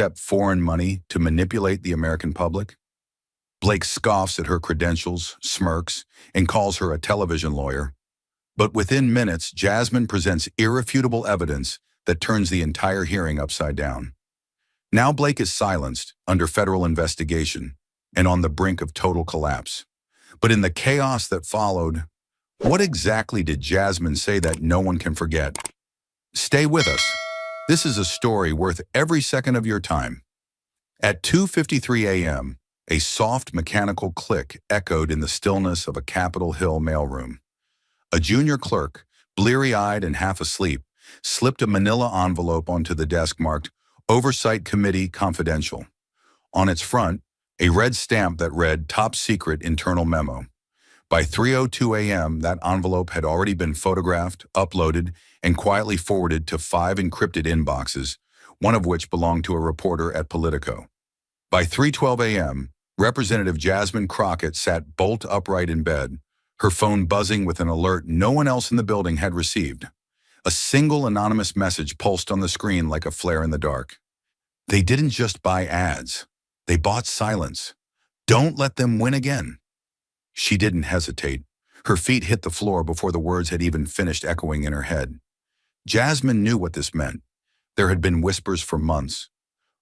accept foreign money to manipulate the American public? Blake scoffs at her credentials, smirks, and calls her a television lawyer. But within minutes, Jasmine presents irrefutable evidence that turns the entire hearing upside down. Now Blake is silenced, under federal investigation, and on the brink of total collapse. But in the chaos that followed, what exactly did Jasmine say that no one can forget? Stay with us. This is a story worth every second of your time. At 2:53 a.m., a soft mechanical click echoed in the stillness of a Capitol Hill mailroom. A junior clerk, bleary-eyed and half asleep, slipped a manila envelope onto the desk marked Oversight Committee Confidential. On its front, a red stamp that read Top Secret Internal Memo. By 3:02 a.m., that envelope had already been photographed, uploaded, and quietly forwarded to 5 encrypted inboxes, one of which belonged to a reporter at Politico. By 3:12 a.m., Representative Jasmine Crockett sat bolt upright in bed, her phone buzzing with an alert no one else in the building had received. A single anonymous message pulsed on the screen like a flare in the dark. They didn't just buy ads. They bought silence. Don't let them win again. She didn't hesitate. Her feet hit the floor before the words had even finished echoing in her head. Jasmine knew what this meant. There had been whispers for months.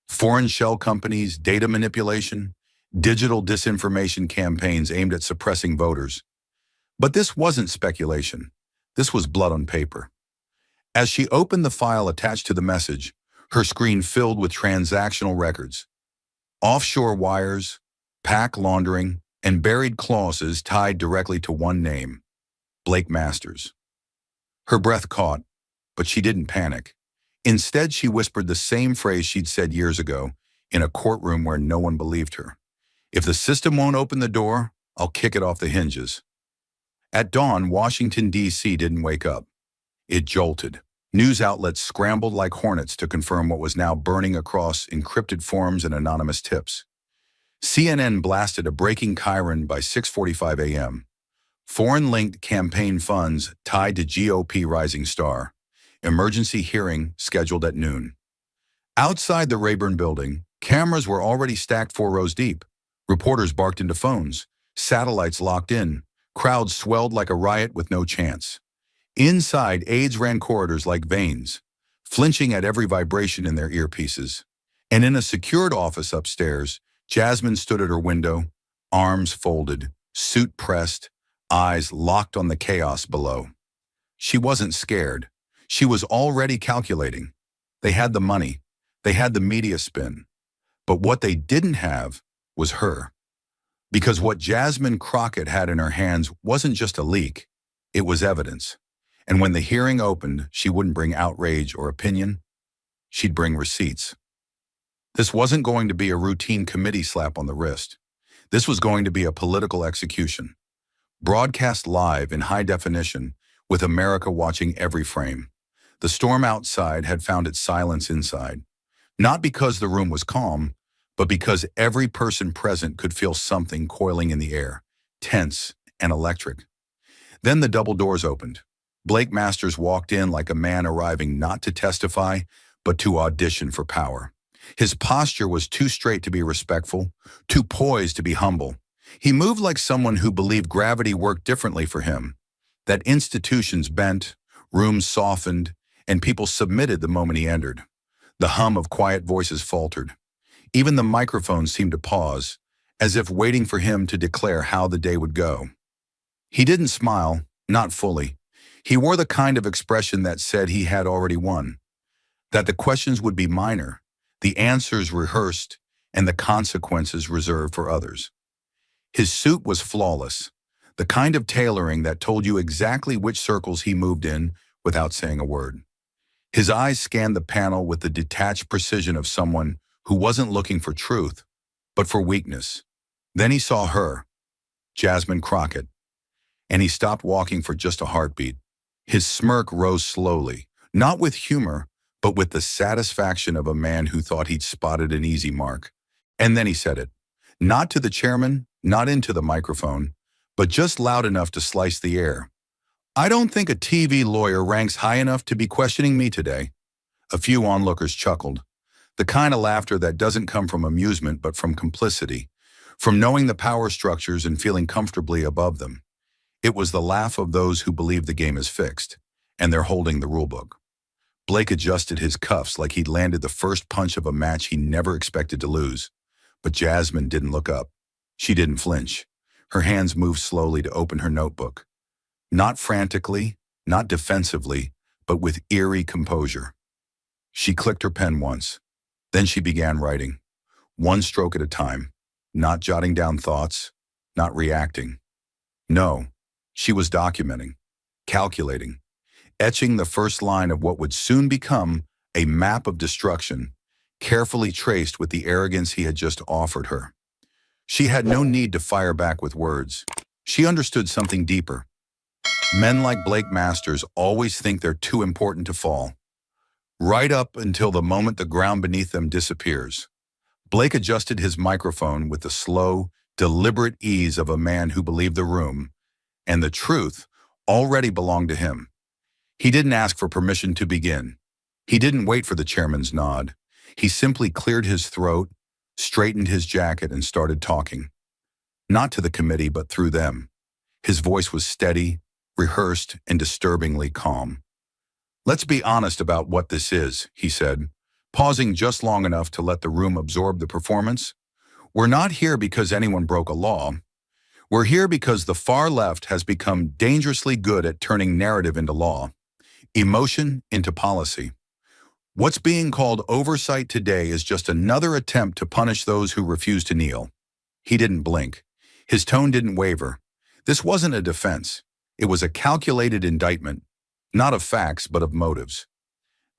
Foreign shell companies, data manipulation, digital disinformation campaigns aimed at suppressing voters. But this wasn't speculation. This was blood on paper. As she opened the file attached to the message, her screen filled with transactional records. Offshore wires, PAC laundering, and buried clauses tied directly to one name, Blake Masters. Her breath caught, but she didn't panic. Instead, she whispered the same phrase she'd said years ago in a courtroom where no one believed her. If the system won't open the door, I'll kick it off the hinges. At dawn, Washington, D.C. didn't wake up. It jolted. News outlets scrambled like hornets to confirm what was now burning across encrypted forms and anonymous tips. CNN blasted a breaking Chiron by 6:45 a.m. Foreign-linked campaign funds tied to GOP rising star. Emergency hearing scheduled at noon. Outside the Rayburn building, cameras were already stacked 4 rows deep. Reporters barked into phones. Satellites locked in. Crowds swelled like a riot with no chance. Inside, aides ran corridors like veins, flinching at every vibration in their earpieces. And in a secured office upstairs, Jasmine stood at her window, arms folded, suit pressed, eyes locked on the chaos below. She wasn't scared. She was already calculating. They had the money. They had the media spin. But what they didn't have was her. Because what Jasmine Crockett had in her hands wasn't just a leak, it was evidence. And when the hearing opened, she wouldn't bring outrage or opinion. She'd bring receipts. This wasn't going to be a routine committee slap on the wrist. This was going to be a political execution. Broadcast live in high definition, with America watching every frame. The storm outside had found its silence inside. Not because the room was calm, but because every person present could feel something coiling in the air, tense and electric. Then the double doors opened. Blake Masters walked in like a man arriving not to testify, but to audition for power. His posture was too straight to be respectful, too poised to be humble. He moved like someone who believed gravity worked differently for him, that institutions bent, rooms softened, and people submitted the moment he entered. The hum of quiet voices faltered. Even the microphone seemed to pause, as if waiting for him to declare how the day would go. He didn't smile, not fully. He wore the kind of expression that said he had already won, that the questions would be minor, the answers rehearsed, and the consequences reserved for others. His suit was flawless, the kind of tailoring that told you exactly which circles he moved in without saying a word. His eyes scanned the panel with the detached precision of someone who wasn't looking for truth, but for weakness. Then he saw her, Jasmine Crockett, and he stopped walking for just a heartbeat. His smirk rose slowly, not with humor, but with the satisfaction of a man who thought he'd spotted an easy mark. And then he said it, not to the chairman, not into the microphone, but just loud enough to slice the air. I don't think a TV lawyer ranks high enough to be questioning me today. A few onlookers chuckled. The kind of laughter that doesn't come from amusement but from complicity, from knowing the power structures and feeling comfortably above them. It was the laugh of those who believe the game is fixed, and they're holding the rulebook. Blake adjusted his cuffs like he'd landed the first punch of a match he never expected to lose. But Jasmine didn't look up. She didn't flinch. Her hands moved slowly to open her notebook. Not frantically, not defensively, but with eerie composure. She clicked her pen once. Then she began writing, one stroke at a time, not jotting down thoughts, not reacting. No, she was documenting, calculating, etching the first line of what would soon become a map of destruction, carefully traced with the arrogance he had just offered her. She had no need to fire back with words. She understood something deeper. Men like Blake Masters always think they're too important to fall, right up until the moment the ground beneath them disappears. Blake adjusted his microphone with the slow, deliberate ease of a man who believed the room, and the truth, already belonged to him. He didn't ask for permission to begin. He didn't wait for the chairman's nod. He simply cleared his throat, straightened his jacket, and started talking. Not to the committee, but through them. His voice was steady, rehearsed, and disturbingly calm. "Let's be honest about what this is," he said, pausing just long enough to let the room absorb the performance. "We're not here because anyone broke a law. We're here because the far left has become dangerously good at turning narrative into law, emotion into policy. What's being called oversight today is just another attempt to punish those who refuse to kneel." He didn't blink. His tone didn't waver. This wasn't a defense. It was a calculated indictment, not of facts, but of motives.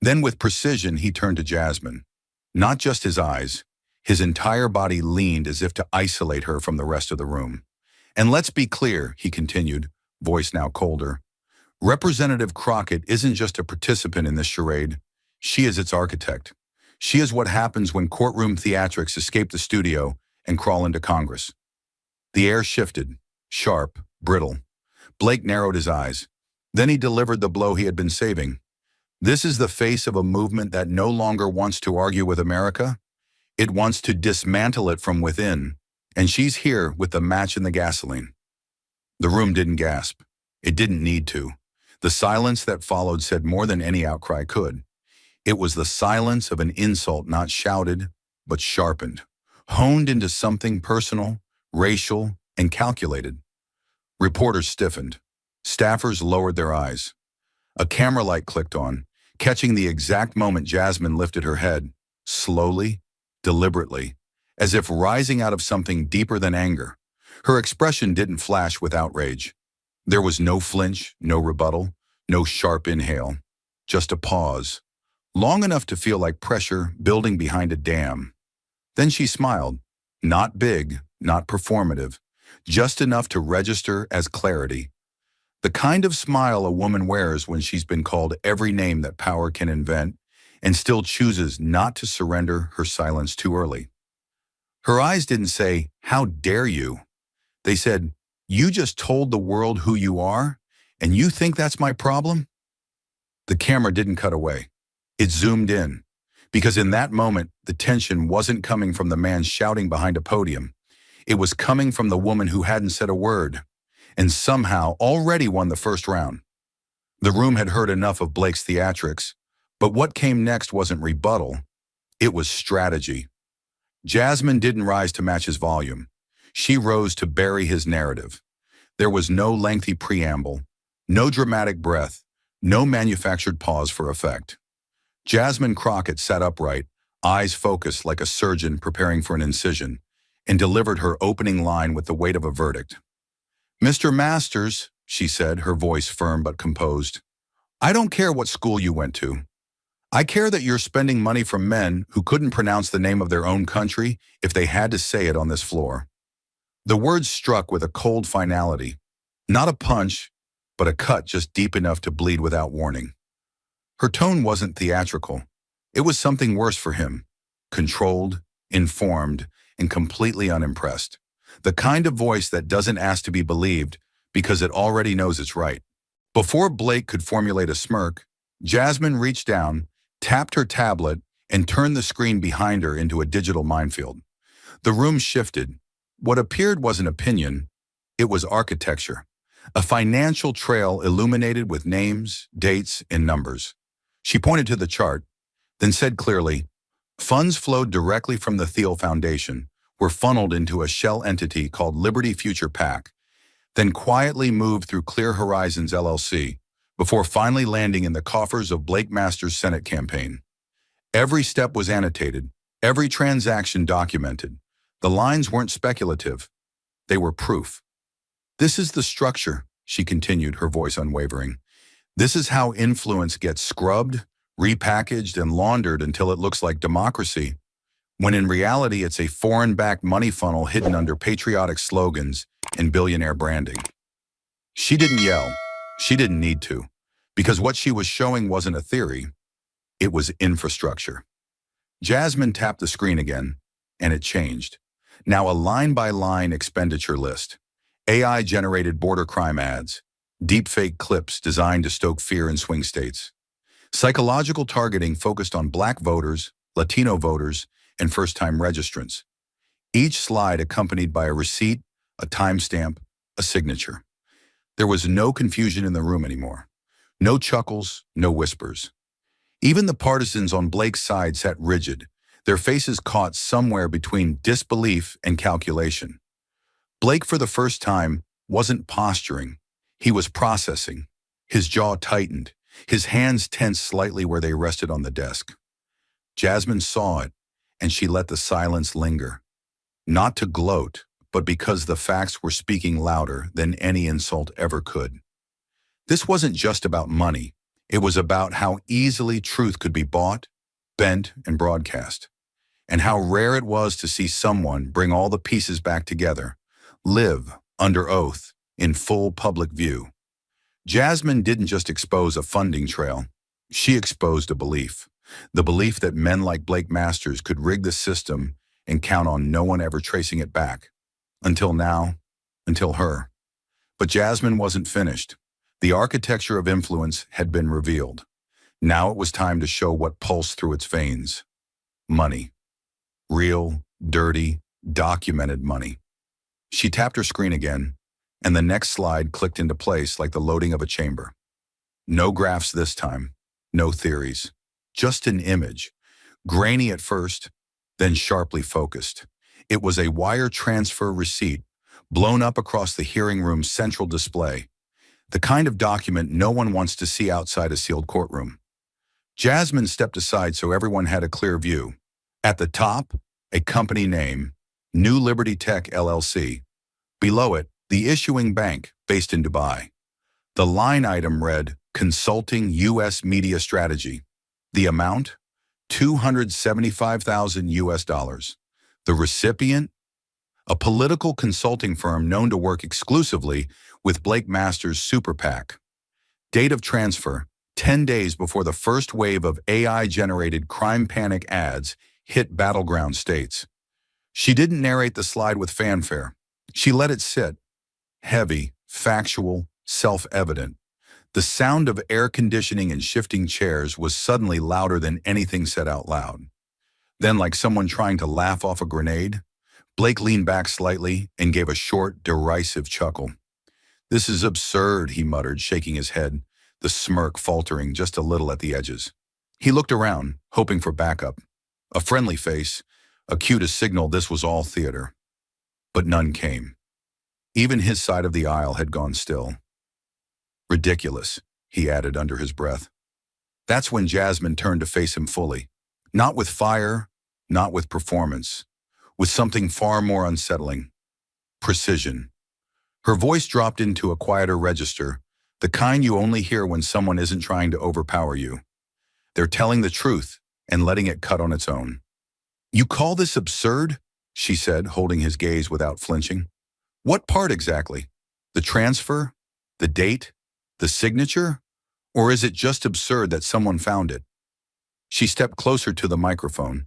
Then with precision, he turned to Jasmine. Not just his eyes. His entire body leaned as if to isolate her from the rest of the room. "And let's be clear," he continued, voice now colder. "Representative Crockett isn't just a participant in this charade. She is its architect. She is what happens when courtroom theatrics escape the studio and crawl into Congress." The air shifted, sharp, brittle. Blake narrowed his eyes. Then he delivered the blow he had been saving. "This is the face of a movement that no longer wants to argue with America. It wants to dismantle it from within, and she's here with the match and the gasoline." The room didn't gasp. It didn't need to. The silence that followed said more than any outcry could. It was the silence of an insult not shouted, but sharpened, honed into something personal, racial, and calculated. Reporters stiffened. Staffers lowered their eyes. A camera light clicked on, catching the exact moment Jasmine lifted her head, slowly, deliberately, as if rising out of something deeper than anger. Her expression didn't flash with outrage. There was no flinch, no rebuttal, no sharp inhale, just a pause, long enough to feel like pressure building behind a dam. Then she smiled, not big, not performative, just enough to register as clarity. The kind of smile a woman wears when she's been called every name that power can invent and still chooses not to surrender her silence too early. Her eyes didn't say, "How dare you?" They said, "You just told the world who you are, and you think that's my problem?" The camera didn't cut away. It zoomed in, because in that moment, the tension wasn't coming from the man shouting behind a podium. It was coming from the woman who hadn't said a word, and somehow already won the first round. The room had heard enough of Blake's theatrics, but what came next wasn't rebuttal. It was strategy. Jasmine didn't rise to match his volume. She rose to bury his narrative. There was no lengthy preamble, no dramatic breath, no manufactured pause for effect. Jasmine Crockett sat upright, eyes focused like a surgeon preparing for an incision, and delivered her opening line with the weight of a verdict. "Mr. Masters," she said, her voice firm but composed, "I don't care what school you went to. I care that you're spending money from men who couldn't pronounce the name of their own country if they had to say it on this floor." The words struck with a cold finality, not a punch, but a cut just deep enough to bleed without warning. Her tone wasn't theatrical. It was something worse for him, controlled, informed, and completely unimpressed. The kind of voice that doesn't ask to be believed because it already knows it's right. Before Blake could formulate a smirk, Jasmine reached down, tapped her tablet, and turned the screen behind her into a digital minefield. The room shifted. What appeared was an opinion. It was architecture. A financial trail illuminated with names, dates, and numbers. She pointed to the chart, then said clearly, "Funds flowed directly from the Thiel Foundation, were funneled into a shell entity called Liberty Future PAC, then quietly moved through Clear Horizons LLC, before finally landing in the coffers of Blake Masters' Senate campaign. Every step was annotated, every transaction documented. The lines weren't speculative. They were proof. This is the structure," she continued, her voice unwavering. "This is how influence gets scrubbed, repackaged, and laundered until it looks like democracy, when in reality it's a foreign-backed money funnel hidden under patriotic slogans and billionaire branding." She didn't yell. She didn't need to, because what she was showing wasn't a theory. It was infrastructure. Jasmine tapped the screen again, and it changed. Now a line-by-line expenditure list. AI-generated border crime ads, deepfake clips designed to stoke fear in swing states, psychological targeting focused on Black voters, Latino voters, and first-time registrants. Each slide accompanied by a receipt, a timestamp, a signature. There was no confusion in the room anymore. No chuckles, no whispers. Even the partisans on Blake's side sat rigid, their faces caught somewhere between disbelief and calculation. Blake, for the first time, wasn't posturing. He was processing. His jaw tightened, his hands tensed slightly where they rested on the desk. Jasmine saw it, and she let the silence linger. Not to gloat, but because the facts were speaking louder than any insult ever could. This wasn't just about money. It was about how easily truth could be bought, bent, and broadcast, and how rare it was to see someone bring all the pieces back together, live under oath, in full public view. Jasmine didn't just expose a funding trail. She exposed a belief. The belief that men like Blake Masters could rig the system and count on no one ever tracing it back. Until now, until her. But Jasmine wasn't finished. The architecture of influence had been revealed. Now it was time to show what pulsed through its veins. Money. Real, dirty, documented money. She tapped her screen again, and the next slide clicked into place like the loading of a chamber. No graphs this time, no theories, just an image, grainy at first, then sharply focused. It was a wire transfer receipt, blown up across the hearing room's central display, the kind of document no one wants to see outside a sealed courtroom. Jasmine stepped aside so everyone had a clear view. At the top, a company name, New Liberty Tech LLC. Below it, the issuing bank based in Dubai. The line item read, Consulting U.S. Media Strategy. The amount, $275,000. The recipient, a political consulting firm known to work exclusively with Blake Masters' Super PAC. Date of transfer, 10 days before the first wave of AI-generated crime panic ads hit battleground states. She didn't narrate the slide with fanfare. She let it sit. Heavy, factual, self-evident. The sound of air conditioning and shifting chairs was suddenly louder than anything said out loud. Then, like someone trying to laugh off a grenade, Blake leaned back slightly and gave a short, derisive chuckle. "This is absurd," he muttered, shaking his head, the smirk faltering just a little at the edges. He looked around, hoping for backup. A friendly face, a cue to signal this was all theater. But none came. Even his side of the aisle had gone still. "Ridiculous," he added under his breath. That's when Jasmine turned to face him fully. Not with fire, not with performance, with something far more unsettling. Precision. Her voice dropped into a quieter register, the kind you only hear when someone isn't trying to overpower you. They're telling the truth and letting it cut on its own. "You call this absurd?" she said, holding his gaze without flinching. "What part exactly? The transfer? The date? The signature? Or is it just absurd that someone found it?" She stepped closer to the microphone,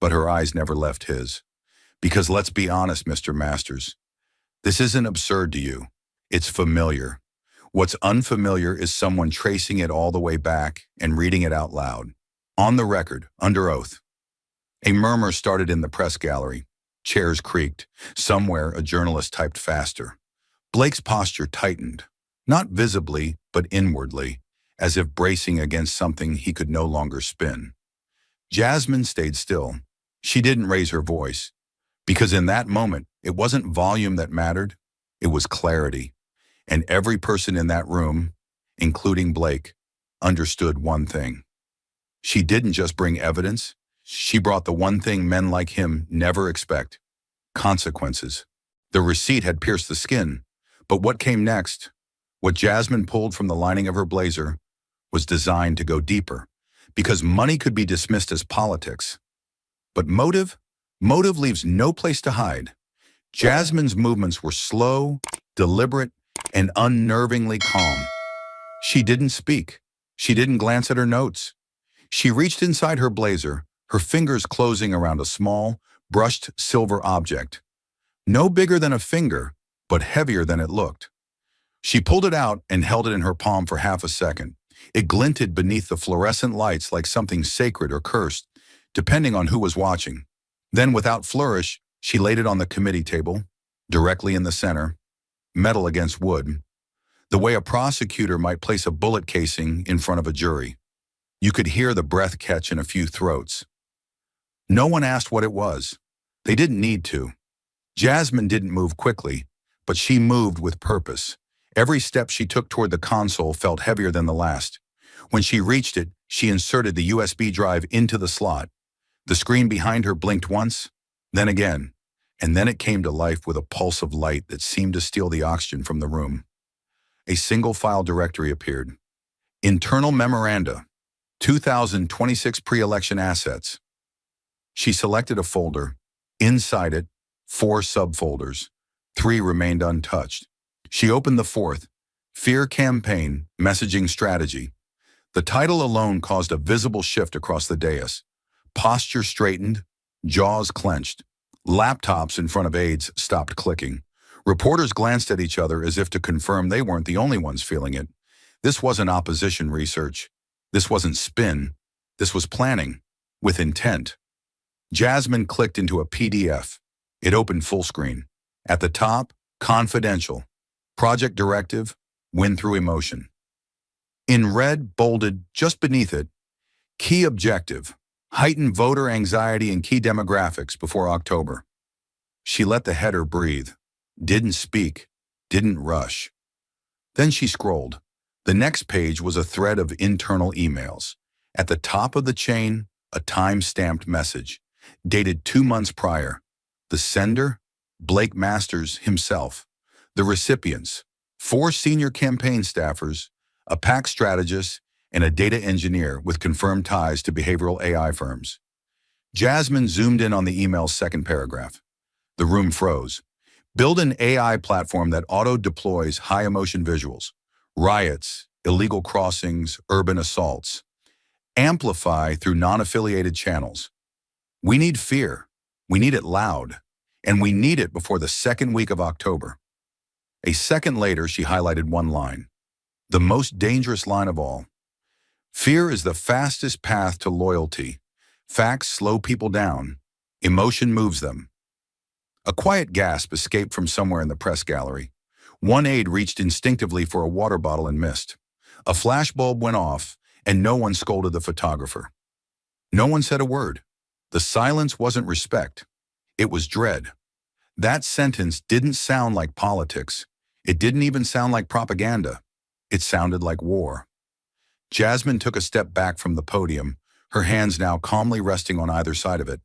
but her eyes never left his. "Because let's be honest, Mr. Masters, this isn't absurd to you. It's familiar. What's unfamiliar is someone tracing it all the way back and reading it out loud. On the record, under oath. A murmur started in the press gallery. Chairs creaked. Somewhere, a journalist typed faster. Blake's posture tightened, not visibly, but inwardly, as if bracing against something he could no longer spin. Jasmine stayed still. She didn't raise her voice, because in that moment, it wasn't volume that mattered, it was clarity. And every person in that room, including Blake, understood one thing. She didn't just bring evidence, she brought the one thing men like him never expect: consequences. The receipt had pierced the skin, but what came next, what Jasmine pulled from the lining of her blazer, was designed to go deeper, because money could be dismissed as politics. But motive? Motive leaves no place to hide. Jasmine's movements were slow, deliberate, and unnervingly calm. She didn't speak. She didn't glance at her notes. She reached inside her blazer, her fingers closing around a small, brushed silver object. No bigger than a finger, but heavier than it looked. She pulled it out and held it in her palm for half a second. It glinted beneath the fluorescent lights like something sacred or cursed, depending on who was watching. Then, without flourish, she laid it on the committee table, directly in the center, metal against wood, the way a prosecutor might place a bullet casing in front of a jury. You could hear the breath catch in a few throats. No one asked what it was. They didn't need to. Jasmine didn't move quickly, but she moved with purpose. Every step she took toward the console felt heavier than the last. When she reached it, she inserted the USB drive into the slot. The screen behind her blinked once, then again, and then it came to life with a pulse of light that seemed to steal the oxygen from the room. A single file directory appeared. Internal memoranda, 2026 pre-election assets. She selected a folder. Inside it, 4 subfolders. 3 remained untouched. She opened the 4th, Fear Campaign, Messaging Strategy. The title alone caused a visible shift across the dais. Posture straightened, jaws clenched. Laptops in front of aides stopped clicking. Reporters glanced at each other as if to confirm they weren't the only ones feeling it. This wasn't opposition research. This wasn't spin. This was planning, with intent. Jasmine clicked into a PDF. It opened full screen. At the top, confidential. Project directive, win through emotion. In red, bolded, just beneath it, key objective, heighten voter anxiety in key demographics before October. She let the header breathe, didn't speak, didn't rush. Then she scrolled. The next page was a thread of internal emails. At the top of the chain, a time-stamped message, dated 2 months prior. The sender, Blake Masters himself. The recipients, 4 senior campaign staffers, a PAC strategist, and a data engineer with confirmed ties to behavioral AI firms. Jasmine zoomed in on the email's second paragraph. The room froze. Build an AI platform that auto-deploys high-emotion visuals, riots, illegal crossings, urban assaults. Amplify through non-affiliated channels. We need fear. We need it loud. And we need it before the second week of October. A second later, she highlighted one line. The most dangerous line of all. Fear is the fastest path to loyalty. Facts slow people down. Emotion moves them. A quiet gasp escaped from somewhere in the press gallery. One aide reached instinctively for a water bottle and missed. A flashbulb went off, and no one scolded the photographer. No one said a word. The silence wasn't respect. It was dread. That sentence didn't sound like politics. It didn't even sound like propaganda. It sounded like war. Jasmine took a step back from the podium, her hands now calmly resting on either side of it.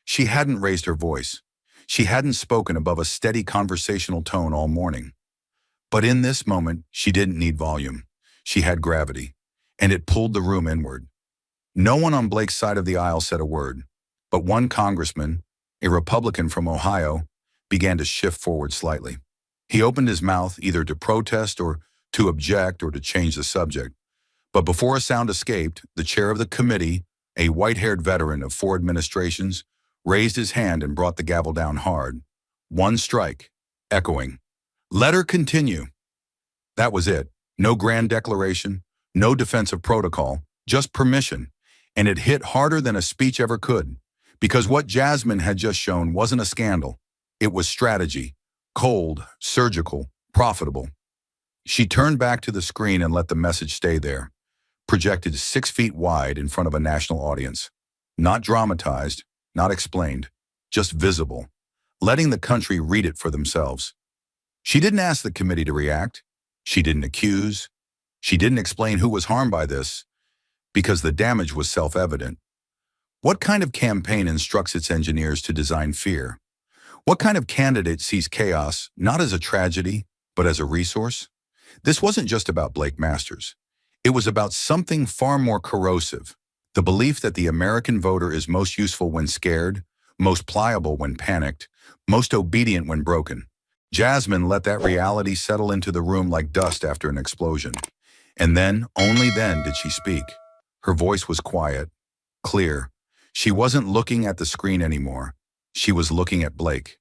She hadn't raised her voice. She hadn't spoken above a steady conversational tone all morning. But in this moment, she didn't need volume. She had gravity, and it pulled the room inward. No one on Blake's side of the aisle said a word, but one congressman, a Republican from Ohio, began to shift forward slightly. He opened his mouth either to protest or to object or to change the subject. But before a sound escaped, the chair of the committee, a white-haired veteran of 4 administrations, raised his hand and brought the gavel down hard. One strike, echoing. Let her continue. That was it. No grand declaration, no defensive protocol, just permission. And it hit harder than a speech ever could, Because what Jasmine had just shown wasn't a scandal. It was strategy. Cold, surgical, profitable. She turned back to the screen and let the message stay there, projected 6 feet wide in front of a national audience. Not dramatized, not explained, just visible, letting the country read it for themselves. She didn't ask the committee to react. She didn't accuse. She didn't explain who was harmed by this, because the damage was self-evident. What kind of campaign instructs its engineers to design fear? What kind of candidate sees chaos not as a tragedy, but as a resource? This wasn't just about Blake Masters. It was about something far more corrosive, the belief that the American voter is most useful when scared, most pliable when panicked, most obedient when broken. Jasmine let that reality settle into the room like dust after an explosion. And then, only then, did she speak. Her voice was quiet, clear. She wasn't looking at the screen anymore. She was looking at Blake.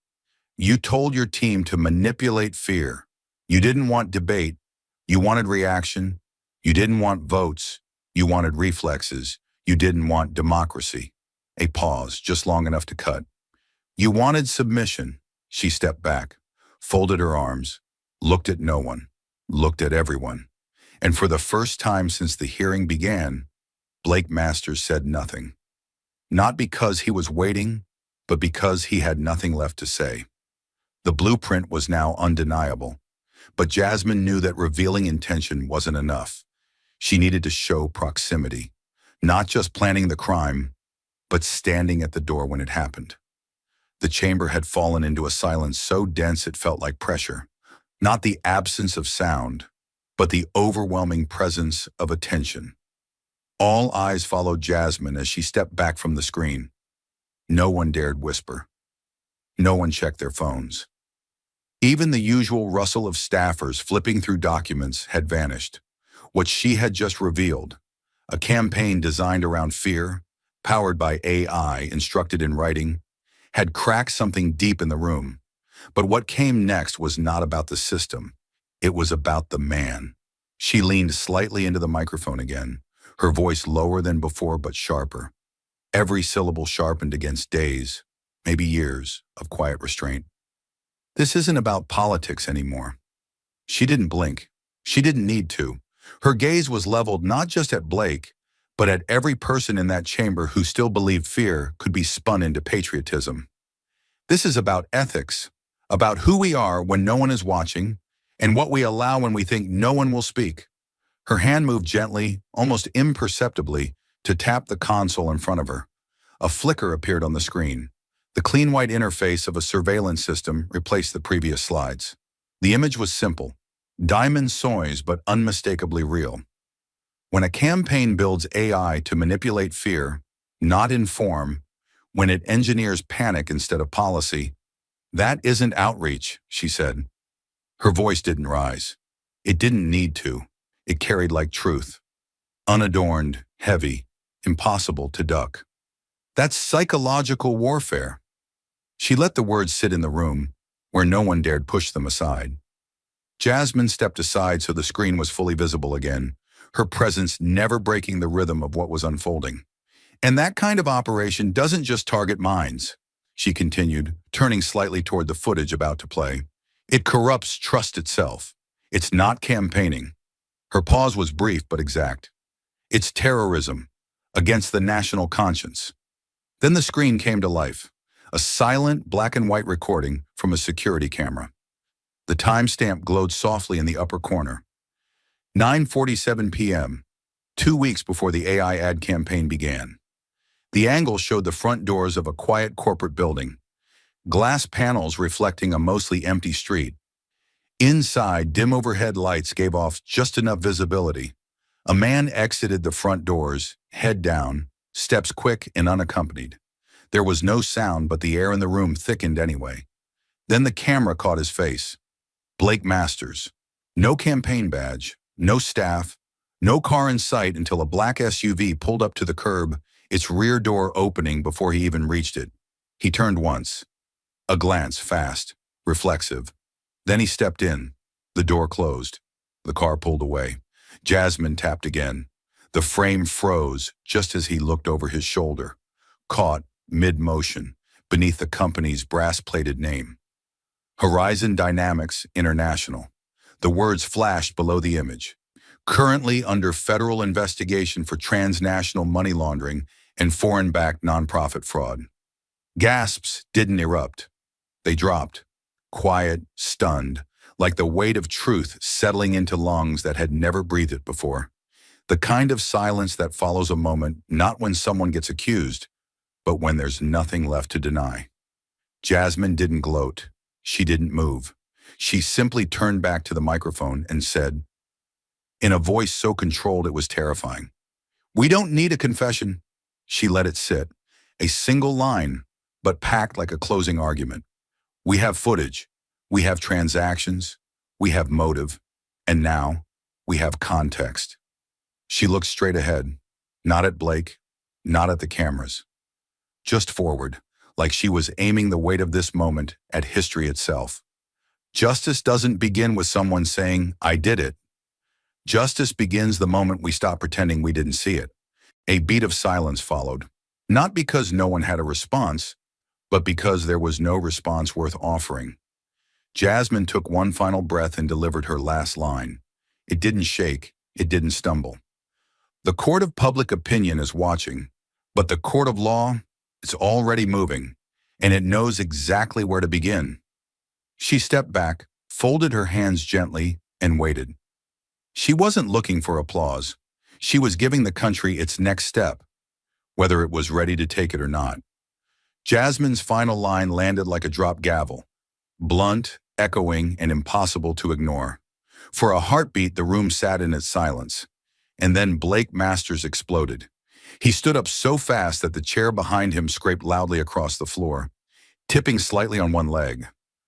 You told your team to manipulate fear. You didn't want debate. You wanted reaction. You didn't want votes. You wanted reflexes. You didn't want democracy. A pause, just long enough to cut. You wanted submission. She stepped back, folded her arms, looked at no one, looked at everyone. And for the first time since the hearing began, Blake Masters said nothing. Not because he was waiting, but because he had nothing left to say. The blueprint was now undeniable, but Jasmine knew that revealing intention wasn't enough. She needed to show proximity, not just planning the crime, but standing at the door when it happened. The chamber had fallen into a silence so dense it felt like pressure, not the absence of sound, but the overwhelming presence of attention. All eyes followed Jasmine as she stepped back from the screen. No one dared whisper. No one checked their phones. Even the usual rustle of staffers flipping through documents had vanished. What she had just revealed, a campaign designed around fear, powered by AI instructed in writing, had cracked something deep in the room. But what came next was not about the system. It was about the man. She leaned slightly into the microphone again, her voice lower than before but sharper. Every syllable sharpened against days, maybe years, of quiet restraint. This isn't about politics anymore. She didn't blink. She didn't need to. Her gaze was leveled not just at Blake, but at every person in that chamber who still believed fear could be spun into patriotism. This is about ethics, about who we are when no one is watching, and what we allow when we think no one will speak. Her hand moved gently, almost imperceptibly, to tap the console in front of her. A flicker appeared on the screen. The clean white interface of a surveillance system replaced the previous slides. The image was simple, diamond soys but unmistakably real. When a campaign builds AI to manipulate fear, not inform, when it engineers panic instead of policy, that isn't outreach, she said. Her voice didn't rise. It didn't need to. It carried like truth. Unadorned, heavy, impossible to duck. That's psychological warfare. She let the words sit in the room, where no one dared push them aside. Jasmine stepped aside so the screen was fully visible again, her presence never breaking the rhythm of what was unfolding. And that kind of operation doesn't just target minds, she continued, turning slightly toward the footage about to play. It corrupts trust itself. It's not campaigning. Her pause was brief but exact. It's terrorism, against the national conscience. Then the screen came to life, a silent black and white recording from a security camera. The timestamp glowed softly in the upper corner. 9:47 p.m., 2 weeks before the AI ad campaign began. The angle showed the front doors of a quiet corporate building, glass panels reflecting a mostly empty street. Inside, dim overhead lights gave off just enough visibility. A man exited the front doors, head down, steps quick and unaccompanied. There was no sound, but the air in the room thickened anyway. Then the camera caught his face. Blake Masters. No campaign badge, no staff, no car in sight until a black SUV pulled up to the curb, its rear door opening before he even reached it. He turned once. A glance, fast, reflexive. Then he stepped in. The door closed. The car pulled away. Jasmine tapped again. The frame froze just as he looked over his shoulder, caught, mid-motion, beneath the company's brass-plated name. Horizon Dynamics International. The words flashed below the image. Currently under federal investigation for transnational money laundering and foreign-backed nonprofit fraud. Gasps didn't erupt. They dropped, quiet, stunned, like the weight of truth settling into lungs that had never breathed it before. The kind of silence that follows a moment not when someone gets accused, but when there's nothing left to deny. Jasmine didn't gloat. She didn't move. She simply turned back to the microphone and said, in a voice so controlled it was terrifying, "We don't need a confession." She let it sit. A single line, but packed like a closing argument. We have footage. We have transactions. We have motive. And now, we have context. She looked straight ahead, not at Blake, not at the cameras. Just forward, like she was aiming the weight of this moment at history itself. Justice doesn't begin with someone saying, "I did it." Justice begins the moment we stop pretending we didn't see it. A beat of silence followed, not because no one had a response, but because there was no response worth offering. Jasmine took one final breath and delivered her last line. It didn't shake, it didn't stumble. The court of public opinion is watching, but the court of law, it's already moving, and it knows exactly where to begin. She stepped back, folded her hands gently, and waited. She wasn't looking for applause. She was giving the country its next step, whether it was ready to take it or not. Jasmine's final line landed like a dropped gavel, blunt, echoing, and impossible to ignore. For a heartbeat, the room sat in its silence. And then Blake Masters exploded. He stood up so fast that the chair behind him scraped loudly across the floor, tipping slightly on one leg.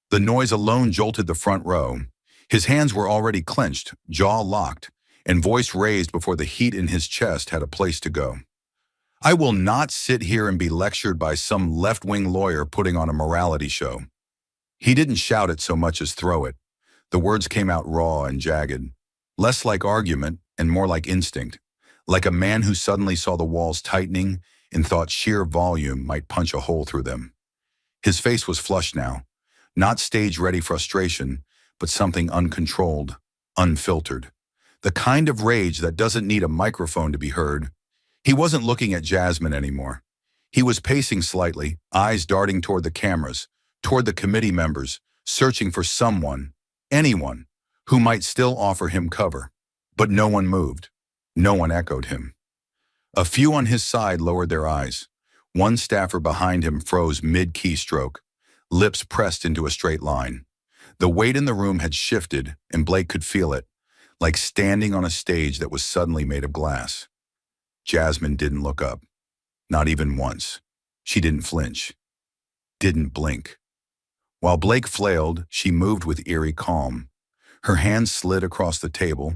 The noise alone jolted the front row. His hands were already clenched, jaw locked, and voice raised before the heat in his chest had a place to go. I will not sit here and be lectured by some left-wing lawyer putting on a morality show. He didn't shout it so much as throw it. The words came out raw and jagged, less like argument and more like instinct, like a man who suddenly saw the walls tightening and thought sheer volume might punch a hole through them. His face was flushed now, not stage-ready frustration, but something uncontrolled, unfiltered. The kind of rage that doesn't need a microphone to be heard. He wasn't looking at Jasmine anymore. He was pacing slightly, eyes darting toward the cameras, toward the committee members, searching for someone, anyone, who might still offer him cover. But no one moved. No one echoed him. A few on his side lowered their eyes. One staffer behind him froze mid-keystroke, lips pressed into a straight line. The weight in the room had shifted, and Blake could feel it, like standing on a stage that was suddenly made of glass. Jasmine didn't look up. Not even once. She didn't flinch. Didn't blink. While Blake flailed, she moved with eerie calm. Her hands slid across the table,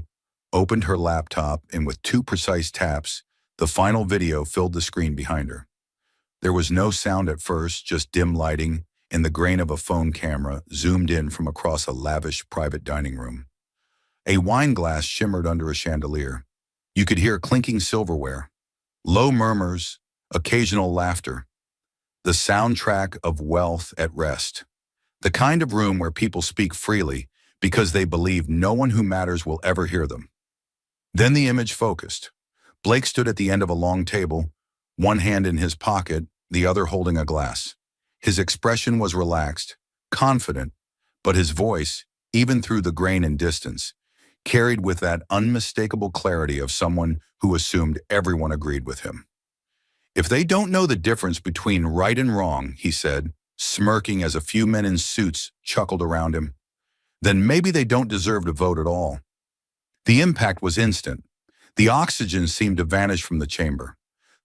opened her laptop, and with two precise taps, the final video filled the screen behind her. There was no sound at first, just dim lighting, and the grain of a phone camera zoomed in from across a lavish private dining room. A wine glass shimmered under a chandelier. You could hear clinking silverware, low murmurs, occasional laughter. The soundtrack of wealth at rest. The kind of room where people speak freely because they believe no one who matters will ever hear them. Then the image focused. Blake stood at the end of a long table, one hand in his pocket, the other holding a glass. His expression was relaxed, confident, but his voice, even through the grain and distance, carried with that unmistakable clarity of someone who assumed everyone agreed with him. If they don't know the difference between right and wrong, he said, smirking as a few men in suits chuckled around him, then maybe they don't deserve to vote at all. The impact was instant. The oxygen seemed to vanish from the chamber.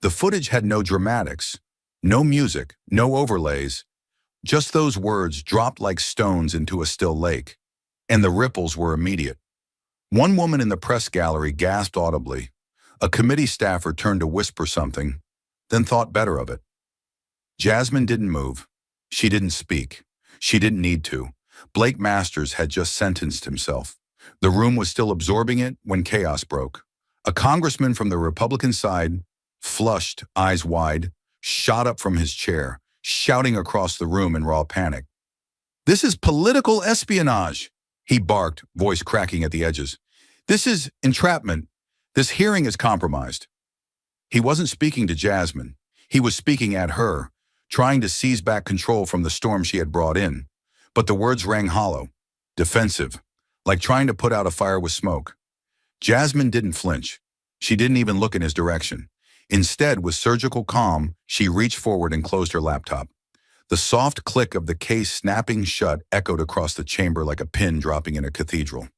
The footage had no dramatics, no music, no overlays, just those words dropped like stones into a still lake, and the ripples were immediate. One woman in the press gallery gasped audibly. A committee staffer turned to whisper something, then thought better of it. Jasmine didn't move. She didn't speak. She didn't need to. Blake Masters had just sentenced himself. The room was still absorbing it when chaos broke. A congressman from the Republican side, flushed, eyes wide, shot up from his chair, shouting across the room in raw panic. "This is political espionage," he barked, voice cracking at the edges. "This is entrapment. This hearing is compromised." He wasn't speaking to Jasmine. He was speaking at her, trying to seize back control from the storm she had brought in. But the words rang hollow, defensive, like trying to put out a fire with smoke. Jasmine didn't flinch. She didn't even look in his direction. Instead, with surgical calm, she reached forward and closed her laptop. The soft click of the case snapping shut echoed across the chamber like a pin dropping in a cathedral.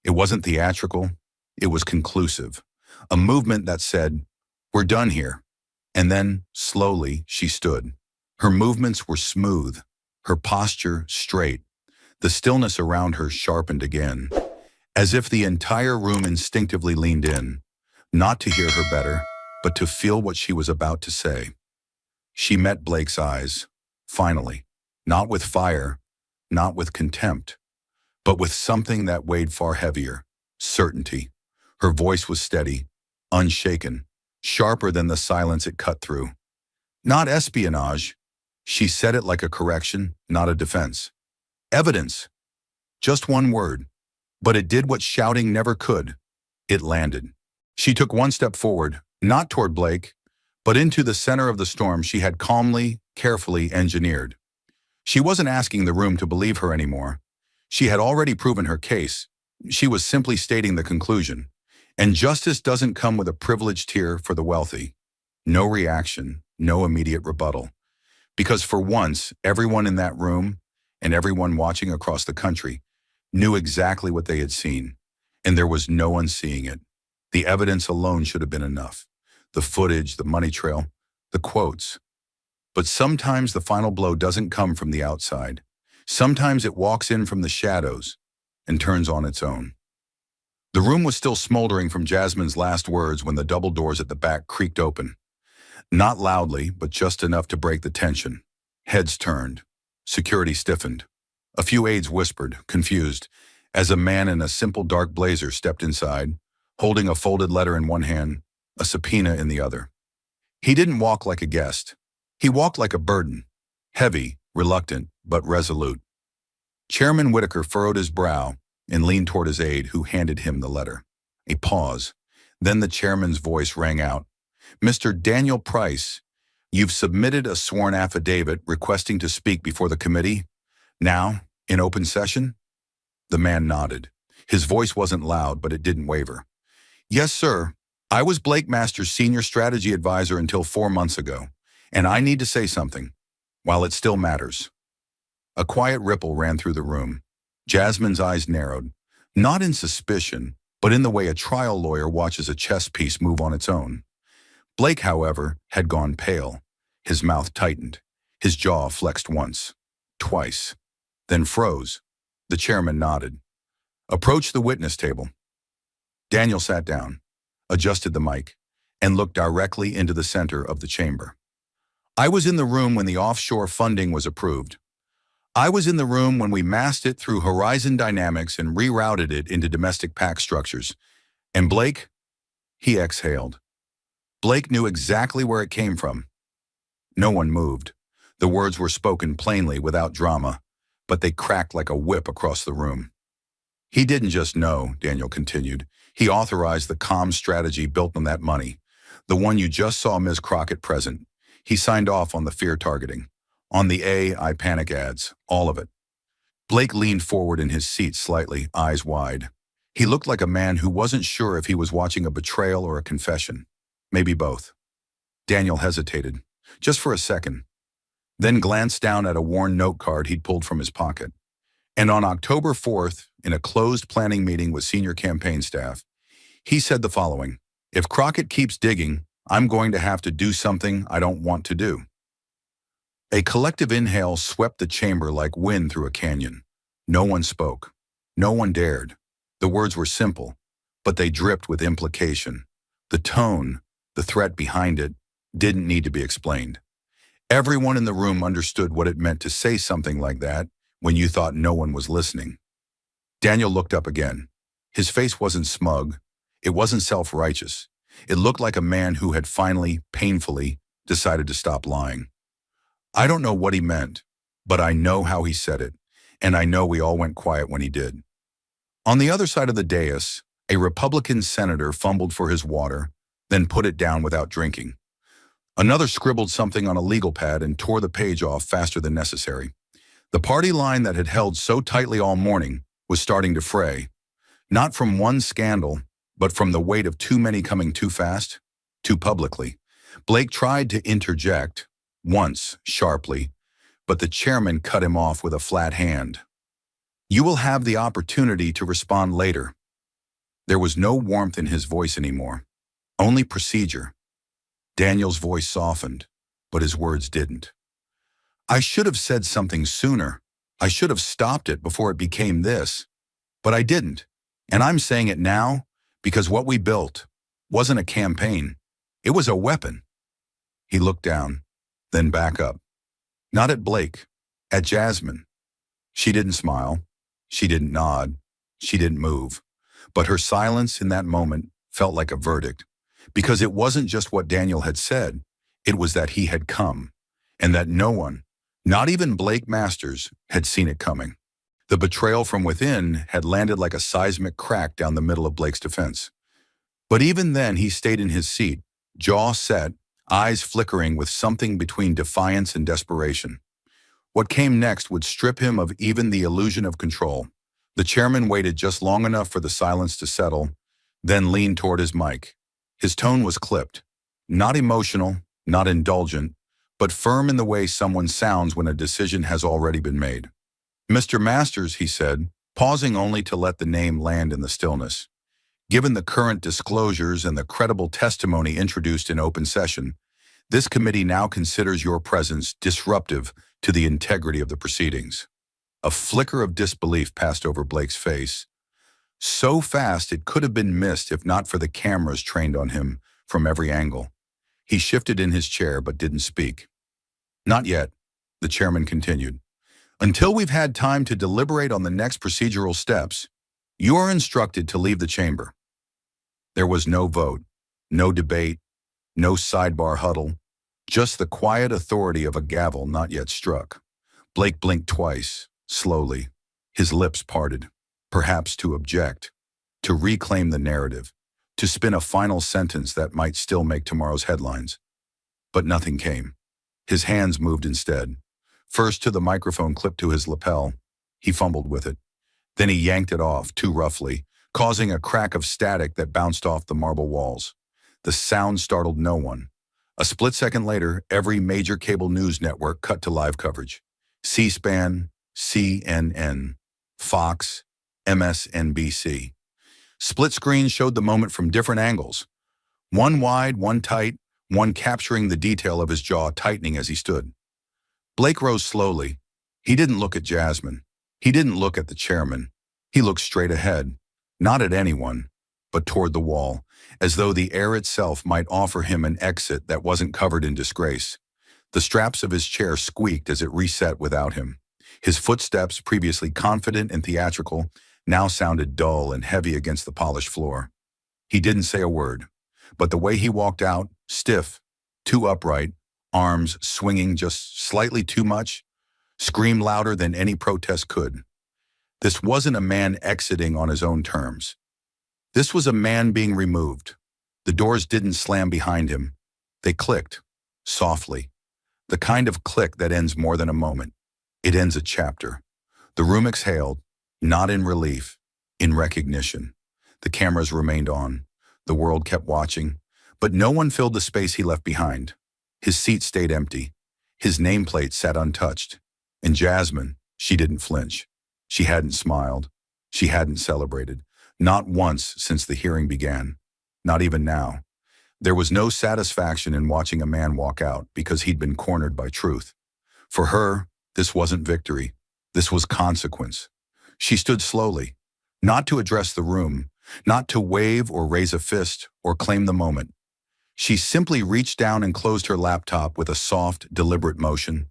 It wasn't theatrical. It was conclusive. A movement that said, "We're done here." And then, slowly, she stood. Her movements were smooth, her posture straight. The stillness around her sharpened again, as if the entire room instinctively leaned in, not to hear her better, but to feel what she was about to say. She met Blake's eyes, finally, not with fire, not with contempt, but with something that weighed far heavier, certainty. Her voice was steady, unshaken, sharper than the silence it cut through. "Not espionage." She said it like a correction, not a defense. "Evidence." Just one word. But it did what shouting never could. It landed. She took one step forward, not toward Blake, but into the center of the storm she had calmly, carefully engineered. She wasn't asking the room to believe her anymore. She had already proven her case. She was simply stating the conclusion. And justice doesn't come with a privileged tier for the wealthy. No reaction, no immediate rebuttal. Because for once, everyone in that room, and everyone watching across the country, knew exactly what they had seen, and there was no one seeing it. The evidence alone should have been enough. The footage, the money trail, the quotes. But sometimes the final blow doesn't come from the outside. Sometimes it walks in from the shadows and turns on its own. The room was still smoldering from Jasmine's last words when the double doors at the back creaked open. Not loudly, but just enough to break the tension. Heads turned. Security stiffened. A few aides whispered, confused, as a man in a simple dark blazer stepped inside, holding a folded letter in one hand, a subpoena in the other. He didn't walk like a guest. He walked like a burden, heavy, reluctant, but resolute. Chairman Whitaker furrowed his brow and leaned toward his aide, who handed him the letter. A pause. Then the chairman's voice rang out. "Mr. Daniel Price, you've submitted a sworn affidavit requesting to speak before the committee. Now, in open session?" The man nodded. His voice wasn't loud, but it didn't waver. "Yes, sir. I was Blake Masters' senior strategy advisor until 4 months ago, and I need to say something, while it still matters." A quiet ripple ran through the room. Jasmine's eyes narrowed, not in suspicion, but in the way a trial lawyer watches a chess piece move on its own. Blake, however, had gone pale. His mouth tightened. His jaw flexed once, twice, then froze. The chairman nodded. "Approach the witness table." Daniel sat down, adjusted the mic, and looked directly into the center of the chamber. "I was in the room when the offshore funding was approved. I was in the room when we massed it through Horizon Dynamics and rerouted it into domestic PAC structures. And Blake?" He exhaled. Blake knew exactly where it came from. No one moved. The words were spoken plainly, without drama, but they cracked like a whip across the room. "He didn't just know," Daniel continued. "He authorized the comm strategy built on that money, the one you just saw Ms. Crockett present. He signed off on the fear targeting, on the I panic ads, all of it." Blake leaned forward in his seat slightly, eyes wide. He looked like a man who wasn't sure if he was watching a betrayal or a confession. Maybe both. Daniel hesitated, just for a second, then glanced down at a worn note card he'd pulled from his pocket. And on October 4th, in a closed planning meeting with senior campaign staff, he said the following: "If Crockett keeps digging, I'm going to have to do something I don't want to do." A collective inhale swept the chamber like wind through a canyon. No one spoke. No one dared. The words were simple, but they dripped with implication. The tone, the threat behind it, didn't need to be explained. Everyone in the room understood what it meant to say something like that when you thought no one was listening. Daniel looked up again. His face wasn't smug. It wasn't self-righteous. It looked like a man who had finally, painfully, decided to stop lying. I don't know what he meant, but I know how he said it, and I know we all went quiet when he did. On the other side of the dais, a Republican senator fumbled for his water, then put it down without drinking. Another scribbled something on a legal pad and tore the page off faster than necessary. The party line that had held so tightly all morning was starting to fray, not from one scandal, but from the weight of too many coming too fast, too publicly. Blake tried to interject, once, sharply, but the chairman cut him off with a flat hand. "You will have the opportunity to respond later." There was no warmth in his voice anymore, only procedure. Daniel's voice softened, but his words didn't. "I should have said something sooner. I should have stopped it before it became this. But I didn't. And I'm saying it now because what we built wasn't a campaign. It was a weapon." He looked down, then back up. Not at Blake, at Jasmine. She didn't smile. She didn't nod. She didn't move. But her silence in that moment felt like a verdict, because it wasn't just what Daniel had said, it was that he had come, and that no one, not even Blake Masters, had seen it coming. The betrayal from within had landed like a seismic crack down the middle of Blake's defense. But even then he stayed in his seat, jaw set, eyes flickering with something between defiance and desperation. What came next would strip him of even the illusion of control. The chairman waited just long enough for the silence to settle, then leaned toward his mic. His tone was clipped, not emotional, not indulgent, but firm in the way someone sounds when a decision has already been made. "Mr. Masters," he said, pausing only to let the name land in the stillness. "Given the current disclosures and the credible testimony introduced in open session, this committee now considers your presence disruptive to the integrity of the proceedings." A flicker of disbelief passed over Blake's face, so fast it could have been missed if not for the cameras trained on him from every angle. He shifted in his chair but didn't speak. "Not yet," the chairman continued. "Until we've had time to deliberate on the next procedural steps, you are instructed to leave the chamber." There was no vote, no debate, no sidebar huddle, just the quiet authority of a gavel not yet struck. Blake blinked twice, slowly, his lips parted, perhaps to object, to reclaim the narrative, to spin a final sentence that might still make tomorrow's headlines. But nothing came. His hands moved instead. First to the microphone clipped to his lapel. He fumbled with it. Then he yanked it off, too roughly, causing a crack of static that bounced off the marble walls. The sound startled no one. A split second later, every major cable news network cut to live coverage. C-SPAN, CNN, Fox, MSNBC. Split screens showed the moment from different angles. One wide, one tight, one capturing the detail of his jaw tightening as he stood. Blake rose slowly. He didn't look at Jasmine. He didn't look at the chairman. He looked straight ahead, not at anyone, but toward the wall, as though the air itself might offer him an exit that wasn't covered in disgrace. The straps of his chair squeaked as it reset without him. His footsteps, previously confident and theatrical, now sounded dull and heavy against the polished floor. He didn't say a word, but the way he walked out, stiff, too upright, arms swinging just slightly too much, screamed louder than any protest could. This wasn't a man exiting on his own terms. This was a man being removed. The doors didn't slam behind him. They clicked, softly. The kind of click that ends more than a moment. It ends a chapter. The room exhaled, not in relief, in recognition. The cameras remained on. The world kept watching, but no one filled the space he left behind. His seat stayed empty. His nameplate sat untouched. And Jasmine, she didn't flinch. She hadn't smiled. She hadn't celebrated. Not once since the hearing began. Not even now. There was no satisfaction in watching a man walk out because he'd been cornered by truth. For her, this wasn't victory. This was consequence. She stood slowly, not to address the room, not to wave or raise a fist or claim the moment. She simply reached down and closed her laptop with a soft, deliberate motion.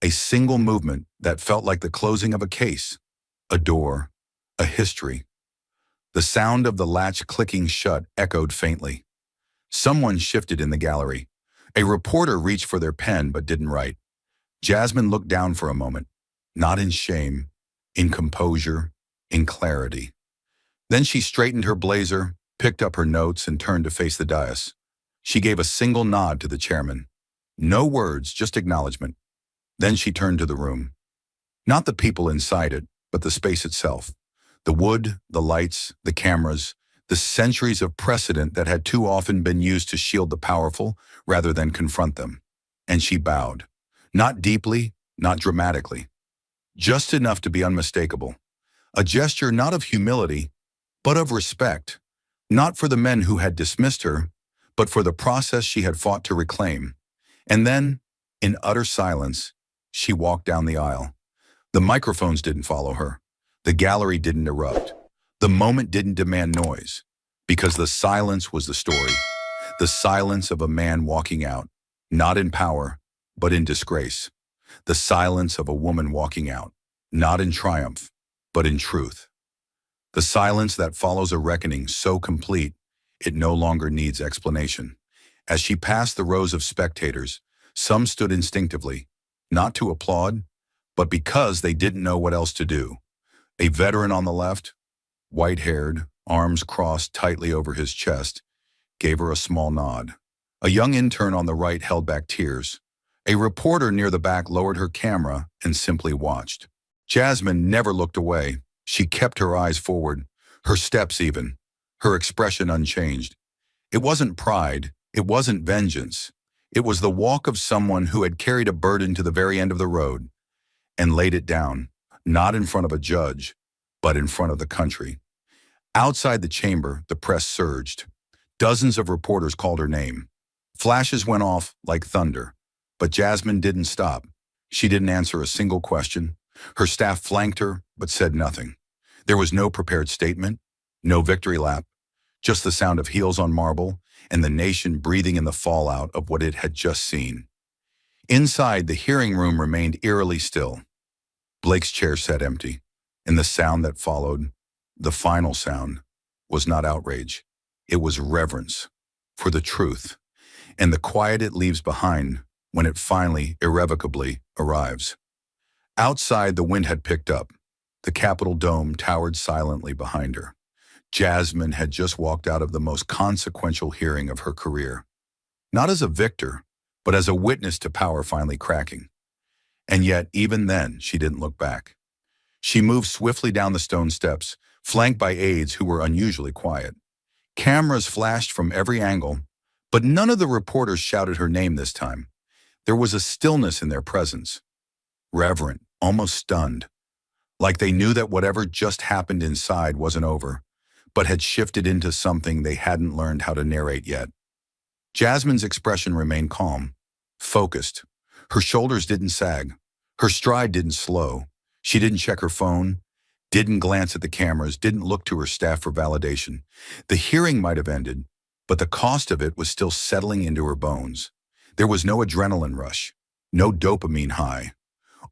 A single movement that felt like the closing of a case, a door, a history. The sound of the latch clicking shut echoed faintly. Someone shifted in the gallery. A reporter reached for their pen but didn't write. Jasmine looked down for a moment, not in shame, in composure, in clarity. Then she straightened her blazer, picked up her notes, and turned to face the dais. She gave a single nod to the chairman. No words, just acknowledgement. Then she turned to the room. Not the people inside it, but the space itself. The wood, the lights, the cameras, the centuries of precedent that had too often been used to shield the powerful rather than confront them. And she bowed. Not deeply, not dramatically. Just enough to be unmistakable. A gesture not of humility, but of respect. Not for the men who had dismissed her, but for the process she had fought to reclaim. And then, in utter silence, she walked down the aisle. The microphones didn't follow her. The gallery didn't erupt. The moment didn't demand noise, because the silence was the story. The silence of a man walking out, not in power, but in disgrace. The silence of a woman walking out, not in triumph, but in truth. The silence that follows a reckoning so complete, it no longer needs explanation. As she passed the rows of spectators, some stood instinctively, not to applaud, but because they didn't know what else to do. A veteran on the left, white-haired, arms crossed tightly over his chest, gave her a small nod. A young intern on the right held back tears. A reporter near the back lowered her camera and simply watched. Jasmine never looked away. She kept her eyes forward, her steps even, her expression unchanged. It wasn't pride, it wasn't vengeance. It was the walk of someone who had carried a burden to the very end of the road and laid it down, not in front of a judge, but in front of the country. Outside the chamber, the press surged. Dozens of reporters called her name. Flashes went off like thunder, but Jasmine didn't stop. She didn't answer a single question. Her staff flanked her, but said nothing. There was no prepared statement, no victory lap, just the sound of heels on marble and the nation breathing in the fallout of what it had just seen. Inside, the hearing room remained eerily still. Blake's chair sat empty, and the sound that followed, the final sound, was not outrage. It was reverence for the truth and the quiet it leaves behind when it finally, irrevocably, arrives. Outside, the wind had picked up. The Capitol dome towered silently behind her. Jasmine had just walked out of the most consequential hearing of her career. Not as a victor, but as a witness to power finally cracking. And yet, even then, she didn't look back. She moved swiftly down the stone steps, flanked by aides who were unusually quiet. Cameras flashed from every angle, but none of the reporters shouted her name this time. There was a stillness in their presence. Reverent, almost stunned, like they knew that whatever just happened inside wasn't over, but had shifted into something they hadn't learned how to narrate yet. Jasmine's expression remained calm, focused. Her shoulders didn't sag. Her stride didn't slow. She didn't check her phone, didn't glance at the cameras, didn't look to her staff for validation. The hearing might have ended, but the cost of it was still settling into her bones. There was no adrenaline rush, no dopamine high.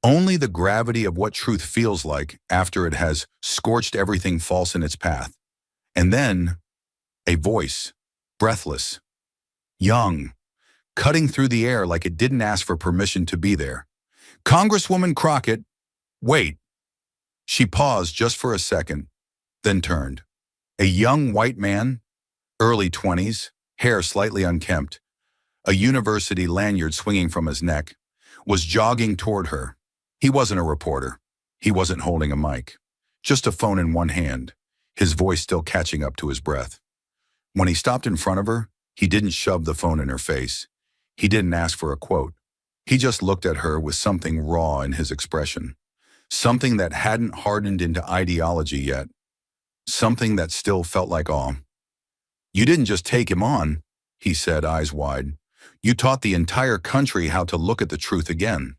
Only the gravity of what truth feels like after it has scorched everything false in its path. And then, a voice, breathless, young, cutting through the air like it didn't ask for permission to be there. "Congresswoman Crockett, wait." She paused just for a second, then turned. A young white man, early 20s, hair slightly unkempt, a university lanyard swinging from his neck, was jogging toward her. He wasn't a reporter. He wasn't holding a mic. Just a phone in one hand, his voice still catching up to his breath. When he stopped in front of her, he didn't shove the phone in her face. He didn't ask for a quote. He just looked at her with something raw in his expression. Something that hadn't hardened into ideology yet. Something that still felt like awe. "You didn't just take him on," he said, eyes wide. "You taught the entire country how to look at the truth again."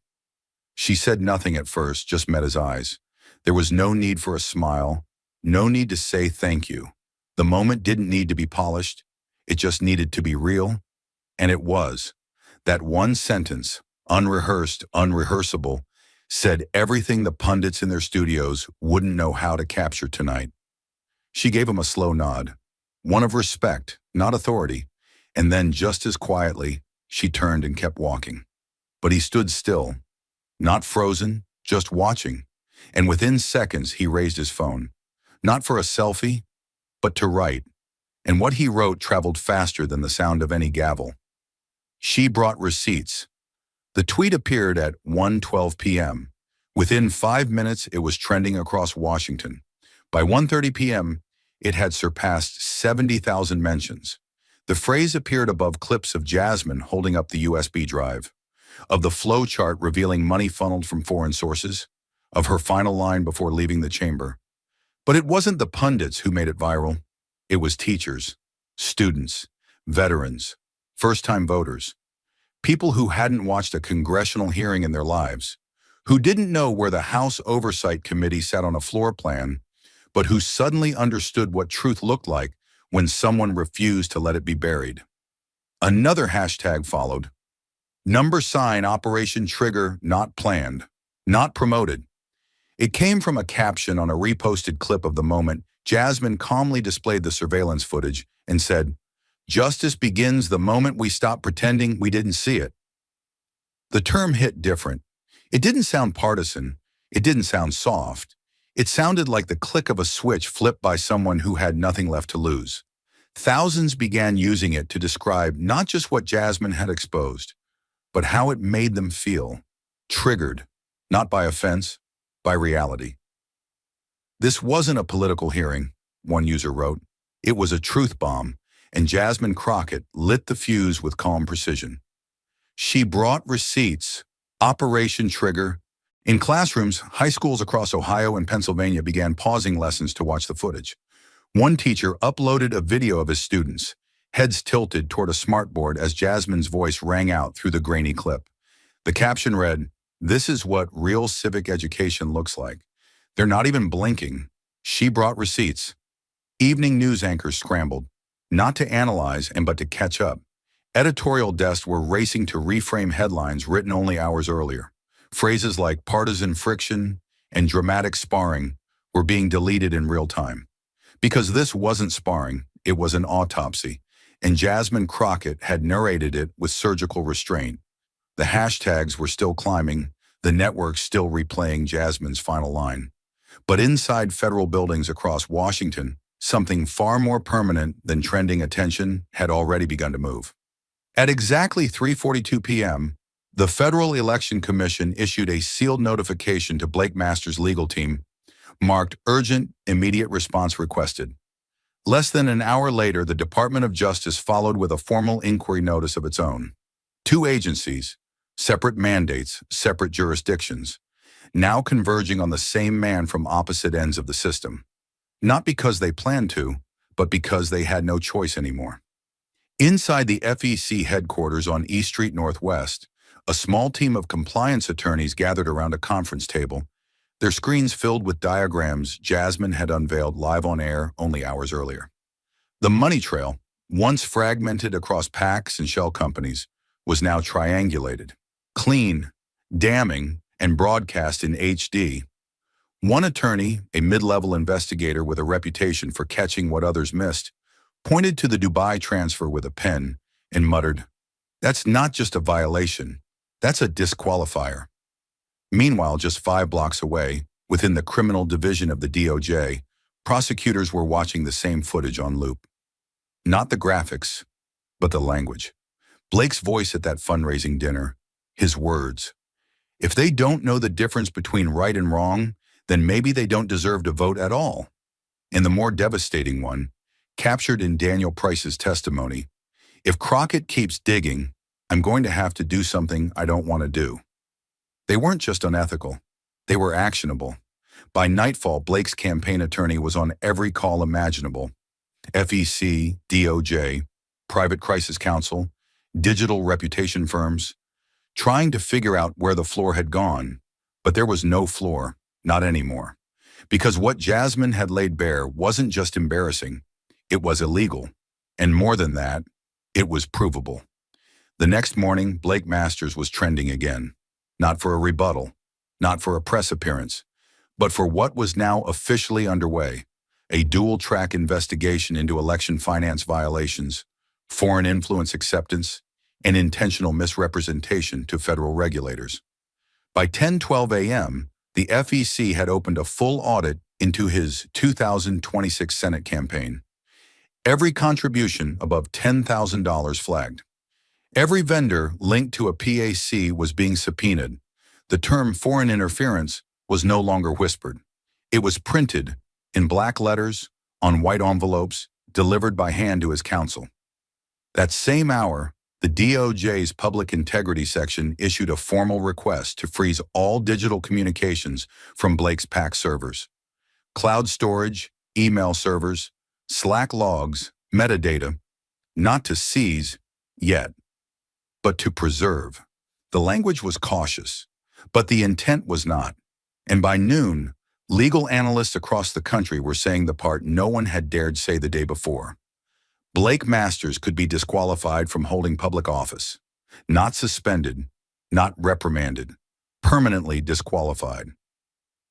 She said nothing at first, just met his eyes. There was no need for a smile, no need to say thank you. The moment didn't need to be polished. It just needed to be real. And it was. That one sentence, unrehearsed, unrehearsable, said everything the pundits in their studios wouldn't know how to capture tonight. She gave him a slow nod, one of respect, not authority, and then just as quietly, She turned and kept walking. But he stood still, not frozen, just watching. And within seconds, he raised his phone. Not for a selfie, but to write. And what he wrote traveled faster than the sound of any gavel. She brought receipts. The tweet appeared at 1:12 p.m. Within 5 minutes, it was trending across Washington. By 1:30 p.m., it had surpassed 70,000 mentions. The phrase appeared above clips of Jasmine holding up the USB drive, of the flow chart revealing money funneled from foreign sources, of her final line before leaving the chamber. But it wasn't the pundits who made it viral. It was teachers, students, veterans, first-time voters, people who hadn't watched a congressional hearing in their lives, who didn't know where the House Oversight Committee sat on a floor plan, but who suddenly understood what truth looked like when someone refused to let it be buried. Another hashtag followed. # Operation Trigger not planned, not promoted. It came from a caption on a reposted clip of the moment. Jasmine calmly displayed the surveillance footage and said, "Justice begins the moment we stop pretending we didn't see it." The term hit different. It didn't sound partisan. It didn't sound soft. It sounded like the click of a switch flipped by someone who had nothing left to lose. Thousands began using it to describe not just what Jasmine had exposed, but how it made them feel, triggered, not by offense, by reality. This wasn't a political hearing, one user wrote. It was a truth bomb, and Jasmine Crockett lit the fuse with calm precision. She brought receipts, Operation Trigger. In classrooms, high schools across Ohio and Pennsylvania began pausing lessons to watch the footage. One teacher uploaded a video of his students, heads tilted toward a smartboard as Jasmine's voice rang out through the grainy clip. The caption read, "This is what real civic education looks like. They're not even blinking. She brought receipts." Evening news anchors scrambled, not to analyze but to catch up. Editorial desks were racing to reframe headlines written only hours earlier. Phrases like partisan friction and dramatic sparring were being deleted in real time. Because this wasn't sparring, it was an autopsy, and Jasmine Crockett had narrated it with surgical restraint. The hashtags were still climbing, the network still replaying Jasmine's final line. But inside federal buildings across Washington, something far more permanent than trending attention had already begun to move. At exactly 3:42 p.m., the Federal Election Commission issued a sealed notification to Blake Masters' legal team, marked Urgent Immediate Response Requested. Less than an hour later, the Department of Justice followed with a formal inquiry notice of its own. Two agencies, separate mandates, separate jurisdictions, now converging on the same man from opposite ends of the system. Not because they planned to, but because they had no choice anymore. Inside the FEC headquarters on East Street Northwest, a small team of compliance attorneys gathered around a conference table, their screens filled with diagrams Jasmine had unveiled live on air only hours earlier. The money trail, once fragmented across PACs and shell companies, was now triangulated, clean, damning, and broadcast in HD. One attorney, a mid-level investigator with a reputation for catching what others missed, pointed to the Dubai transfer with a pen and muttered, "That's not just a violation, that's a disqualifier." Meanwhile, just 5 blocks away, within the criminal division of the DOJ, prosecutors were watching the same footage on loop. Not the graphics, but the language. Blake's voice at that fundraising dinner, his words. If they don't know the difference between right and wrong, then maybe they don't deserve to vote at all. And the more devastating one, captured in Daniel Price's testimony, "If Crockett keeps digging, I'm going to have to do something I don't want to do." They weren't just unethical, they were actionable. By nightfall, Blake's campaign attorney was on every call imaginable. FEC, DOJ, private crisis counsel, digital reputation firms, trying to figure out where the floor had gone. But there was no floor, not anymore. Because what Jasmine had laid bare wasn't just embarrassing, it was illegal. And more than that, it was provable. The next morning, Blake Masters was trending again. Not for a rebuttal, not for a press appearance, but for what was now officially underway, a dual-track investigation into election finance violations, foreign influence acceptance, and intentional misrepresentation to federal regulators. By 10:12 a.m., the FEC had opened a full audit into his 2026 Senate campaign. Every contribution above $10,000 flagged. Every vendor linked to a PAC was being subpoenaed. The term foreign interference was no longer whispered. It was printed in black letters on white envelopes delivered by hand to his counsel. That same hour, the DOJ's Public Integrity Section issued a formal request to freeze all digital communications from Blake's PAC servers. Cloud storage, email servers, Slack logs, metadata, not to seize yet, but to preserve. The language was cautious, but the intent was not. And by noon, legal analysts across the country were saying the part no one had dared say the day before. Blake Masters could be disqualified from holding public office. Not suspended, not reprimanded, permanently disqualified.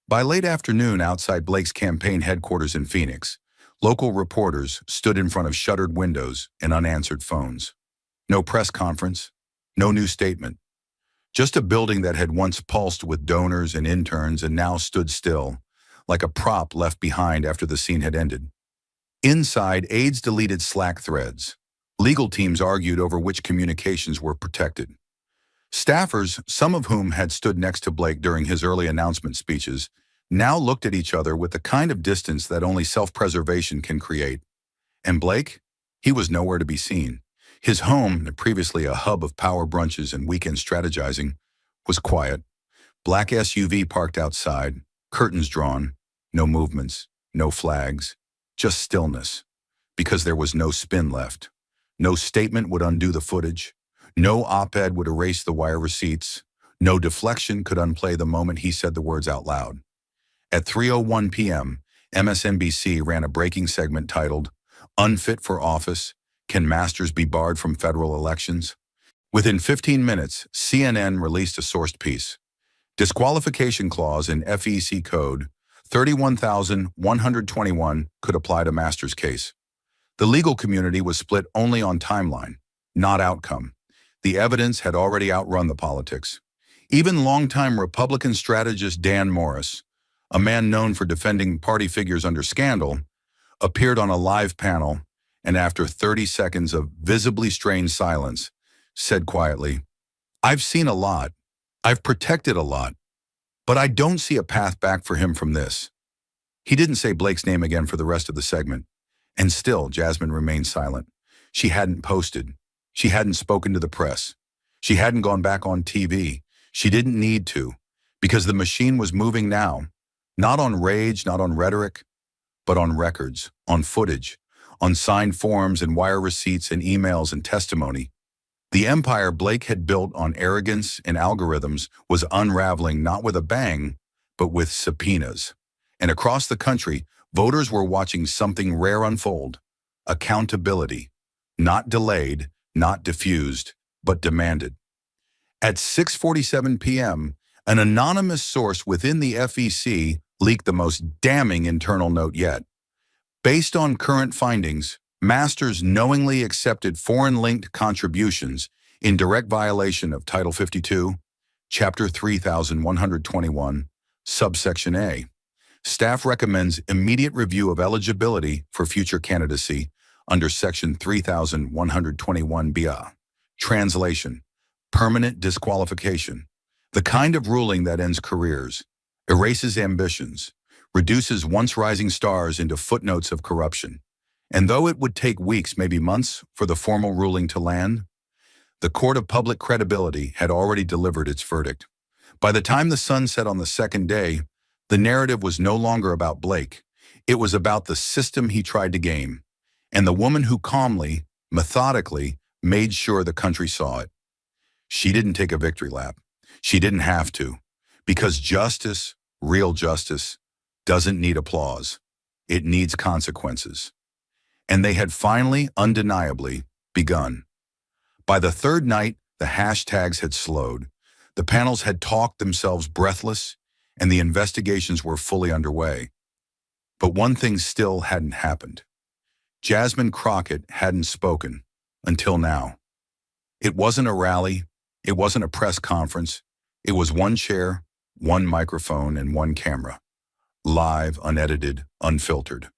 By late afternoon outside Blake's campaign headquarters in Phoenix, local reporters stood in front of shuttered windows and unanswered phones. No press conference, no new statement. Just a building that had once pulsed with donors and interns and now stood still, like a prop left behind after the scene had ended. Inside, aides deleted Slack threads. Legal teams argued over which communications were protected. Staffers, some of whom had stood next to Blake during his early announcement speeches, now looked at each other with the kind of distance that only self-preservation can create. And Blake? He was nowhere to be seen. His home, previously a hub of power brunches and weekend strategizing, was quiet. Black SUV parked outside, curtains drawn, no movements, no flags, just stillness, because there was no spin left. No statement would undo the footage. No op-ed would erase the wire receipts. No deflection could unplay the moment he said the words out loud. At 3:01 p.m., MSNBC ran a breaking segment titled, "Unfit for Office, Can Masters Be Barred from Federal Elections?" Within 15 minutes, CNN released a sourced piece. Disqualification clause in FEC Code 31,121 could apply to Masters' case. The legal community was split only on timeline, not outcome. The evidence had already outrun the politics. Even longtime Republican strategist Dan Morris, a man known for defending party figures under scandal, appeared on a live panel and after 30 seconds of visibly strained silence, said quietly, "I've seen a lot. I've protected a lot. But I don't see a path back for him from this." He didn't say Blake's name again for the rest of the segment. And still, Jasmine remained silent. She hadn't posted. She hadn't spoken to the press. She hadn't gone back on TV. She didn't need to, because the machine was moving now. Not on rage, not on rhetoric, but on records, on footage, on signed forms and wire receipts and emails and testimony. The empire Blake had built on arrogance and algorithms was unraveling not with a bang, but with subpoenas. And across the country, voters were watching something rare unfold: accountability, not delayed, not diffused, but demanded. At 6:47 p.m., an anonymous source within the FEC leaked the most damning internal note yet. Based on current findings, Masters knowingly accepted foreign-linked contributions in direct violation of Title 52, Chapter 3121, Subsection A. Staff recommends immediate review of eligibility for future candidacy under Section 3121BA. Translation: permanent disqualification. The kind of ruling that ends careers, erases ambitions, reduces once rising stars into footnotes of corruption. And though it would take weeks, maybe months, for the formal ruling to land, the court of public credibility had already delivered its verdict. By the time the sun set on the second day, the narrative was no longer about Blake. It was about the system he tried to game, and the woman who calmly, methodically, made sure the country saw it. She didn't take a victory lap. She didn't have to, because justice, real justice, doesn't need applause. It needs consequences. And they had finally, undeniably, begun. By the third night, the hashtags had slowed. The panels had talked themselves breathless, and the investigations were fully underway. But one thing still hadn't happened. Jasmine Crockett hadn't spoken, until now. It wasn't a rally. It wasn't a press conference. It was one chair, one microphone, and one camera. Live, unedited, unfiltered.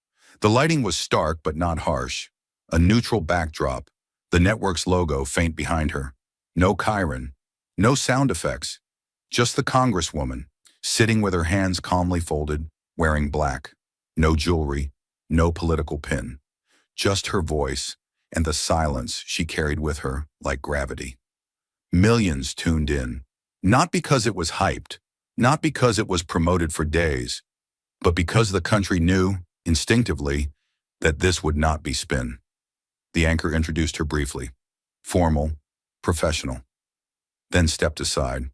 The lighting was stark but not harsh. A neutral backdrop, the network's logo faint behind her. No Chiron, no sound effects, just the Congresswoman, sitting with her hands calmly folded, wearing black. No jewelry, no political pin. Just her voice and the silence she carried with her like gravity. Millions tuned in, not because it was hyped, not because it was promoted for days, but because the country knew, instinctively, that this would not be spin. The anchor introduced her briefly, formal, professional, then stepped aside.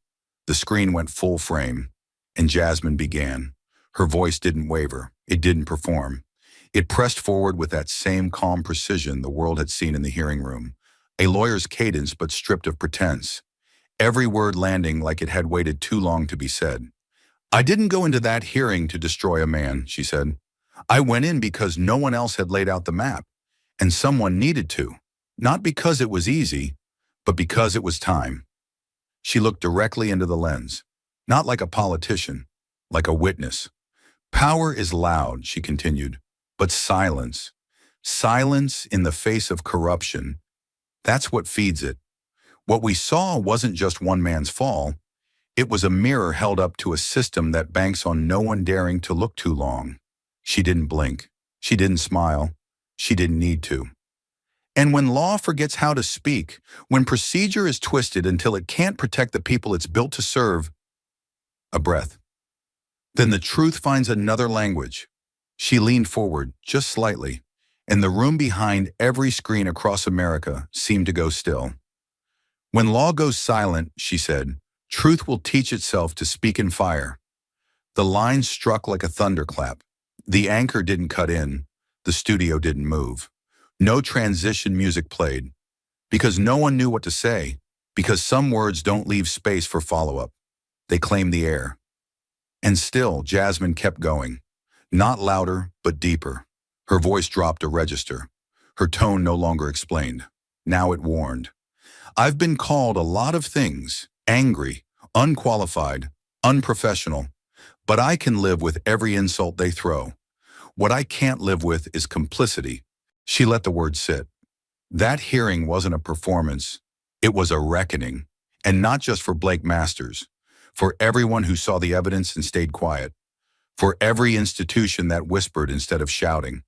The screen went full frame, and Jasmine began. Her voice didn't waver, it didn't perform. It pressed forward with that same calm precision the world had seen in the hearing room, a lawyer's cadence but stripped of pretense, every word landing like it had waited too long to be said. "I didn't go into that hearing to destroy a man," she said. "I went in because no one else had laid out the map, and someone needed to. Not because it was easy, but because it was time." She looked directly into the lens, not like a politician, like a witness. "Power is loud," she continued, "but silence in the face of corruption, that's what feeds it. What we saw wasn't just one man's fall. It was a mirror held up to a system that banks on no one daring to look too long." She didn't blink. She didn't smile. She didn't need to. And when law forgets how to speak, when procedure is twisted until it can't protect the people it's built to serve, a breath. Then the truth finds another language. She leaned forward, just slightly, and the room behind every screen across America seemed to go still. "When law goes silent," she said, "truth will teach itself to speak in fire." The line struck like a thunderclap. The anchor didn't cut in. The studio didn't move. No transition music played. Because no one knew what to say. Because some words don't leave space for follow-up. They claim the air. And still, Jasmine kept going. Not louder, but deeper. Her voice dropped a register. Her tone no longer explained. Now it warned. "I've been called a lot of things. Angry, unqualified, unprofessional. But I can live with every insult they throw. What I can't live with is complicity." She let the word sit. That hearing wasn't a performance. It was a reckoning. And not just for Blake Masters. For everyone who saw the evidence and stayed quiet. For every institution that whispered instead of shouting.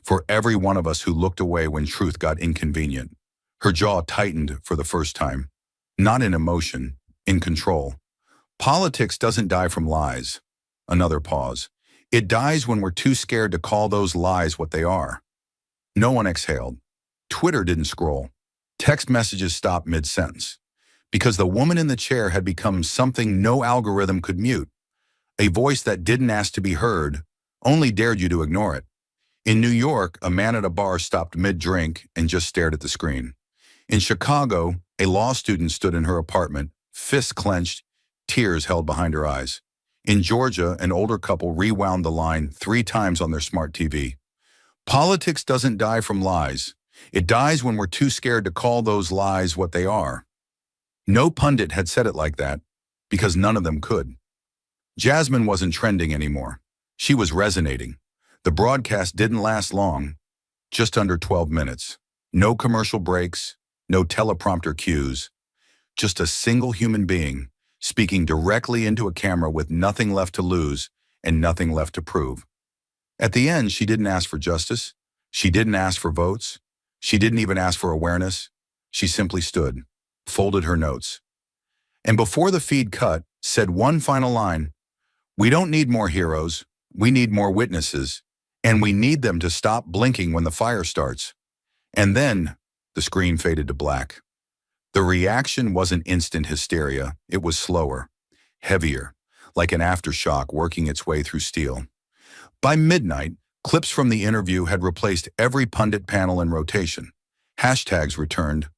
For every one of us who looked away when truth got inconvenient. Her jaw tightened for the first time. Not in emotion, in control. Politics doesn't die from lies. Another pause. It dies when we're too scared to call those lies what they are. No one exhaled. Twitter didn't scroll. Text messages stopped mid-sentence. Because the woman in the chair had become something no algorithm could mute. A voice that didn't ask to be heard, only dared you to ignore it. In New York, a man at a bar stopped mid-drink and just stared at the screen. In Chicago, a law student stood in her apartment, fists clenched, tears held behind her eyes. In Georgia, an older couple rewound the line 3 times on their smart TV. Politics doesn't die from lies. It dies when we're too scared to call those lies what they are. No pundit had said it like that, because none of them could. Jasmine wasn't trending anymore. She was resonating. The broadcast didn't last long, just under 12 minutes. No commercial breaks, no teleprompter cues. Just a single human being speaking directly into a camera with nothing left to lose and nothing left to prove. At the end, she didn't ask for justice. She didn't ask for votes. She didn't even ask for awareness. She simply stood, folded her notes, and before the feed cut, said one final line: "We don't need more heroes. We need more witnesses, and we need them to stop blinking when the fire starts." And then the screen faded to black. The reaction wasn't instant hysteria. It was slower, heavier, like an aftershock working its way through steel. By midnight, clips from the interview had replaced every pundit panel in rotation. Hashtags returned,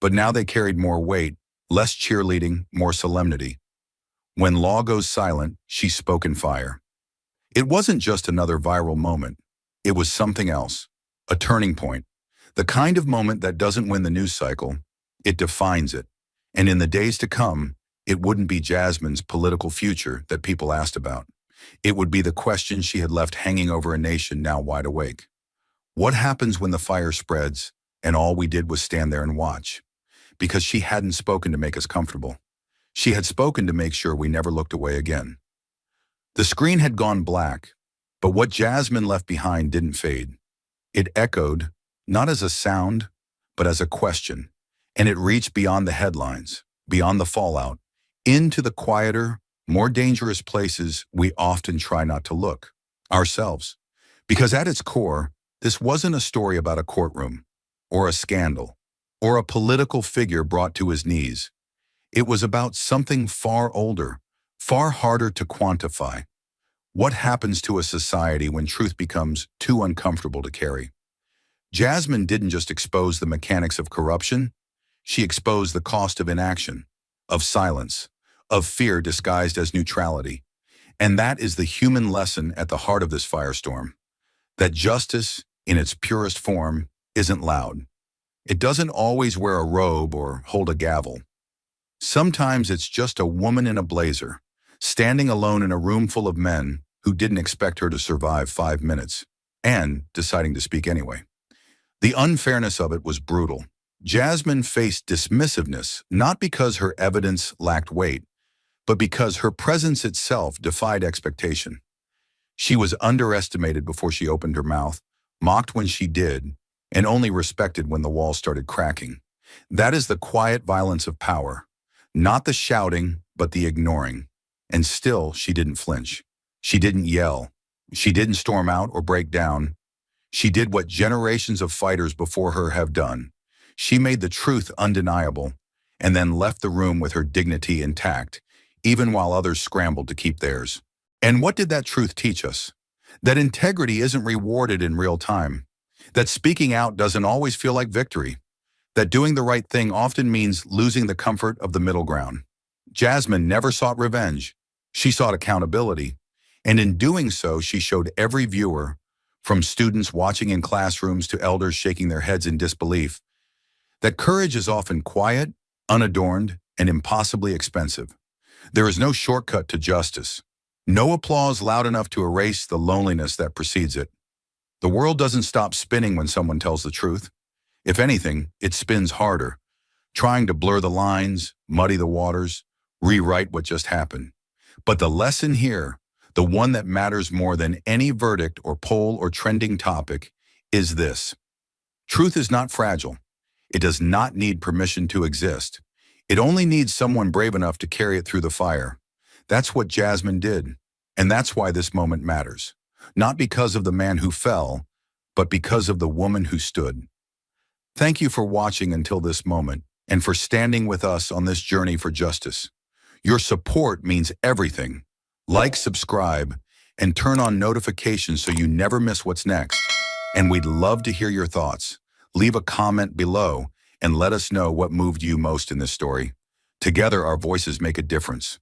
but now they carried more weight, less cheerleading, more solemnity. When law goes silent, she spoke in fire. It wasn't just another viral moment. It was something else, a turning point, the kind of moment that doesn't win the news cycle, It defines it. And in the days to come, it wouldn't be Jasmine's political future that people asked about. It would be the question she had left hanging over a nation now wide awake. What happens when the fire spreads and all we did was stand there and watch? Because she hadn't spoken to make us comfortable. She had spoken to make sure we never looked away again. The screen had gone black, but what Jasmine left behind didn't fade. It echoed, not as a sound, but as a question, and it reached beyond the headlines, beyond the fallout, into the quieter, more dangerous places we often try not to look, ourselves. Because at its core, this wasn't a story about a courtroom, or a scandal, or a political figure brought to his knees. It was about something far older, far harder to quantify. What happens to a society when truth becomes too uncomfortable to carry? Jasmine didn't just expose the mechanics of corruption, she exposed the cost of inaction, of silence, of fear disguised as neutrality. And that is the human lesson at the heart of this firestorm. That justice, in its purest form, isn't loud. It doesn't always wear a robe or hold a gavel. Sometimes it's just a woman in a blazer, standing alone in a room full of men who didn't expect her to survive 5 minutes, and deciding to speak anyway. The unfairness of it was brutal. Jasmine faced dismissiveness, not because her evidence lacked weight, but because her presence itself defied expectation. She was underestimated before she opened her mouth, mocked when she did, and only respected when the walls started cracking. That is the quiet violence of power. Not the shouting, but the ignoring. And still, she didn't flinch. She didn't yell. She didn't storm out or break down. She did what generations of fighters before her have done. She made the truth undeniable, and then left the room with her dignity intact, even while others scrambled to keep theirs. And what did that truth teach us? That integrity isn't rewarded in real time. That speaking out doesn't always feel like victory. That doing the right thing often means losing the comfort of the middle ground. Jasmine never sought revenge. She sought accountability. And in doing so, she showed every viewer, from students watching in classrooms to elders shaking their heads in disbelief, that courage is often quiet, unadorned, and impossibly expensive. There is no shortcut to justice. No applause loud enough to erase the loneliness that precedes it. The world doesn't stop spinning when someone tells the truth. If anything, it spins harder, trying to blur the lines, muddy the waters, rewrite what just happened. But the lesson here, the one that matters more than any verdict or poll or trending topic, is this. Truth is not fragile. It does not need permission to exist. It only needs someone brave enough to carry it through the fire. That's what Jasmine did, and that's why this moment matters. Not because of the man who fell, but because of the woman who stood. Thank you for watching until this moment, and for standing with us on this journey for justice. Your support means everything. Like, subscribe, and turn on notifications so you never miss what's next. And we'd love to hear your thoughts. Leave a comment below and let us know what moved you most in this story. Together, our voices make a difference.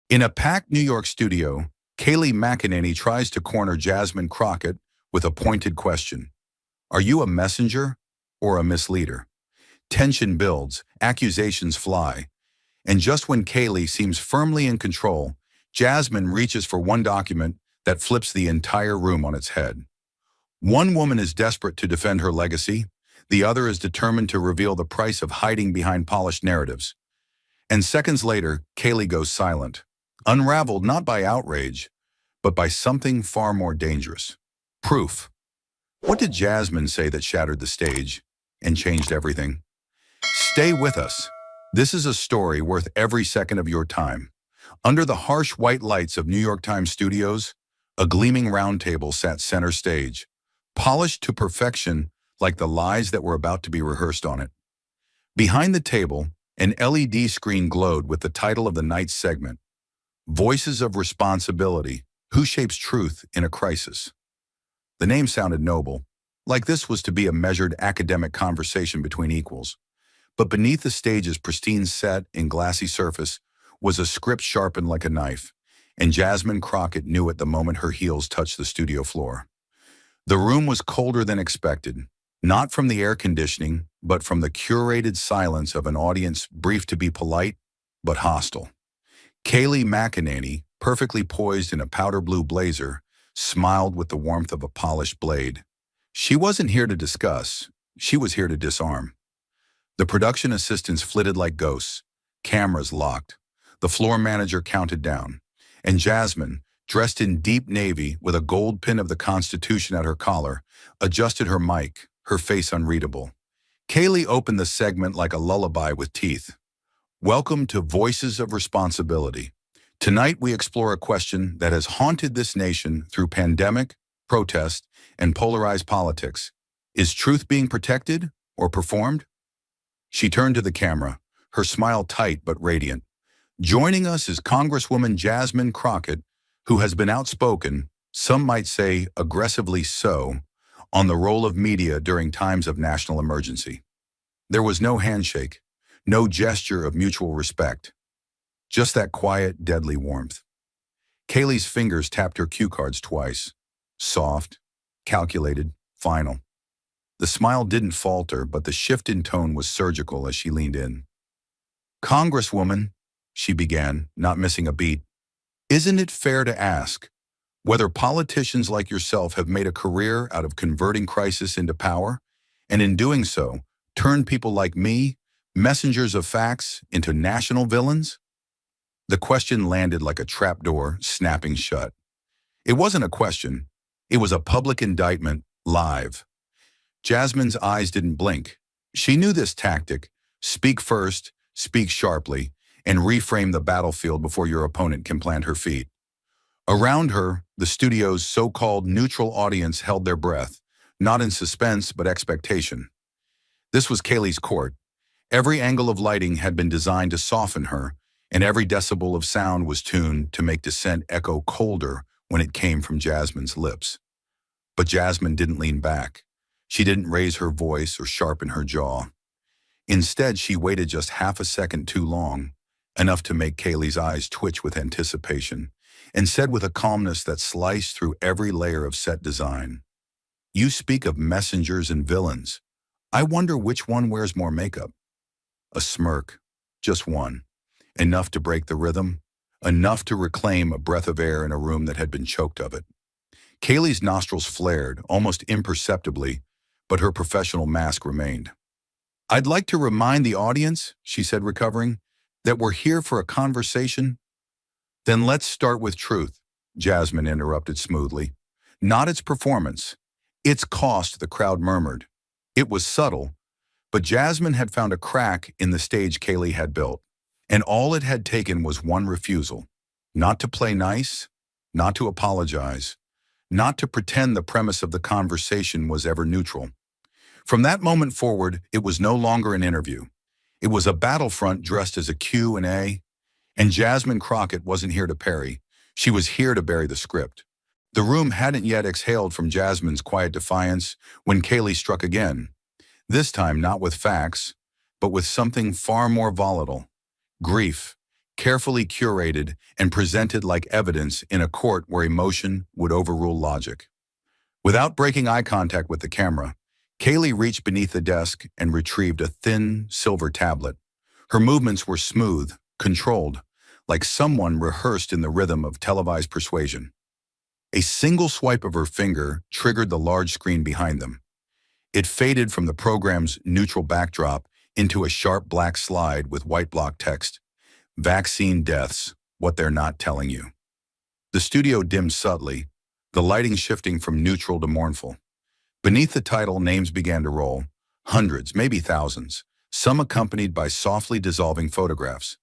In a packed New York studio, Kayleigh McEnany tries to corner Jasmine Crockett with a pointed question. Are you a messenger or a misleader? Tension builds, accusations fly, and just when Kayleigh seems firmly in control, Jasmine reaches for one document that flips the entire room on its head. One woman is desperate to defend her legacy, the other is determined to reveal the price of hiding behind polished narratives. And seconds later, Kayleigh goes silent, unraveled not by outrage, but by something far more dangerous. Proof. What did Jasmine say that shattered the stage and changed everything? Stay with us. This is a story worth every second of your time. Under the harsh white lights of New York Times studios, a gleaming round table sat center stage, polished to perfection like the lies that were about to be rehearsed on it. Behind the table, an LED screen glowed with the title of the night's segment, Voices of Responsibility, Who Shapes Truth in a Crisis? The name sounded noble, like this was to be a measured academic conversation between equals. But beneath the stage's pristine set and glassy surface was a script sharpened like a knife, and Jasmine Crockett knew it the moment her heels touched the studio floor. The room was colder than expected, not from the air conditioning, but from the curated silence of an audience briefed to be polite, but hostile. Kayleigh McEnany, perfectly poised in a powder blue blazer, smiled with the warmth of a polished blade. She wasn't here to discuss, she was here to disarm. The production assistants flitted like ghosts, cameras locked. The floor manager counted down, and Jasmine, dressed in deep navy with a gold pin of the Constitution at her collar, adjusted her mic, her face unreadable. Kayleigh opened the segment like a lullaby with teeth. Welcome to Voices of Responsibility. Tonight we explore a question that has haunted this nation through pandemic, protest, and polarized politics. Is truth being protected or performed? She turned to the camera, her smile tight but radiant. Joining us is Congresswoman Jasmine Crockett, who has been outspoken, some might say aggressively so, on the role of media during times of national emergency. There was no handshake, no gesture of mutual respect, just that quiet, deadly warmth. Kayleigh's fingers tapped her cue cards twice, soft, calculated, final. The smile didn't falter, but the shift in tone was surgical as she leaned in. Congresswoman, she began, not missing a beat, isn't it fair to ask whether politicians like yourself have made a career out of converting crisis into power, and in doing so, turned people like me, messengers of facts, into national villains? The question landed like a trapdoor snapping shut. It wasn't a question. It was a public indictment, live. Jasmine's eyes didn't blink. She knew this tactic: speak first, speak sharply, and reframe the battlefield before your opponent can plant her feet. Around her, the studio's so-called neutral audience held their breath, not in suspense but expectation. This was Kayleigh's court. Every angle of lighting had been designed to soften her, and every decibel of sound was tuned to make dissent echo colder when it came from Jasmine's lips. But Jasmine didn't lean back. She didn't raise her voice or sharpen her jaw. Instead, she waited just half a second too long, enough to make Kayleigh's eyes twitch with anticipation, and said with a calmness that sliced through every layer of set design, "You speak of messengers and villains. I wonder which one wears more makeup." A smirk, just one, enough to break the rhythm, enough to reclaim a breath of air in a room that had been choked of it. Kayleigh's nostrils flared, almost imperceptibly, but her professional mask remained. "I'd like to remind the audience," she said, recovering, "that we're here for a conversation." "Then let's start with truth," Jasmine interrupted smoothly. "Not its performance. Its cost," the crowd murmured. It was subtle, but Jasmine had found a crack in the stage Kayleigh had built, and all it had taken was one refusal: not to play nice, not to apologize, not to pretend the premise of the conversation was ever neutral. From that moment forward, it was no longer an interview. It was a battlefront dressed as a Q&A, and Jasmine Crockett wasn't here to parry. She was here to bury the script. The room hadn't yet exhaled from Jasmine's quiet defiance when Kayleigh struck again, this time not with facts, but with something far more volatile: grief, carefully curated and presented like evidence in a court where emotion would overrule logic. Without breaking eye contact with the camera, Kayleigh reached beneath the desk and retrieved a thin, silver tablet. Her movements were smooth, controlled, like someone rehearsed in the rhythm of televised persuasion. A single swipe of her finger triggered the large screen behind them. It faded from the program's neutral backdrop into a sharp black slide with white block text: "Vaccine deaths, what they're not telling you." The studio dimmed subtly, the lighting shifting from neutral to mournful. Beneath the title, names began to roll, hundreds, maybe thousands, some accompanied by softly dissolving photographs.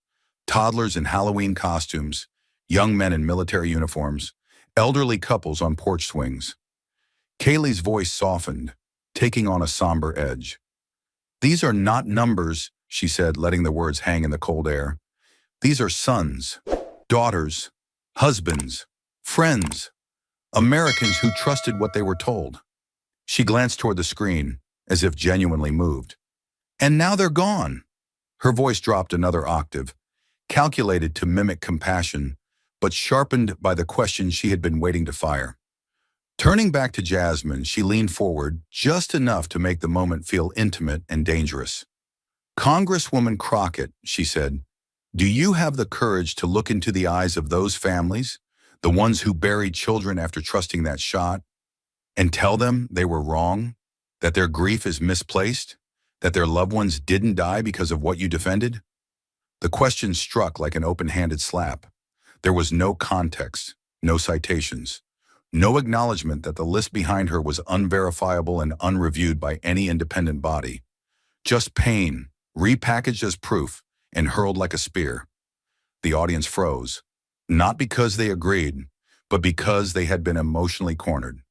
Toddlers in Halloween costumes, young men in military uniforms, elderly couples on porch swings. Kayleigh's voice softened, taking on a somber edge. "These are not numbers," she said, letting the words hang in the cold air. "These are sons, daughters, husbands, friends, Americans who trusted what they were told." She glanced toward the screen, as if genuinely moved. "And now they're gone." Her voice dropped another octave, calculated to mimic compassion, but sharpened by the question she had been waiting to fire. Turning back to Jasmine, she leaned forward just enough to make the moment feel intimate and dangerous. "Congresswoman Crockett," she said, "do you have the courage to look into the eyes of those families, the ones who buried children after trusting that shot, and tell them they were wrong, that their grief is misplaced, that their loved ones didn't die because of what you defended?" The question struck like an open-handed slap. There was no context, no citations, no acknowledgement that the list behind her was unverifiable and unreviewed by any independent body. Just pain, repackaged as proof and hurled like a spear. The audience froze, not because they agreed, but because they had been emotionally cornered.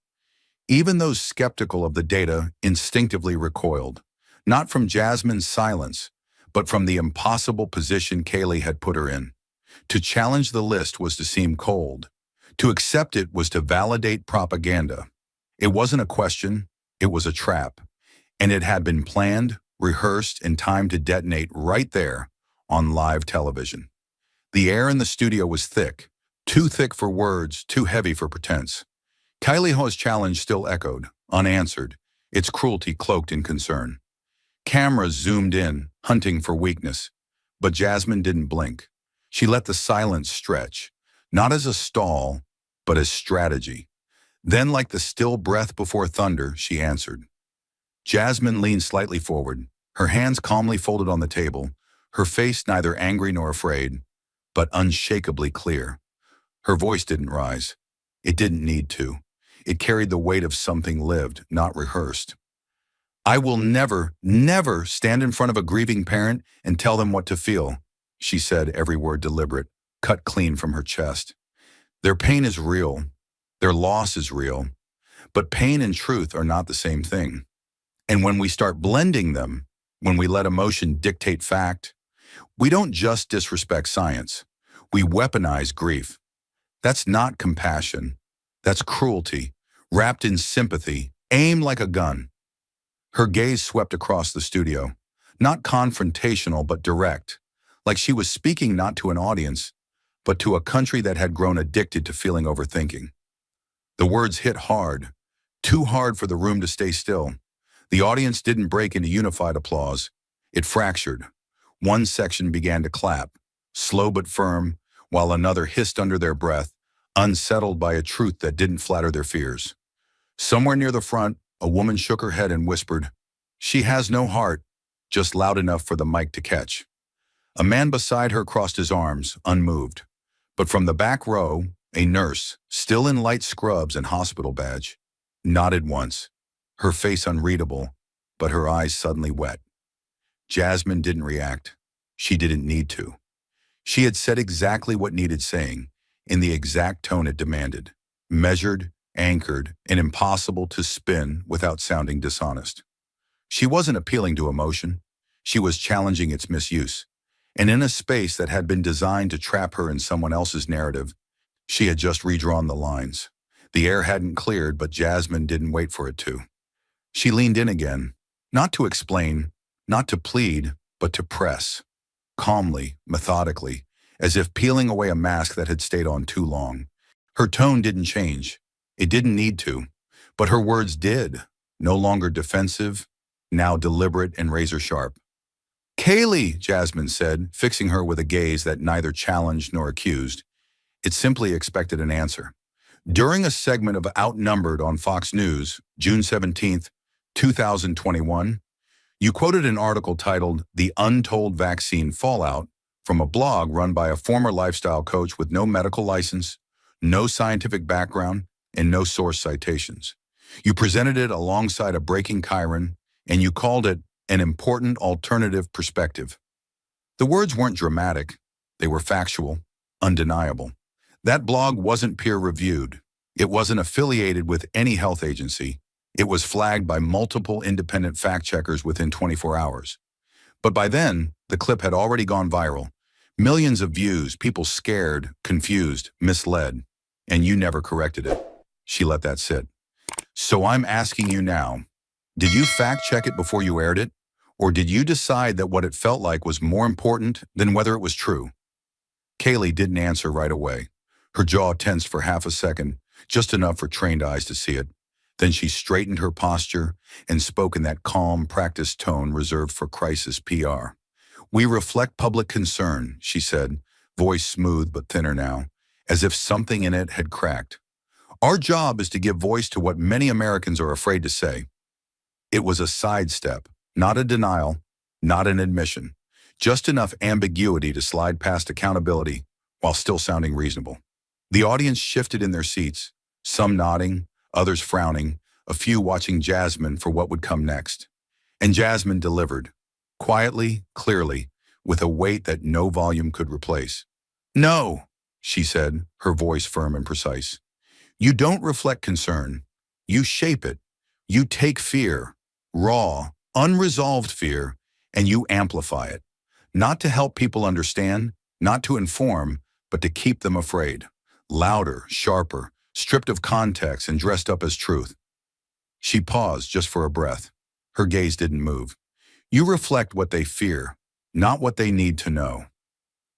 Even those skeptical of the data instinctively recoiled, not from Jasmine's silence, but from the impossible position Kaylee had put her in. To challenge the list was to seem cold. To accept it was to validate propaganda. It wasn't a question, it was a trap. And it had been planned, rehearsed, and timed to detonate right there on live television. The air in the studio was thick, too thick for words, too heavy for pretense. Kylie Ho's challenge still echoed, unanswered, its cruelty cloaked in concern. Cameras zoomed in, hunting for weakness. But Jasmine didn't blink. She let the silence stretch, not as a stall, but as strategy. Then, like the still breath before thunder, she answered. Jasmine leaned slightly forward, her hands calmly folded on the table, her face neither angry nor afraid, but unshakably clear. Her voice didn't rise. It didn't need to. It carried the weight of something lived, not rehearsed. "I will never, never stand in front of a grieving parent and tell them what to feel," she said, every word deliberate, cut clean from her chest. "Their pain is real. Their loss is real. But pain and truth are not the same thing. And when we start blending them, when we let emotion dictate fact, we don't just disrespect science. We weaponize grief. That's not compassion. That's cruelty, wrapped in sympathy, aimed like a gun." Her gaze swept across the studio, not confrontational but direct, like she was speaking not to an audience, but to a country that had grown addicted to feeling overthinking. The words hit hard, too hard for the room to stay still. The audience didn't break into unified applause. It fractured. One section began to clap, slow but firm, while another hissed under their breath, unsettled by a truth that didn't flatter their fears. Somewhere near the front, a woman shook her head and whispered, "She has no heart," just loud enough for the mic to catch. A man beside her crossed his arms, unmoved. But from the back row, a nurse, still in light scrubs and hospital badge, nodded once, her face unreadable, but her eyes suddenly wet. Jasmine didn't react. She didn't need to. She had said exactly what needed saying, in the exact tone it demanded, measured, anchored, and impossible to spin without sounding dishonest. She wasn't appealing to emotion. She was challenging its misuse. And in a space that had been designed to trap her in someone else's narrative, she had just redrawn the lines. The air hadn't cleared, but Jasmine didn't wait for it to. She leaned in again, not to explain, not to plead, but to press. Calmly, methodically, as if peeling away a mask that had stayed on too long. Her tone didn't change. It didn't need to. But her words did, no longer defensive, now deliberate and razor-sharp. "Kaylee," Jasmine said, fixing her with a gaze that neither challenged nor accused. It simply expected an answer. During a segment of Outnumbered on Fox News, June 17th, 2021, you quoted an article titled "The Untold Vaccine Fallout" from a blog run by a former lifestyle coach with no medical license, no scientific background, and no source citations. You presented it alongside a breaking Chiron, and you called it an important alternative perspective. The words weren't dramatic. They were factual, undeniable. That blog wasn't peer-reviewed. It wasn't affiliated with any health agency. It was flagged by multiple independent fact-checkers within 24 hours. But by then, the clip had already gone viral. Millions of views, people scared, confused, misled, and you never corrected it. She let that sit. So I'm asking you now, did you fact-check it before you aired it? Or did you decide that what it felt like was more important than whether it was true? Kaylee didn't answer right away. Her jaw tensed for half a second, just enough for trained eyes to see it. Then she straightened her posture and spoke in that calm, practiced tone reserved for crisis PR. "We reflect public concern," she said, voice smooth but thinner now, as if something in it had cracked. "Our job is to give voice to what many Americans are afraid to say." It was a sidestep, not a denial, not an admission, just enough ambiguity to slide past accountability while still sounding reasonable. The audience shifted in their seats, some nodding, others frowning, a few watching Jasmine for what would come next. And Jasmine delivered, quietly, clearly, with a weight that no volume could replace. "No," she said, her voice firm and precise. "You don't reflect concern. You shape it. You take fear, raw, unresolved fear, and you amplify it. Not to help people understand, not to inform, but to keep them afraid. Louder, sharper, stripped of context and dressed up as truth." She paused just for a breath. Her gaze didn't move. "You reflect what they fear, not what they need to know."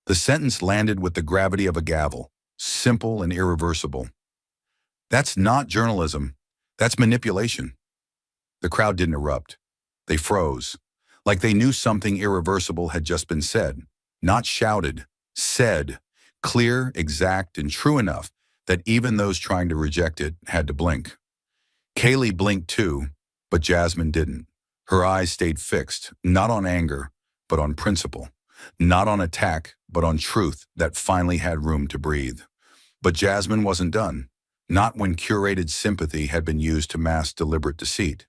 The sentence landed with the gravity of a gavel, simple and irreversible. "That's not journalism. That's manipulation." The crowd didn't erupt. They froze, like they knew something irreversible had just been said. Not shouted, said, clear, exact, and true enough that even those trying to reject it had to blink. Kaylee blinked too, but Jasmine didn't. Her eyes stayed fixed, not on anger, but on principle. Not on attack, but on truth that finally had room to breathe. But Jasmine wasn't done. Not when curated sympathy had been used to mask deliberate deceit.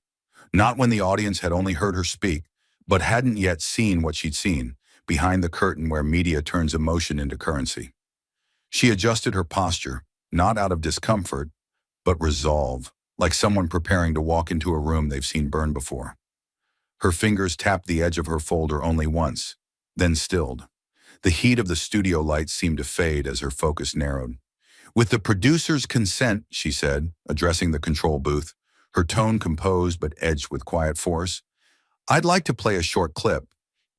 Not when the audience had only heard her speak, but hadn't yet seen what she'd seen, behind the curtain where media turns emotion into currency. She adjusted her posture, not out of discomfort, but resolve, like someone preparing to walk into a room they've seen burn before. Her fingers tapped the edge of her folder only once, then stilled. The heat of the studio lights seemed to fade as her focus narrowed. "With the producer's consent," she said, addressing the control booth, her tone composed but edged with quiet force, "I'd like to play a short clip.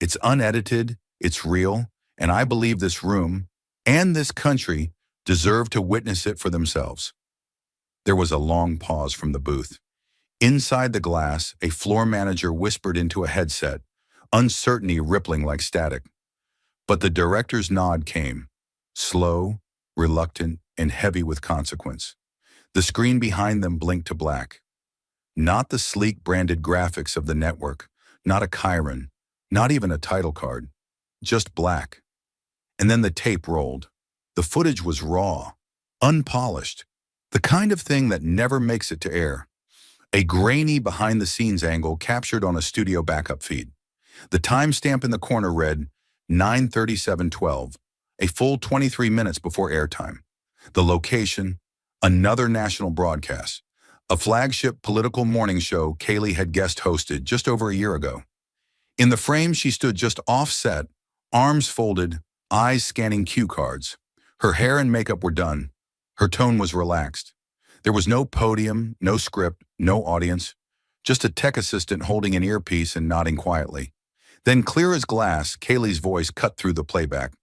It's unedited, it's real, and I believe this room and this country deserve to witness it for themselves." There was a long pause from the booth. Inside the glass, a floor manager whispered into a headset, uncertainty rippling like static. But the director's nod came, slow, reluctant, and heavy with consequence. The screen behind them blinked to black. Not the sleek branded graphics of the network, not a chyron, not even a title card, just black. And then the tape rolled. The footage was raw, unpolished, the kind of thing that never makes it to air. A grainy behind-the-scenes angle captured on a studio backup feed. The timestamp in the corner read 9:37:12, a full 23 minutes before airtime. The location, another national broadcast, a flagship political morning show Kaylee had guest hosted just over a year ago. In the frame, she stood just offset, arms folded, eyes scanning cue cards. Her hair and makeup were done. Her tone was relaxed. There was no podium, no script, no audience, just a tech assistant holding an earpiece and nodding quietly. Then, clear as glass, Kaylee's voice cut through the playback.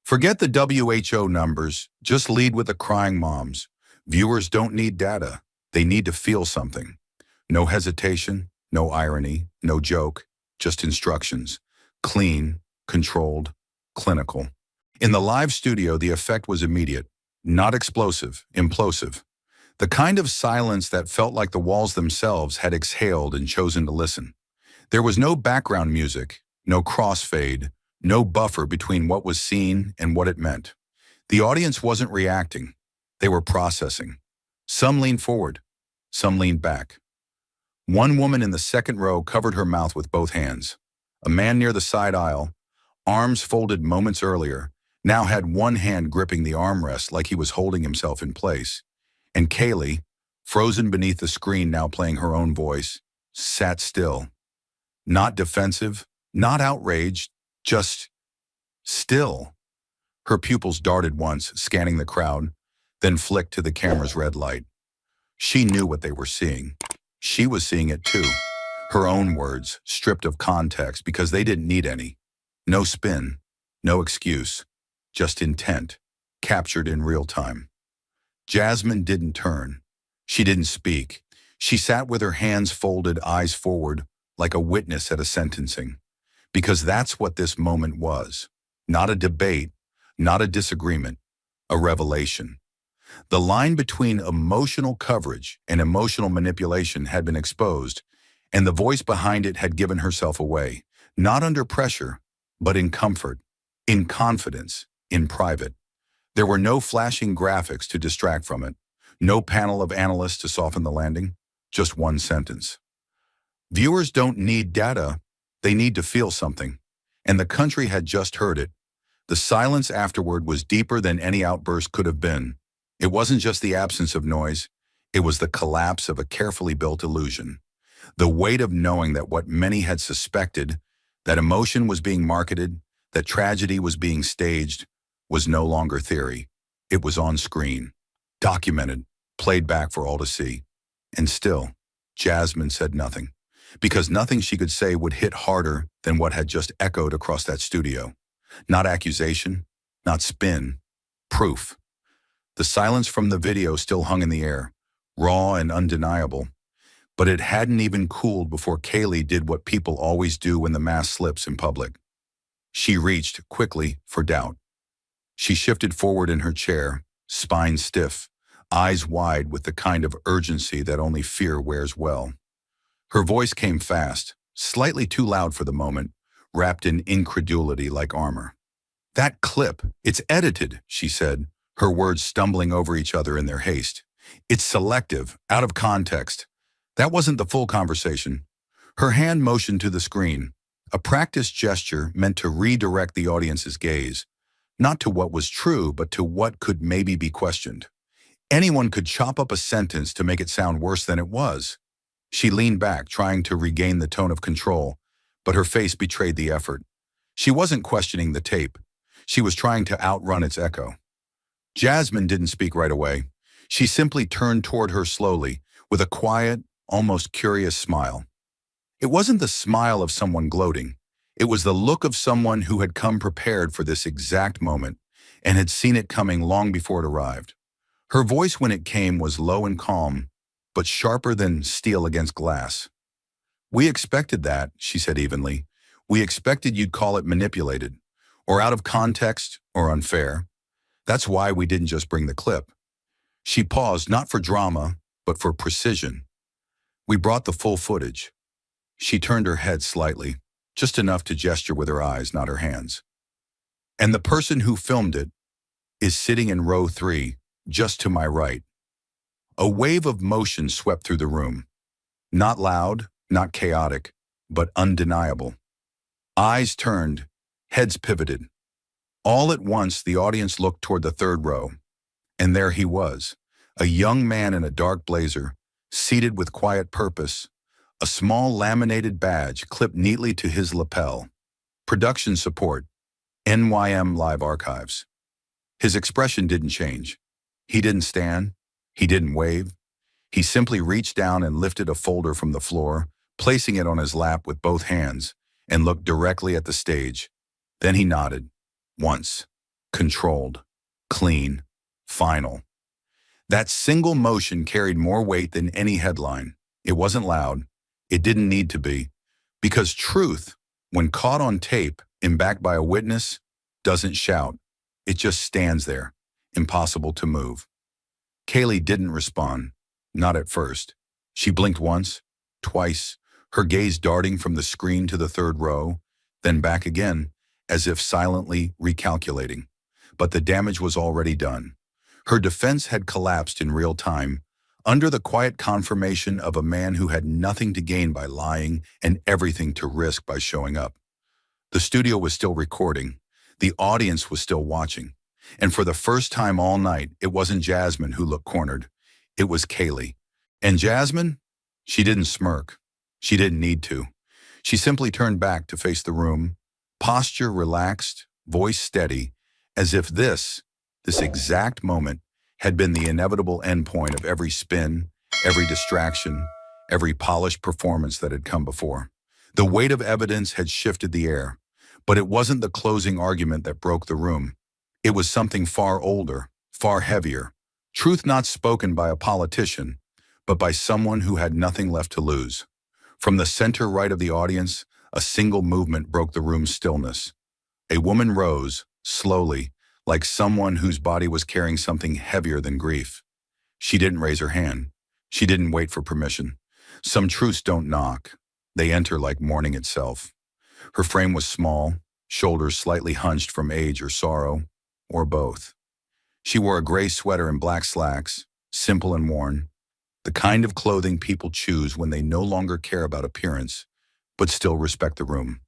"Forget the WHO numbers, just lead with the crying moms. Viewers don't need data, they need to feel something. No hesitation, no irony, no joke, just instructions. Clean, controlled, clinical." In the live studio, the effect was immediate, not explosive, implosive. The kind of silence that felt like the walls themselves had exhaled and chosen to listen. There was no background music, no crossfade, no buffer between what was seen and what it meant. The audience wasn't reacting. They were processing. Some leaned forward, some leaned back. One woman in the second row covered her mouth with both hands. A man near the side aisle, arms folded moments earlier, now had one hand gripping the armrest like he was holding himself in place. And Kaylee, frozen beneath the screen now playing her own voice, sat still. Not defensive, not outraged, just still. Her pupils darted once, scanning the crowd, then flicked to the camera's red light. She knew what they were seeing. She was seeing it too. Her own words, stripped of context because they didn't need any. No spin, no excuse, just intent, captured in real time. Jasmine didn't turn. She didn't speak. She sat with her hands folded, eyes forward, like a witness at a sentencing. Because that's what this moment was. Not a debate, not a disagreement, a revelation. The line between emotional coverage and emotional manipulation had been exposed, and the voice behind it had given herself away, not under pressure, but in comfort, in confidence, in private. There were no flashing graphics to distract from it, no panel of analysts to soften the landing, just one sentence. Viewers don't need data, they need to feel something. And the country had just heard it. The silence afterward was deeper than any outburst could have been. It wasn't just the absence of noise, it was the collapse of a carefully built illusion. The weight of knowing that what many had suspected, that emotion was being marketed, that tragedy was being staged, was no longer theory. It was on screen, documented, played back for all to see. And still, Jasmine said nothing, because nothing she could say would hit harder than what had just echoed across that studio. Not accusation, not spin, proof. The silence from the video still hung in the air, raw and undeniable. But it hadn't even cooled before Kaylee did what people always do when the mask slips in public. She reached, quickly, for doubt. She shifted forward in her chair, spine stiff, eyes wide with the kind of urgency that only fear wears well. Her voice came fast, slightly too loud for the moment, wrapped in incredulity like armor. "That clip, it's edited," she said, her words stumbling over each other in their haste. "It's selective, out of context. That wasn't the full conversation." Her hand motioned to the screen, a practiced gesture meant to redirect the audience's gaze, not to what was true, but to what could maybe be questioned. Anyone could chop up a sentence to make it sound worse than it was. She leaned back, trying to regain the tone of control, but her face betrayed the effort. She wasn't questioning the tape. She was trying to outrun its echo. Jasmine didn't speak right away. She simply turned toward her slowly, with a quiet, almost curious smile. It wasn't the smile of someone gloating. It was the look of someone who had come prepared for this exact moment and had seen it coming long before it arrived. Her voice when it came was low and calm, but sharper than steel against glass. "We expected that," she said evenly. "We expected you'd call it manipulated, or out of context, or unfair. That's why we didn't just bring the clip." She paused, not for drama, but for precision. "We brought the full footage." She turned her head slightly, just enough to gesture with her eyes, not her hands. "And the person who filmed it is sitting in row 3, just to my right." A wave of motion swept through the room. Not loud, not chaotic, but undeniable. Eyes turned, heads pivoted. All at once, the audience looked toward the 3rd row. And there he was, a young man in a dark blazer, seated with quiet purpose, a small laminated badge clipped neatly to his lapel. "Production support, NYM Live Archives." His expression didn't change. He didn't stand. He didn't wave. He simply reached down and lifted a folder from the floor, placing it on his lap with both hands, and looked directly at the stage. Then he nodded. Once. Controlled. Clean. Final. That single motion carried more weight than any headline. It wasn't loud. It didn't need to be. Because truth, when caught on tape and backed by a witness, doesn't shout. It just stands there, impossible to move. Kaylee didn't respond. Not at first. She blinked once, twice, her gaze darting from the screen to the 3rd row, then back again, as if silently recalculating. But the damage was already done. Her defense had collapsed in real time, under the quiet confirmation of a man who had nothing to gain by lying and everything to risk by showing up. The studio was still recording. The audience was still watching. And for the first time all night, it wasn't Jasmine who looked cornered. It was Kaylee. And Jasmine? She didn't smirk. She didn't need to. She simply turned back to face the room, posture relaxed, voice steady, as if this exact moment, had been the inevitable endpoint of every spin, every distraction, every polished performance that had come before. The weight of evidence had shifted the air, but it wasn't the closing argument that broke the room. It was something far older, far heavier, Truth not spoken by a politician, but by someone who had nothing left to lose. From the center right of the audience, a single movement broke the room's stillness. A woman rose, slowly, like someone whose body was carrying something heavier than grief. She didn't raise her hand. She didn't wait for permission. Some truths don't knock. They enter like morning itself. Her frame was small, shoulders slightly hunched from age or sorrow, or both. She wore a gray sweater and black slacks, simple and worn, the kind of clothing people choose when they no longer care about appearance, but still respect the room.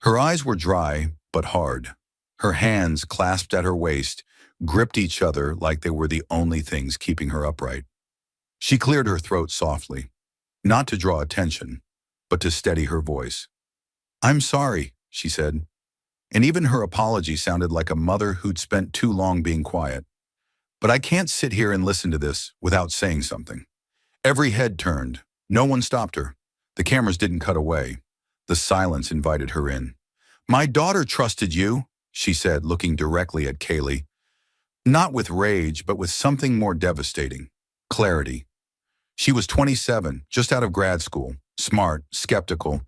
Her eyes were dry, but hard. Her hands, clasped at her waist, gripped each other like they were the only things keeping her upright. She cleared her throat softly, not to draw attention, but to steady her voice. "I'm sorry," she said, and even her apology sounded like a mother who'd spent too long being quiet. "But I can't sit here and listen to this without saying something." Every head turned. No one stopped her. The cameras didn't cut away. The silence invited her in. "My daughter trusted you," she said, looking directly at Kaylee. Not with rage, but with something more devastating. Clarity. She was 27, just out of grad school, smart, skeptical.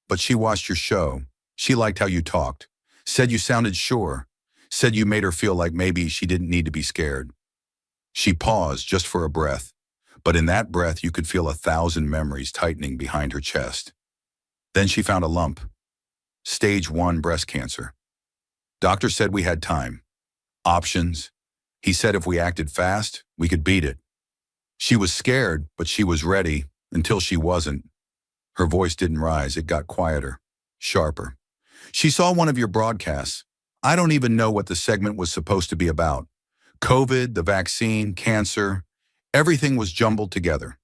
But she watched your show. She liked how you talked. Said you sounded sure. Said you made her feel like maybe she didn't need to be scared. She paused just for a breath. But in that breath, you could feel 1,000 memories tightening behind her chest. Then she found a lump. Stage 1 breast cancer. Doctor said we had time. Options. He said if we acted fast, we could beat it. She was scared, but she was ready, until she wasn't. Her voice didn't rise, it got quieter, sharper. "She saw one of your broadcasts. I don't even know what the segment was supposed to be about. COVID, the vaccine, cancer, everything was jumbled together.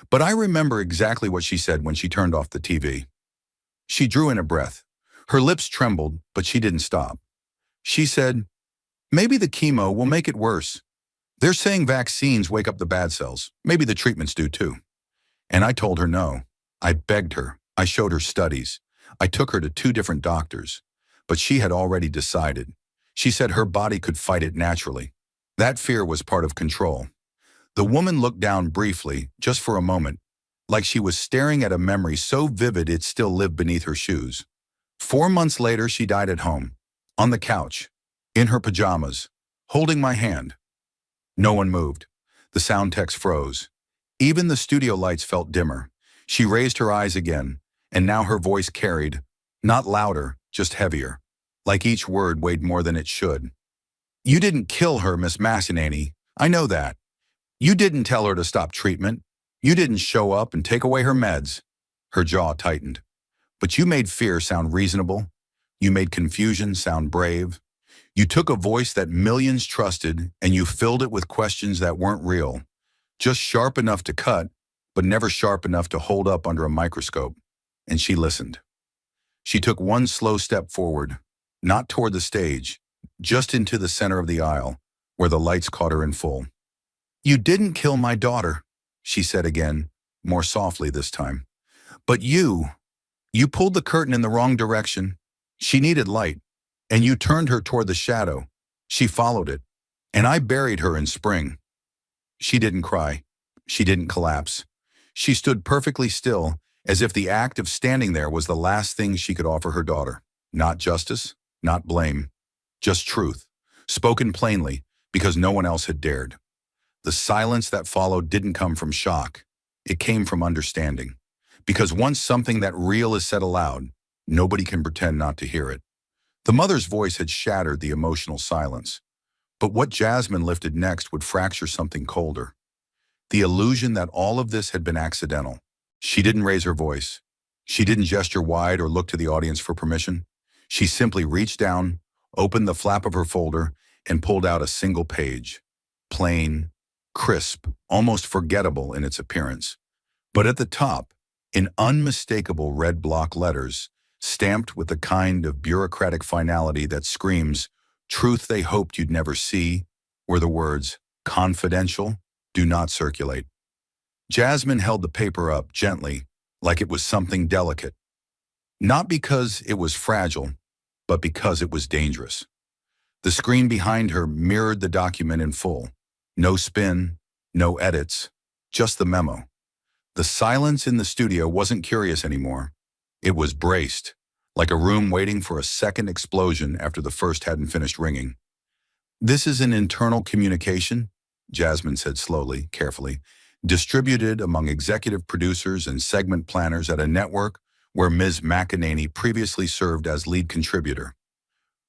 But I remember exactly what she said when she turned off the TV. She drew in a breath. Her lips trembled, but she didn't stop. She said, 'Maybe the chemo will make it worse. They're saying vaccines wake up the bad cells. Maybe the treatments do too.' And I told her no. I begged her. I showed her studies. I took her to 2 different doctors. But she had already decided. She said her body could fight it naturally. That fear was part of control." The woman looked down briefly, just for a moment, like she was staring at a memory so vivid it still lived beneath her shoes. 4 months later, she died at home, on the couch, in her pajamas, holding my hand. No one moved. The sound techs froze. Even the studio lights felt dimmer. She raised her eyes again, and now her voice carried, not louder, just heavier, like each word weighed more than it should. "You didn't kill her, Miss Massinani. I know that. You didn't tell her to stop treatment. You didn't show up and take away her meds." Her jaw tightened. "But you made fear sound reasonable. You made confusion sound brave. You took a voice that millions trusted and you filled it with questions that weren't real, just sharp enough to cut, but never sharp enough to hold up under a microscope." And she listened. She took one slow step forward, not toward the stage, just into the center of the aisle, where the lights caught her in full. "You didn't kill my daughter," she said again, more softly this time. "But you pulled the curtain in the wrong direction. She needed light, and you turned her toward the shadow. She followed it, and I buried her in spring." She didn't cry. She didn't collapse. She stood perfectly still, as if the act of standing there was the last thing she could offer her daughter. Not justice, not blame, just truth, spoken plainly, because no one else had dared. The silence that followed didn't come from shock. It came from understanding. Because once something that real is said aloud, nobody can pretend not to hear it. The mother's voice had shattered the emotional silence. But what Jasmine lifted next would fracture something colder. The illusion that all of this had been accidental. She didn't raise her voice. She didn't gesture wide or look to the audience for permission. She simply reached down, opened the flap of her folder, and pulled out a single page. Plain, crisp, almost forgettable in its appearance. But at the top, in unmistakable red block letters, stamped with the kind of bureaucratic finality that screams, "Truth they hoped you'd never see," were the words, "Confidential, do not circulate." Jasmine held the paper up gently, like it was something delicate. Not because it was fragile, but because it was dangerous. The screen behind her mirrored the document in full. No spin, no edits, just the memo. The silence in the studio wasn't curious anymore. It was braced, like a room waiting for a second explosion after the first hadn't finished ringing. "This is an internal communication," Jasmine said slowly, carefully, "distributed among executive producers and segment planners at a network where Ms. McEnany previously served as lead contributor."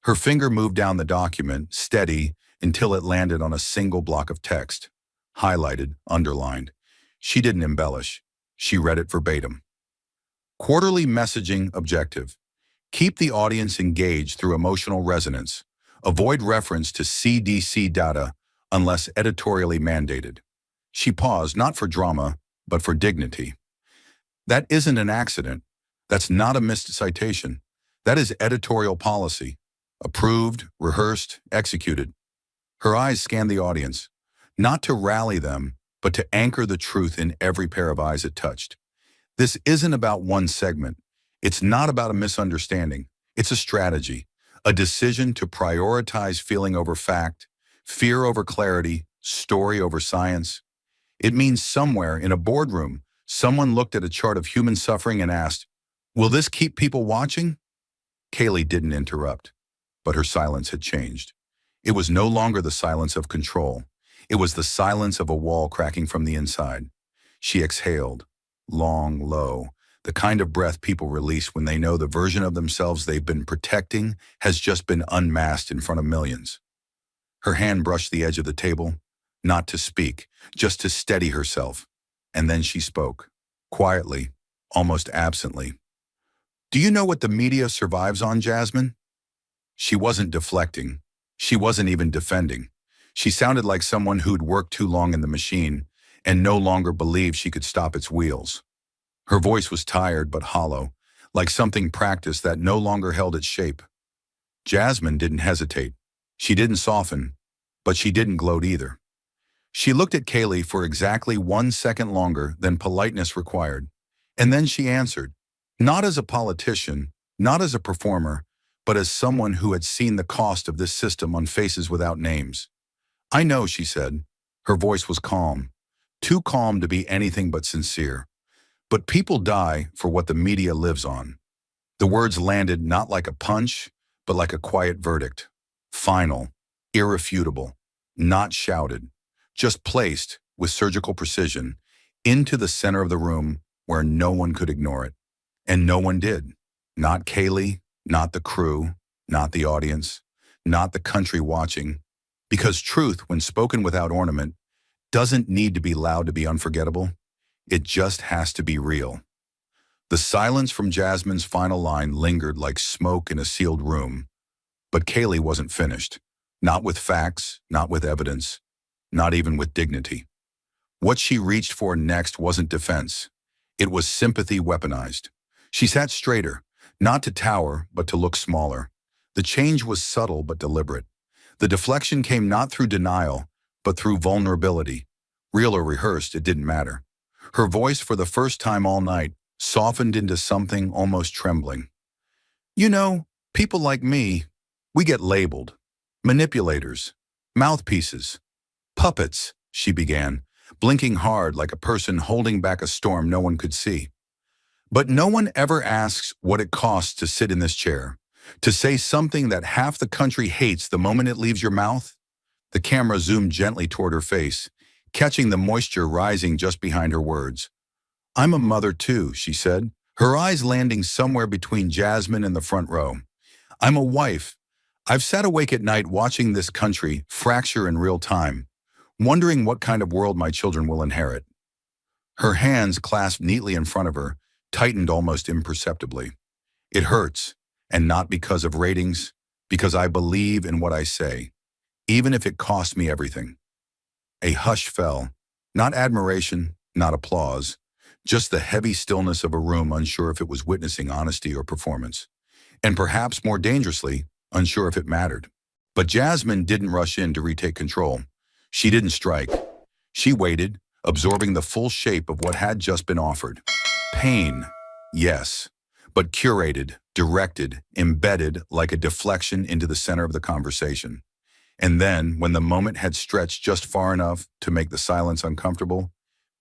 Her finger moved down the document, steady, until it landed on a single block of text. Highlighted, underlined. She didn't embellish. She read it verbatim. Quarterly messaging objective. Keep the audience engaged through emotional resonance. Avoid reference to CDC data unless editorially mandated. She paused, not for drama, but for dignity. That isn't an accident. That's not a missed citation. That is editorial policy. Approved, rehearsed, executed. Her eyes scanned the audience, not to rally them, but to anchor the truth in every pair of eyes it touched. This isn't about one segment. It's not about a misunderstanding. It's a strategy, a decision to prioritize feeling over fact, fear over clarity, story over science. It means somewhere in a boardroom, someone looked at a chart of human suffering and asked, "Will this keep people watching?" Kaylee didn't interrupt, but her silence had changed. It was no longer the silence of control. It was the silence of a wall cracking from the inside. She exhaled, long, low, the kind of breath people release when they know the version of themselves they've been protecting has just been unmasked in front of millions. Her hand brushed the edge of the table, not to speak, just to steady herself. And then she spoke, quietly, almost absently. "Do you know what the media survives on, Jasmine?" She wasn't deflecting. She wasn't even defending. She sounded like someone who'd worked too long in the machine and no longer believed she could stop its wheels. Her voice was tired but hollow, like something practiced that no longer held its shape. Jasmine didn't hesitate. She didn't soften, but she didn't gloat either. She looked at Kaylee for exactly 1 second longer than politeness required, and then she answered, not as a politician, not as a performer, but as someone who had seen the cost of this system on faces without names. "I know," she said. Her voice was calm, too calm to be anything but sincere. "But people die for what the media lives on." The words landed not like a punch, but like a quiet verdict. Final, irrefutable, not shouted, just placed, with surgical precision, into the center of the room where no one could ignore it. And no one did. Not Kaylee, not the crew, not the audience, not the country watching. Because truth, when spoken without ornament, doesn't need to be loud to be unforgettable. It just has to be real. The silence from Jasmine's final line lingered like smoke in a sealed room. But Kaylee wasn't finished. Not with facts, not with evidence, not even with dignity. What she reached for next wasn't defense. It was sympathy weaponized. She sat straighter, not to tower, but to look smaller. The change was subtle but deliberate. The deflection came not through denial, but through vulnerability. Real or rehearsed, it didn't matter. Her voice, for the first time all night, softened into something almost trembling. "You know, people like me, we get labeled. Manipulators, mouthpieces, puppets," she began, blinking hard like a person holding back a storm no one could see. "But no one ever asks what it costs to sit in this chair, to say something that half the country hates the moment it leaves your mouth." The camera zoomed gently toward her face, catching the moisture rising just behind her words. "I'm a mother too," she said, her eyes landing somewhere between Jasmine and the front row. "I'm a wife. I've sat awake at night watching this country fracture in real time, wondering what kind of world my children will inherit." Her hands, clasped neatly in front of her, tightened almost imperceptibly. "It hurts, and not because of ratings, because I believe in what I say, even if it costs me everything." A hush fell, not admiration, not applause, just the heavy stillness of a room unsure if it was witnessing honesty or performance, and perhaps more dangerously, unsure if it mattered. But Jasmine didn't rush in to retake control. She didn't strike. She waited, absorbing the full shape of what had just been offered. Pain, yes, but curated, directed, embedded like a deflection into the center of the conversation. And then, when the moment had stretched just far enough to make the silence uncomfortable,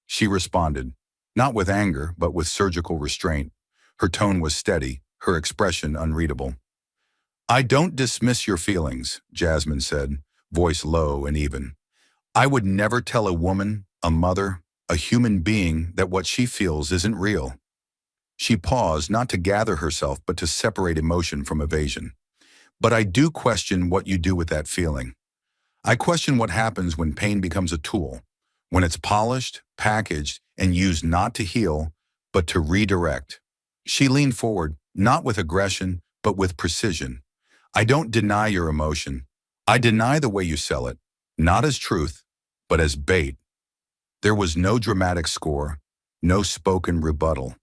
she responded, not with anger, but with surgical restraint. Her tone was steady, her expression unreadable. "I don't dismiss your feelings," Jasmine said, voice low and even. "I would never tell a woman, a mother, a human being that what she feels isn't real." She paused, not to gather herself, but to separate emotion from evasion. "But I do question what you do with that feeling. I question what happens when pain becomes a tool, when it's polished, packaged, and used not to heal, but to redirect." She leaned forward, not with aggression, but with precision. "I don't deny your emotion. I deny the way you sell it, not as truth, but as bait." There was no dramatic score, no spoken rebuttal,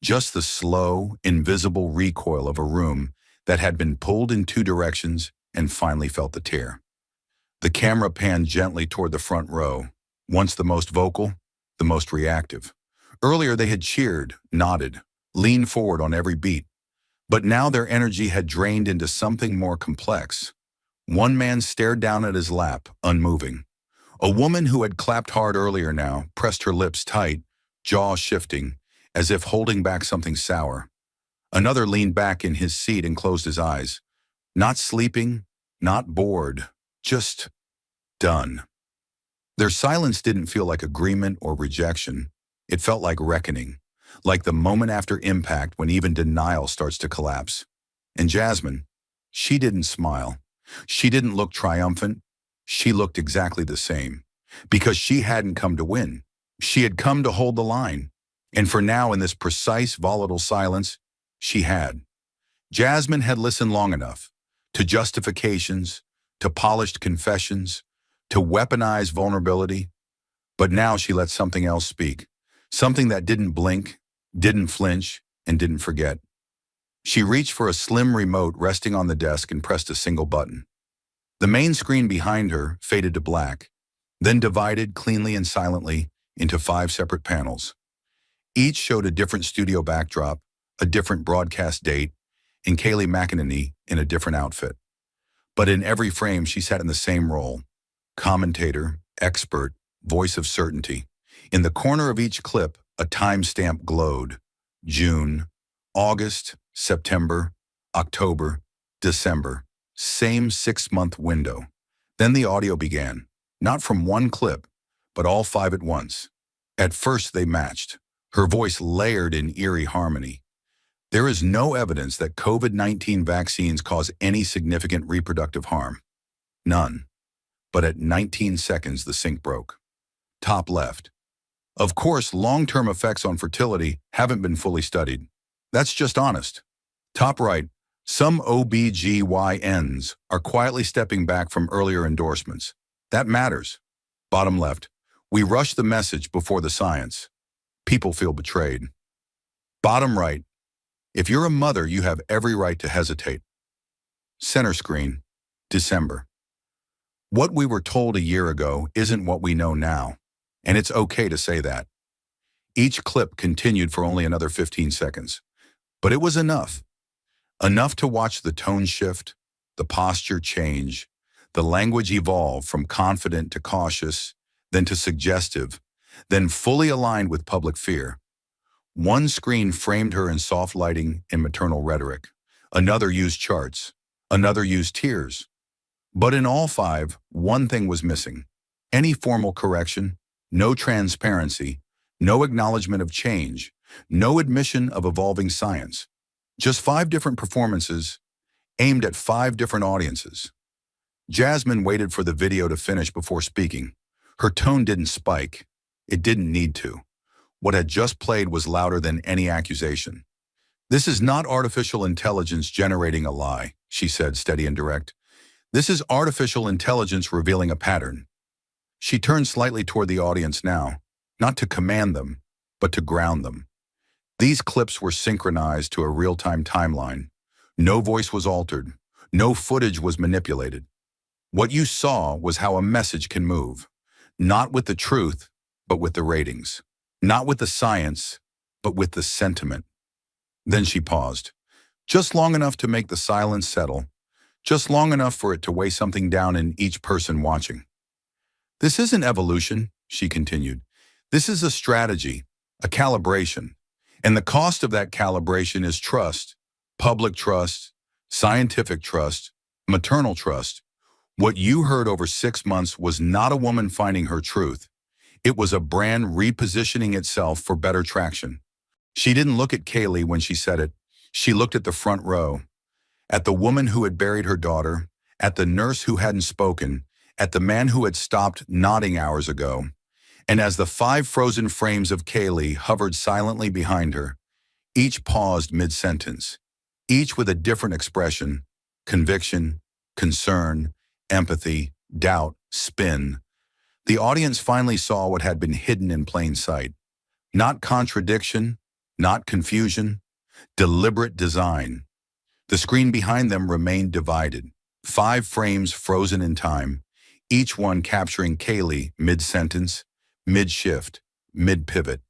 just the slow, invisible recoil of a room that had been pulled in two directions and finally felt the tear. The camera panned gently toward the front row, once the most vocal, the most reactive. Earlier they had cheered, nodded, leaned forward on every beat, but now their energy had drained into something more complex. One man stared down at his lap, unmoving. A woman who had clapped hard earlier now pressed her lips tight, jaw shifting, as if holding back something sour. Another leaned back in his seat and closed his eyes. Not sleeping, not bored, just done. Their silence didn't feel like agreement or rejection. It felt like reckoning, like the moment after impact when even denial starts to collapse. And Jasmine, she didn't smile. She didn't look triumphant. She looked exactly the same. Because she hadn't come to win. She had come to hold the line. And for now, in this precise, volatile silence, she had. Jasmine had listened long enough to justifications, to polished confessions, to weaponized vulnerability. But now she let something else speak, something that didn't blink, didn't flinch, and didn't forget. She reached for a slim remote resting on the desk and pressed a single button. The main screen behind her faded to black, then divided cleanly and silently into 5 separate panels. Each showed a different studio backdrop, a different broadcast date, and Kaylee McEnany in a different outfit. But in every frame, she sat in the same role: commentator, expert, voice of certainty. In the corner of each clip, a timestamp glowed: June, August, September, October, December. Same 6-month window. Then the audio began, not from one clip, but all 5 at once. At first they matched, her voice layered in eerie harmony. There is no evidence that COVID-19 vaccines cause any significant reproductive harm. None. But at 19 seconds, the sync broke. Top left. Of course, long-term effects on fertility haven't been fully studied. That's just honest. Top right. Some OBGYNs are quietly stepping back from earlier endorsements. That matters. Bottom left. We rush the message before the science. People feel betrayed. Bottom right. If you're a mother, you have every right to hesitate. Center screen. December. What we were told a year ago isn't what we know now, and it's okay to say that. Each clip continued for only another 15 seconds, but it was enough. Enough to watch the tone shift, the posture change, the language evolve from confident to cautious, then to suggestive, then fully aligned with public fear. One screen framed her in soft lighting and maternal rhetoric. Another used charts. Another used tears. But in all 5, one thing was missing: any formal correction, no transparency, no acknowledgement of change, no admission of evolving science. Just 5 different performances aimed at 5 different audiences. Jasmine waited for the video to finish before speaking. Her tone didn't spike. It didn't need to. What had just played was louder than any accusation. "This is not artificial intelligence generating a lie," she said, steady and direct. "This is artificial intelligence revealing a pattern." She turned slightly toward the audience now, not to command them, but to ground them. These clips were synchronized to a real-time timeline. No voice was altered. No footage was manipulated. What you saw was how a message can move, not with the truth, but with the ratings. Not with the science, but with the sentiment. Then she paused, just long enough to make the silence settle, just long enough for it to weigh something down in each person watching. This isn't evolution, she continued. This is a strategy, a calibration. And the cost of that calibration is trust, public trust, scientific trust, maternal trust. What you heard over 6 months was not a woman finding her truth. It was a brand repositioning itself for better traction. She didn't look at Kaylee when she said it. She looked at the front row, at the woman who had buried her daughter, at the nurse who hadn't spoken, at the man who had stopped nodding hours ago. And as the 5 frozen frames of Kaylee hovered silently behind her, each paused mid-sentence, each with a different expression: conviction, concern, empathy, doubt, spin. The audience finally saw what had been hidden in plain sight. Not contradiction, not confusion, deliberate design. The screen behind them remained divided, 5 frames frozen in time, each one capturing Kaylee mid-sentence, mid-shift, mid-pivot.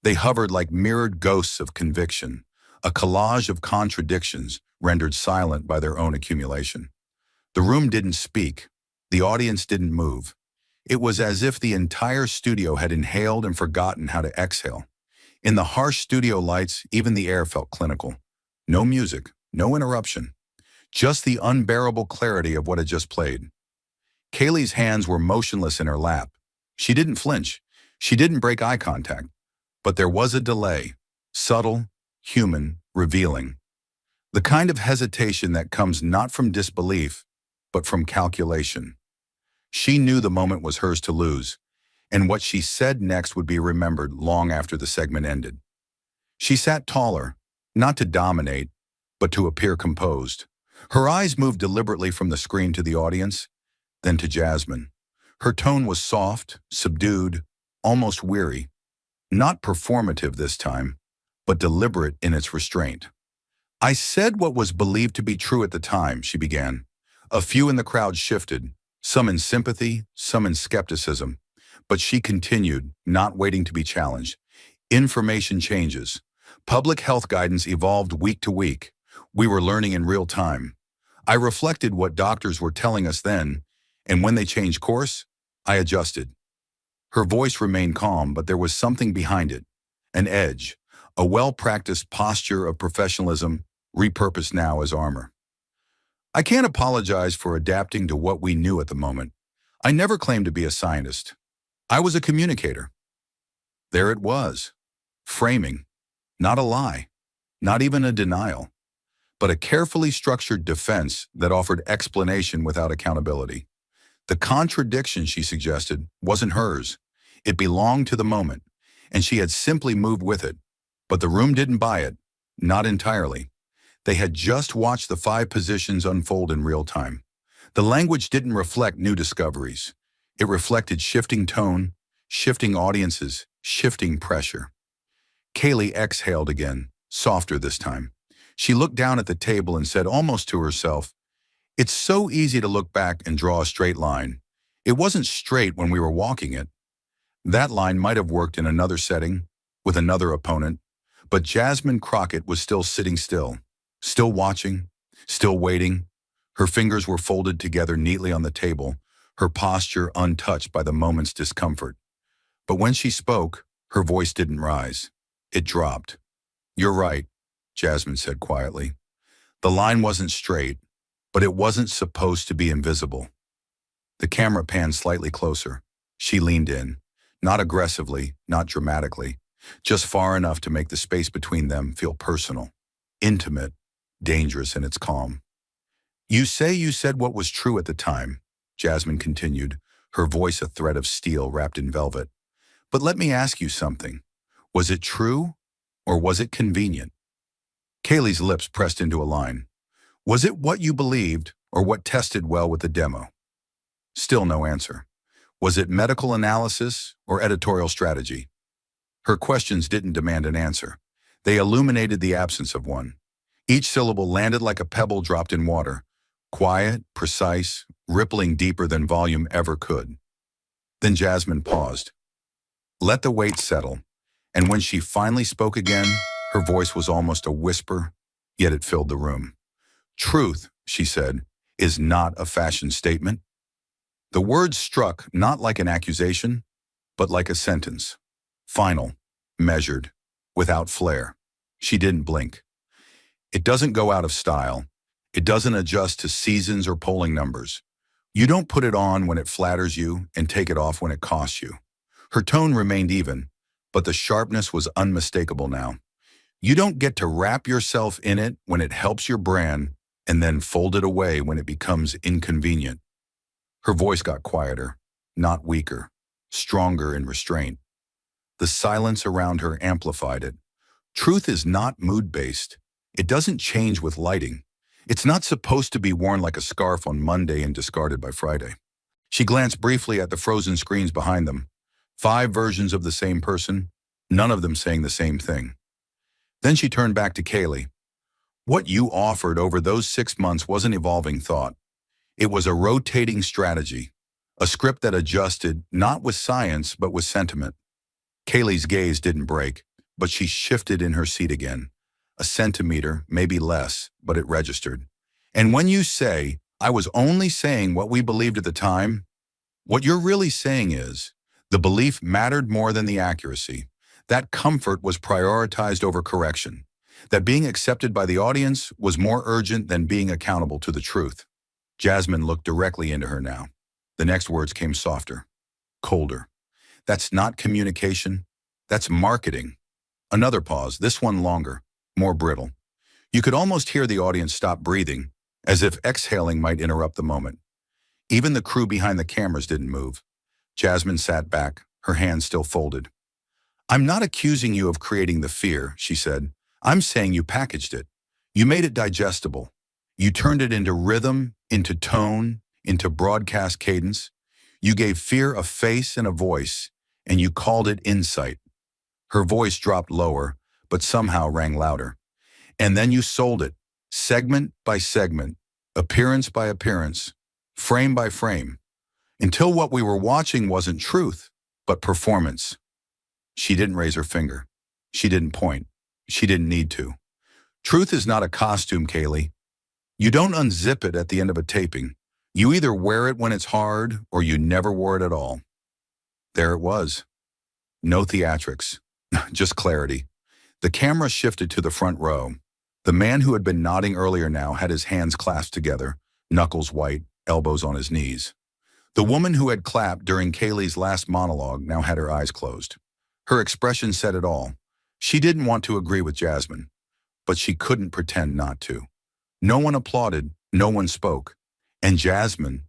They hovered like mirrored ghosts of conviction, a collage of contradictions rendered silent by their own accumulation. The room didn't speak. The audience didn't move. It was as if the entire studio had inhaled and forgotten how to exhale. In the harsh studio lights, even the air felt clinical. No music, no interruption. Just the unbearable clarity of what had just played. Kaylee's hands were motionless in her lap. She didn't flinch. She didn't break eye contact. But there was a delay, subtle, human, revealing. The kind of hesitation that comes not from disbelief, but from calculation. She knew the moment was hers to lose, and what she said next would be remembered long after the segment ended. She sat taller, not to dominate, but to appear composed. Her eyes moved deliberately from the screen to the audience, then to Jasmine. Her tone was soft, subdued, almost weary. Not performative this time, but deliberate in its restraint. "I said what was believed to be true at the time," she began. A few in the crowd shifted, some in sympathy, some in skepticism. But she continued, not waiting to be challenged. "Information changes. Public health guidance evolved week to week. We were learning in real time. I reflected what doctors were telling us then, and when they changed course, I adjusted." Her voice remained calm, but there was something behind it, an edge, a well-practiced posture of professionalism repurposed now as armor. "I can't apologize for adapting to what we knew at the moment. I never claimed to be a scientist. I was a communicator." There it was, framing, not a lie, not even a denial, but a carefully structured defense that offered explanation without accountability. The contradiction, she suggested, wasn't hers. It belonged to the moment, and she had simply moved with it. But the room didn't buy it, not entirely. They had just watched the 5 positions unfold in real time. The language didn't reflect new discoveries. It reflected shifting tone, shifting audiences, shifting pressure. Kaylee exhaled again, softer this time. She looked down at the table and said almost to herself, "It's so easy to look back and draw a straight line. It wasn't straight when we were walking it." That line might have worked in another setting, with another opponent, but Jasmine Crockett was still sitting still watching, still waiting. Her fingers were folded together neatly on the table, her posture untouched by the moment's discomfort. But when she spoke, her voice didn't rise. It dropped. "You're right," Jasmine said quietly. "The line wasn't straight, but it wasn't supposed to be invisible." The camera panned slightly closer. She leaned in. Not aggressively, not dramatically, just far enough to make the space between them feel personal, intimate, dangerous in its calm. "You say you said what was true at the time," Jasmine continued, her voice a thread of steel wrapped in velvet. "But let me ask you something. Was it true, or was it convenient?" Kaylee's lips pressed into a line. "Was it what you believed, or what tested well with the demo?" Still no answer. Was it medical analysis or editorial strategy? Her questions didn't demand an answer. They illuminated the absence of one. Each syllable landed like a pebble dropped in water, quiet, precise, rippling deeper than volume ever could. Then Jasmine paused. Let the weight settle, and when she finally spoke again, her voice was almost a whisper, yet it filled the room. "Truth," she said, is not a fashion statement. The words struck not like an accusation, but like a sentence. Final, measured, without flair. She didn't blink. It doesn't go out of style. It doesn't adjust to seasons or polling numbers. You don't put it on when it flatters you and take it off when it costs you. Her tone remained even, but the sharpness was unmistakable now. You don't get to wrap yourself in it when it helps your brand and then fold it away when it becomes inconvenient. Her voice got quieter, not weaker, stronger in restraint. The silence around her amplified it. Truth is not mood-based. It doesn't change with lighting. It's not supposed to be worn like a scarf on Monday and discarded by Friday. She glanced briefly at the frozen screens behind them. 5 versions of the same person, none of them saying the same thing. Then she turned back to Kaylee. What you offered over those 6 months wasn't evolving thought. It was a rotating strategy, a script that adjusted not with science but with sentiment. Kaylee's gaze didn't break, but she shifted in her seat again. A centimeter, maybe less, but it registered. And when you say, I was only saying what we believed at the time, what you're really saying is, the belief mattered more than the accuracy. That comfort was prioritized over correction. That being accepted by the audience was more urgent than being accountable to the truth. Jasmine looked directly into her now. The next words came softer, colder. That's not communication. That's marketing. Another pause, this one longer, more brittle. You could almost hear the audience stop breathing, as if exhaling might interrupt the moment. Even the crew behind the cameras didn't move. Jasmine sat back, her hands still folded. I'm not accusing you of creating the fear, she said. I'm saying you packaged it. You made it digestible. You turned it into rhythm, into tone, into broadcast cadence. You gave fear a face and a voice, and you called it insight. Her voice dropped lower, but somehow rang louder. And then you sold it, segment by segment, appearance by appearance, frame by frame, until what we were watching wasn't truth, but performance. She didn't raise her finger. She didn't point. She didn't need to. Truth is not a costume, Kaylee. You don't unzip it at the end of a taping. You either wear it when it's hard, or you never wore it at all. There it was. No theatrics, just clarity. The camera shifted to the front row. The man who had been nodding earlier now had his hands clasped together, knuckles white, elbows on his knees. The woman who had clapped during Kaylee's last monologue now had her eyes closed. Her expression said it all. She didn't want to agree with Jasmine, but she couldn't pretend not to. No one applauded, no one spoke. And Jasmine,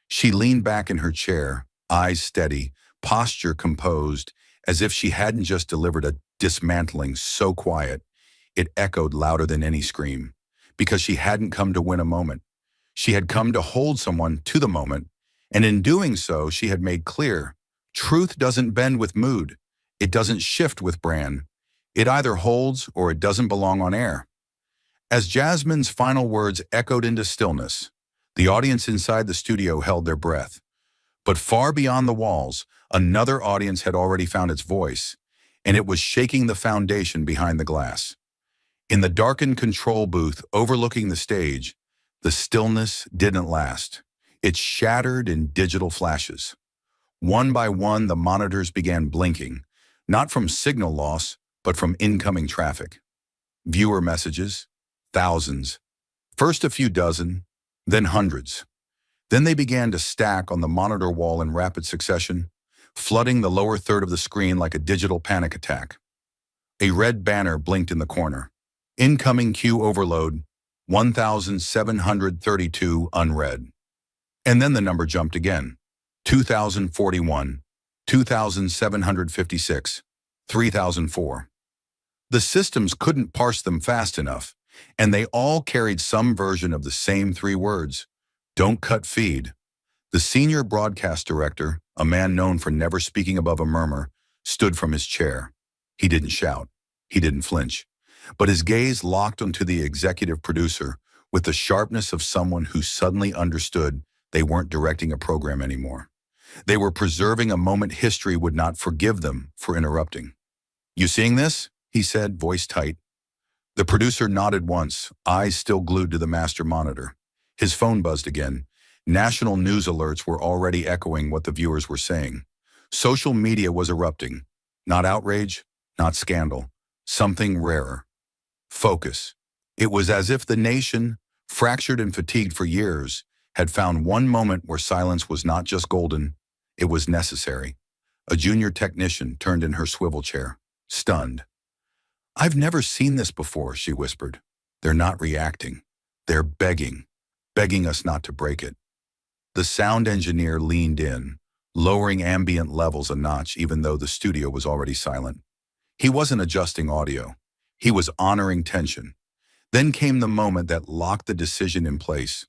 she leaned back in her chair, eyes steady, posture composed, as if she hadn't just delivered a dismantling so quiet, it echoed louder than any scream. Because she hadn't come to win a moment. She had come to hold someone to the moment, and in doing so, she had made clear, truth doesn't bend with mood. It doesn't shift with brand. It either holds or it doesn't belong on air. As Jasmine's final words echoed into stillness, the audience inside the studio held their breath. But far beyond the walls, another audience had already found its voice, and it was shaking the foundation behind the glass. In the darkened control booth overlooking the stage, the stillness didn't last. It shattered in digital flashes. One by one, the monitors began blinking, not from signal loss, but from incoming traffic. Viewer messages, thousands. First a few dozen, then hundreds. Then they began to stack on the monitor wall in rapid succession, flooding the lower third of the screen like a digital panic attack. A red banner blinked in the corner. Incoming queue overload, 1,732 unread. And then the number jumped again. 2,041, 2,756, 3,004. The systems couldn't parse them fast enough, and they all carried some version of the same 3 words. Don't cut feed. The senior broadcast director, a man known for never speaking above a murmur, stood from his chair. He didn't shout. He didn't flinch. But his gaze locked onto the executive producer with the sharpness of someone who suddenly understood they weren't directing a program anymore. They were preserving a moment history would not forgive them for interrupting. You seeing this? He said, voice tight. The producer nodded once, eyes still glued to the master monitor. His phone buzzed again. National news alerts were already echoing what the viewers were saying. Social media was erupting. Not outrage, not scandal. Something rarer. Focus. It was as if the nation, fractured and fatigued for years, had found one moment where silence was not just golden, it was necessary. A junior technician turned in her swivel chair, stunned. "I've never seen this before," she whispered. "They're not reacting. They're begging us not to break it." The sound engineer leaned in, lowering ambient levels a notch even though the studio was already silent. He wasn't adjusting audio. He was honoring tension. Then came the moment that locked the decision in place.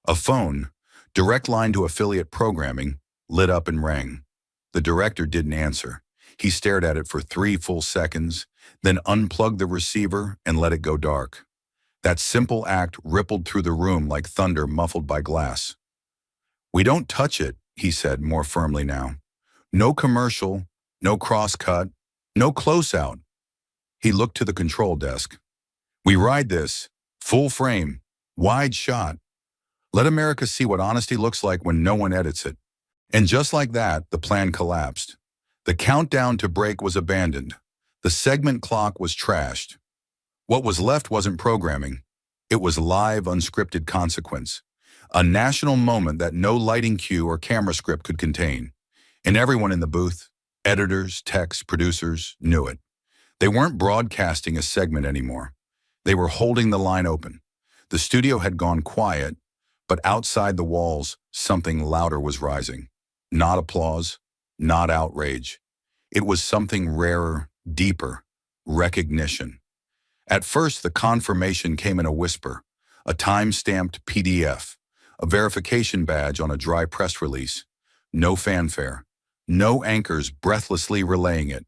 A phone, direct line to affiliate programming, lit up and rang. The director didn't answer. He stared at it for 3 full seconds, then unplugged the receiver and let it go dark. That simple act rippled through the room like thunder muffled by glass. "We don't touch it," he said more firmly now. "No commercial, no cross-cut, no close-out." He looked to the control desk. "We ride this, full frame, wide shot. Let America see what honesty looks like when no one edits it." And just like that, the plan collapsed. The countdown to break was abandoned. The segment clock was trashed. What was left wasn't programming. It was live, unscripted consequence. A national moment that no lighting cue or camera script could contain. And everyone in the booth, editors, techs, producers, knew it. They weren't broadcasting a segment anymore. They were holding the line open. The studio had gone quiet, but outside the walls, something louder was rising. Not applause, not outrage. It was something rarer, deeper, recognition. At first, the confirmation came in a whisper, a time-stamped PDF, a verification badge on a dry press release. No fanfare, no anchors breathlessly relaying it.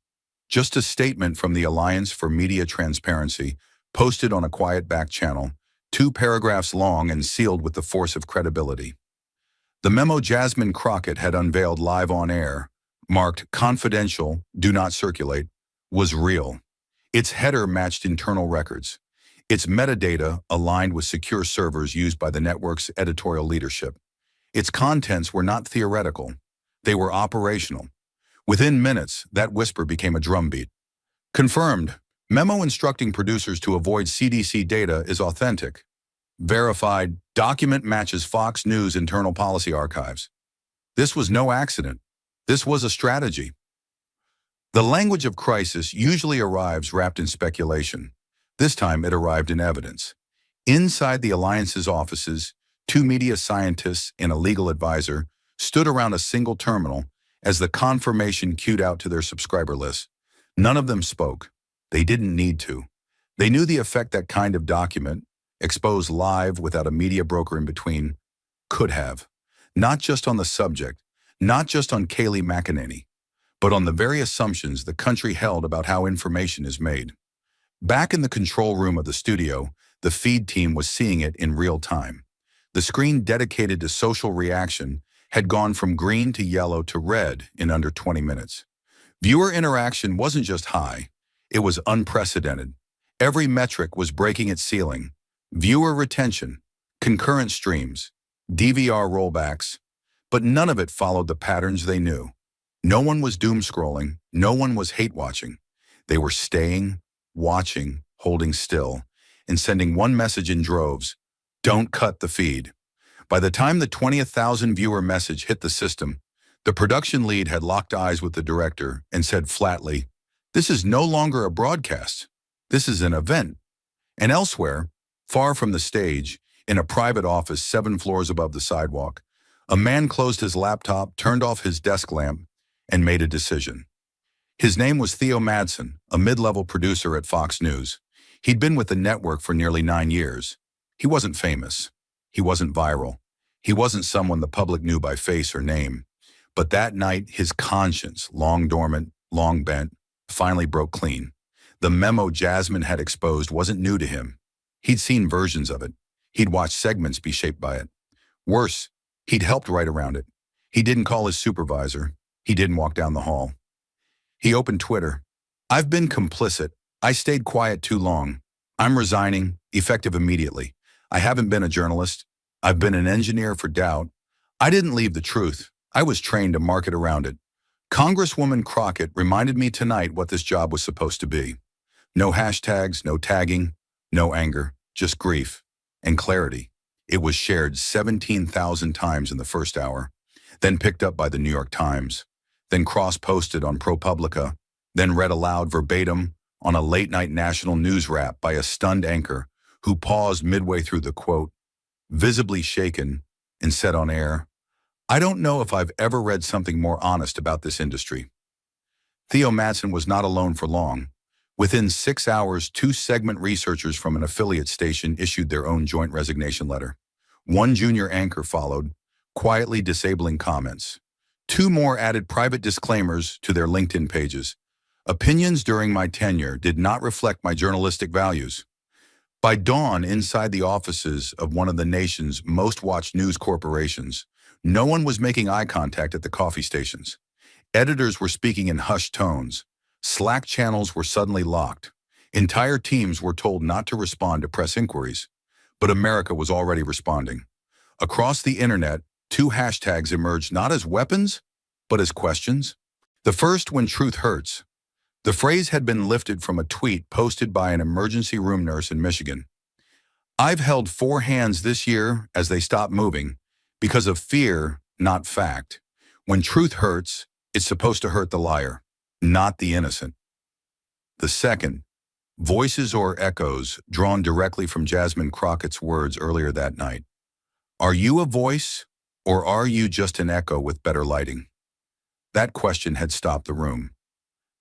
Just a statement from the Alliance for Media Transparency, posted on a quiet back channel, 2 paragraphs long and sealed with the force of credibility. The memo Jasmine Crockett had unveiled live on air, marked "Confidential, do not circulate," was real. Its header matched internal records. Its metadata aligned with secure servers used by the network's editorial leadership. Its contents were not theoretical. They were operational. Within minutes, that whisper became a drumbeat. "Confirmed. Memo instructing producers to avoid CDC data is authentic. Verified. Document matches Fox News internal policy archives." This was no accident. This was a strategy. The language of crisis usually arrives wrapped in speculation. This time it arrived in evidence. Inside the Alliance's offices, 2 media scientists and a legal advisor stood around a single terminal as the confirmation queued out to their subscriber list. None of them spoke. They didn't need to. They knew the effect that kind of document, exposed live without a media broker in between, could have. Not just on the subject, not just on Kayleigh McEnany, but on the very assumptions the country held about how information is made. Back in the control room of the studio, the feed team was seeing it in real time. The screen dedicated to social reaction had gone from green to yellow to red in under 20 minutes. Viewer interaction wasn't just high, it was unprecedented. Every metric was breaking its ceiling. Viewer retention, concurrent streams, DVR rollbacks, but none of it followed the patterns they knew. No one was doom scrolling, no one was hate watching. They were staying, watching, holding still, and sending one message in droves: don't cut the feed. By the time the 20,000 viewer message hit the system, the production lead had locked eyes with the director and said flatly, "This is no longer a broadcast. This is an event." And elsewhere, far from the stage, in a private office 7 floors above the sidewalk, a man closed his laptop, turned off his desk lamp, and made a decision. His name was Theo Madsen, a mid-level producer at Fox News. He'd been with the network for nearly 9 years. He wasn't famous. He wasn't viral. He wasn't someone the public knew by face or name. But that night, his conscience, long dormant, long bent, finally broke clean. The memo Jasmine had exposed wasn't new to him. He'd seen versions of it. He'd watched segments be shaped by it. Worse, he'd helped write around it. He didn't call his supervisor. He didn't walk down the hall. He opened Twitter. "I've been complicit. I stayed quiet too long. I'm resigning, effective immediately. I haven't been a journalist. I've been an engineer for doubt. I didn't leave the truth. I was trained to market around it. Congresswoman Crockett reminded me tonight what this job was supposed to be. No hashtags, no tagging, no anger, just grief and clarity. It was shared 17,000 times in the first hour, then picked up by the New York Times, then cross-posted on ProPublica, then read aloud verbatim on a late-night national news wrap by a stunned anchor who paused midway through the quote, visibly shaken, and said on air, "I don't know if I've ever read something more honest about this industry." Theo Madsen was not alone for long. Within 6 hours, 2 segment researchers from an affiliate station issued their own joint resignation letter. One junior anchor followed, quietly disabling comments. 2 more added private disclaimers to their LinkedIn pages. Opinions during my tenure did not reflect my journalistic values. By dawn, inside the offices of one of the nation's most watched news corporations, no one was making eye contact at the coffee stations. Editors were speaking in hushed tones. Slack channels were suddenly locked. Entire teams were told not to respond to press inquiries. But America was already responding. Across the internet, 2 hashtags emerged not as weapons, but as questions. The first, "When truth hurts." The phrase had been lifted from a tweet posted by an emergency room nurse in Michigan. "I've held 4 hands this year as they stopped moving because of fear, not fact. When truth hurts, it's supposed to hurt the liar, not the innocent." The second, "Voices or echoes," drawn directly from Jasmine Crockett's words earlier that night. "Are you a voice, or are you just an echo with better lighting?" That question had stopped the room.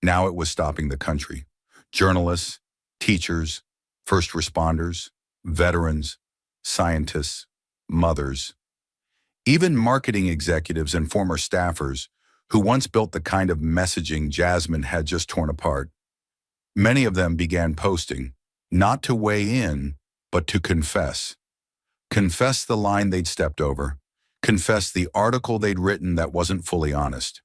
Now it was stopping the country. Journalists, teachers, first responders, veterans, scientists, mothers, even marketing executives and former staffers who once built the kind of messaging Jasmine had just torn apart. Many of them began posting, not to weigh in, but to confess. Confess the line they'd stepped over. Confess the article they'd written that wasn't fully honest.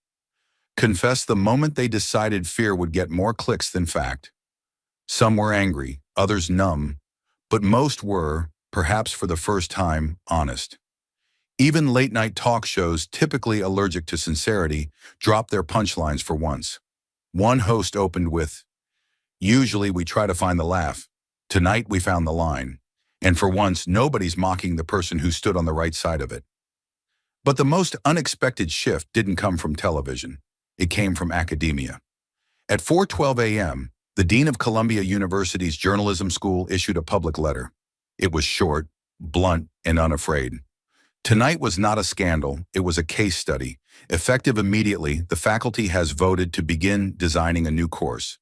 Confess the moment they decided fear would get more clicks than fact. Some were angry, others numb, but most were, perhaps for the first time, honest. Even late-night talk shows, typically allergic to sincerity, dropped their punchlines for once. One host opened with, "Usually we try to find the laugh. Tonight we found the line. And for once, nobody's mocking the person who stood on the right side of it." But the most unexpected shift didn't come from television. It came from academia. At 4:12 a.m., the dean of Columbia University's journalism school issued a public letter. It was short, blunt, and unafraid. Tonight was not a scandal, it was a case study. Effective immediately, the faculty has voted to begin designing a new course.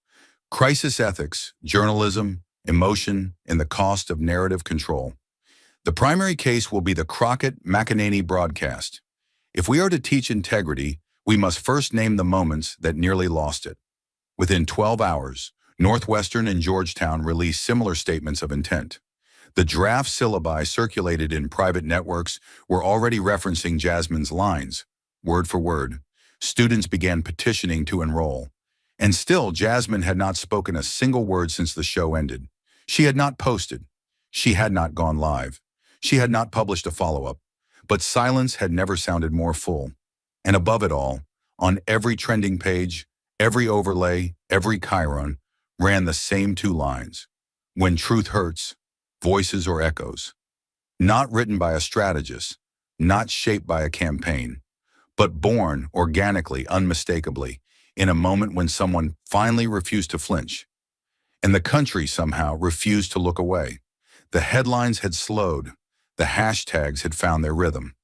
Crisis Ethics, Journalism, Emotion, and the Cost of Narrative Control. The primary case will be the Crockett-McEnany broadcast. If we are to teach integrity, we must first name the moments that nearly lost it. Within 12 hours, Northwestern and Georgetown released similar statements of intent. The draft syllabi circulated in private networks were already referencing Jasmine's lines, word for word. Students began petitioning to enroll. And still, Jasmine had not spoken a single word since the show ended. She had not posted. She had not gone live. She had not published a follow-up. But silence had never sounded more full. And above it all, on every trending page, every overlay, every chyron, ran the same 2 lines. "When truth hurts, voices or echoes." Not written by a strategist, not shaped by a campaign, but born organically, unmistakably, in a moment when someone finally refused to flinch. And the country somehow refused to look away. The headlines had slowed. The hashtags had found their rhythm.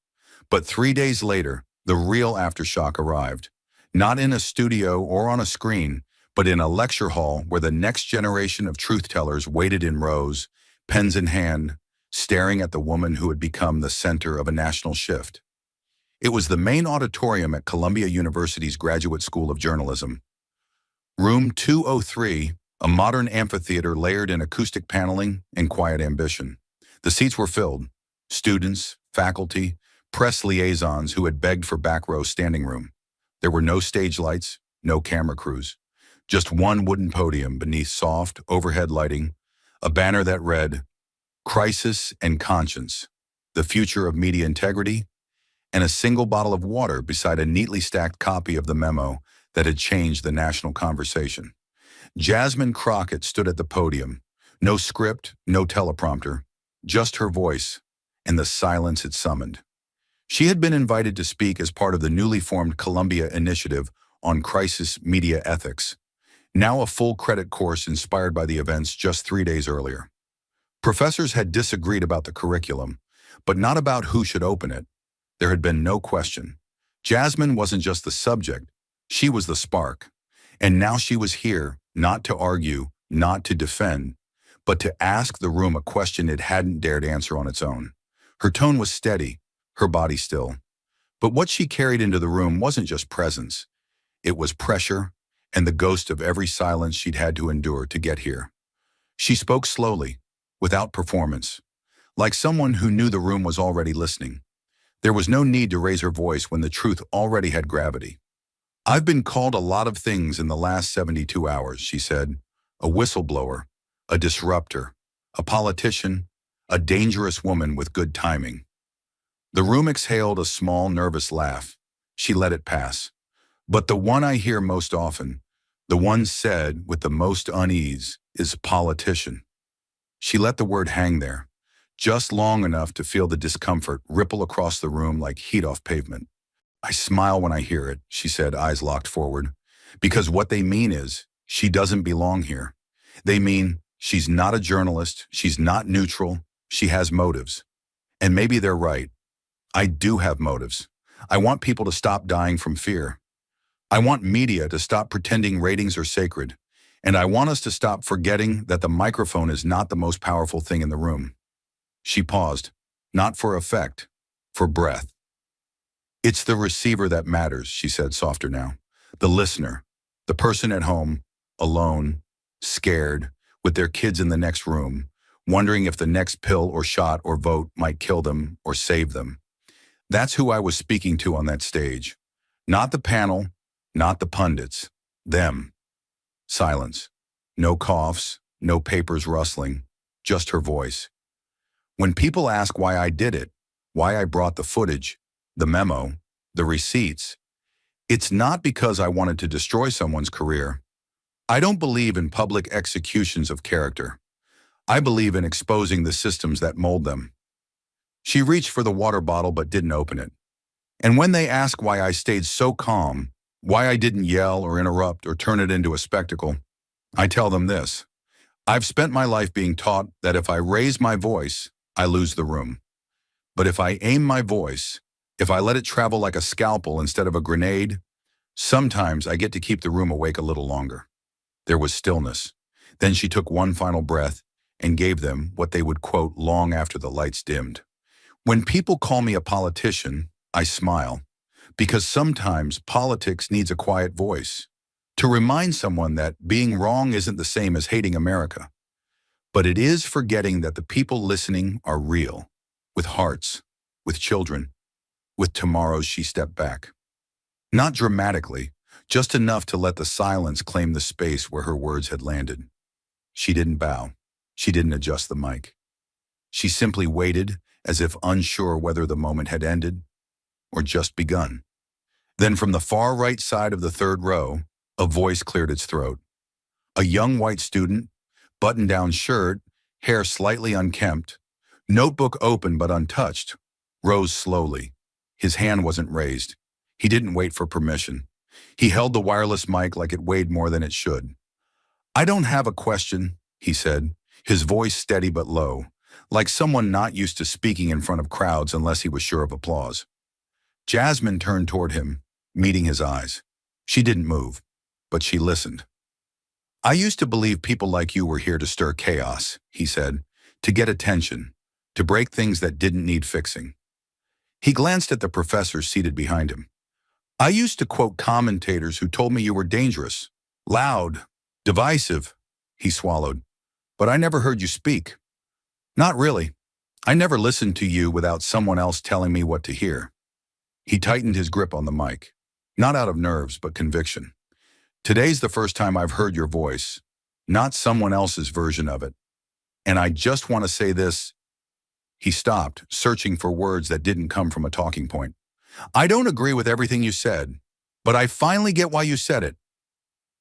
But 3 days later, the real aftershock arrived. Not in a studio or on a screen, but in a lecture hall where the next generation of truth-tellers waited in rows, pens in hand, staring at the woman who had become the center of a national shift. It was the main auditorium at Columbia University's Graduate School of Journalism. Room 203, a modern amphitheater layered in acoustic paneling and quiet ambition. The seats were filled. Students, faculty, press liaisons who had begged for back row standing room. There were no stage lights, no camera crews. Just one wooden podium beneath soft, overhead lighting, a banner that read, "Crisis and Conscience." the future of media integrity, and a single bottle of water beside a neatly stacked copy of the memo that had changed the national conversation. Jasmine Crockett stood at the podium. No script, no teleprompter, just her voice and the silence it summoned. She had been invited to speak as part of the newly formed Columbia Initiative on Crisis Media Ethics, now a full credit course inspired by the events just 3 days earlier. Professors had disagreed about the curriculum, but not about who should open it. There had been no question. Jasmine wasn't just the subject, she was the spark. And now she was here, not to argue, not to defend, but to ask the room a question it hadn't dared answer on its own. Her tone was steady, her body still. But what she carried into the room wasn't just presence. It was pressure and the ghost of every silence she'd had to endure to get here. She spoke slowly, without performance, like someone who knew the room was already listening. There was no need to raise her voice when the truth already had gravity. "I've been called a lot of things in the last 72 hours, she said. A whistleblower, a disruptor, a politician, a dangerous woman with good timing. The room exhaled a small, nervous laugh. She let it pass. But the one I hear most often, the one said with the most unease, is politician. She let the word hang there, just long enough to feel the discomfort ripple across the room like heat off pavement. I smile when I hear it, she said, eyes locked forward, because what they mean is she doesn't belong here. They mean she's not a journalist, she's not neutral, she has motives. And maybe they're right. I do have motives. I want people to stop dying from fear. I want media to stop pretending ratings are sacred. And I want us to stop forgetting that the microphone is not the most powerful thing in the room. She paused, not for effect, for breath. It's the receiver that matters, she said softer now. The listener, the person at home, alone, scared, with their kids in the next room, wondering if the next pill or shot or vote might kill them or save them. That's who I was speaking to on that stage. Not the panel, not the pundits, them. Silence. No coughs, no papers rustling, just her voice. When people ask why I did it, why I brought the footage, the memo, the receipts, it's not because I wanted to destroy someone's career. I don't believe in public executions of character. I believe in exposing the systems that mold them. She reached for the water bottle but didn't open it. And when they ask why I stayed so calm, why I didn't yell or interrupt or turn it into a spectacle, I tell them this. I've spent my life being taught that if I raise my voice, I lose the room. But if I aim my voice, if I let it travel like a scalpel instead of a grenade, sometimes I get to keep the room awake a little longer. There was stillness. Then she took one final breath and gave them what they would quote long after the lights dimmed. When people call me a politician, I smile, because sometimes politics needs a quiet voice to remind someone that being wrong isn't the same as hating America. But it is forgetting that the people listening are real, with hearts, with children, with tomorrows. She stepped back. Not dramatically, just enough to let the silence claim the space where her words had landed. She didn't bow. She didn't adjust the mic. She simply waited, as if unsure whether the moment had ended or just begun. Then from the far right side of the third row, a voice cleared its throat. A young white student, button-down shirt, hair slightly unkempt, notebook open but untouched, rose slowly. His hand wasn't raised. He didn't wait for permission. He held the wireless mic like it weighed more than it should. "I don't have a question," he said, his voice steady but low, like someone not used to speaking in front of crowds unless he was sure of applause. Jasmine turned toward him, meeting his eyes. She didn't move, but she listened. "I used to believe people like you were here to stir chaos," he said, "to get attention, to break things that didn't need fixing." He glanced at the professor seated behind him. "I used to quote commentators who told me you were dangerous, loud, divisive," he swallowed. "But I never heard you speak." "Not really. I never listened to you without someone else telling me what to hear." He tightened his grip on the mic, not out of nerves but conviction. "Today's the first time I've heard your voice, not someone else's version of it. And I just want to say this." He stopped, searching for words that didn't come from a talking point. I don't agree with everything you said, but I finally get why you said it.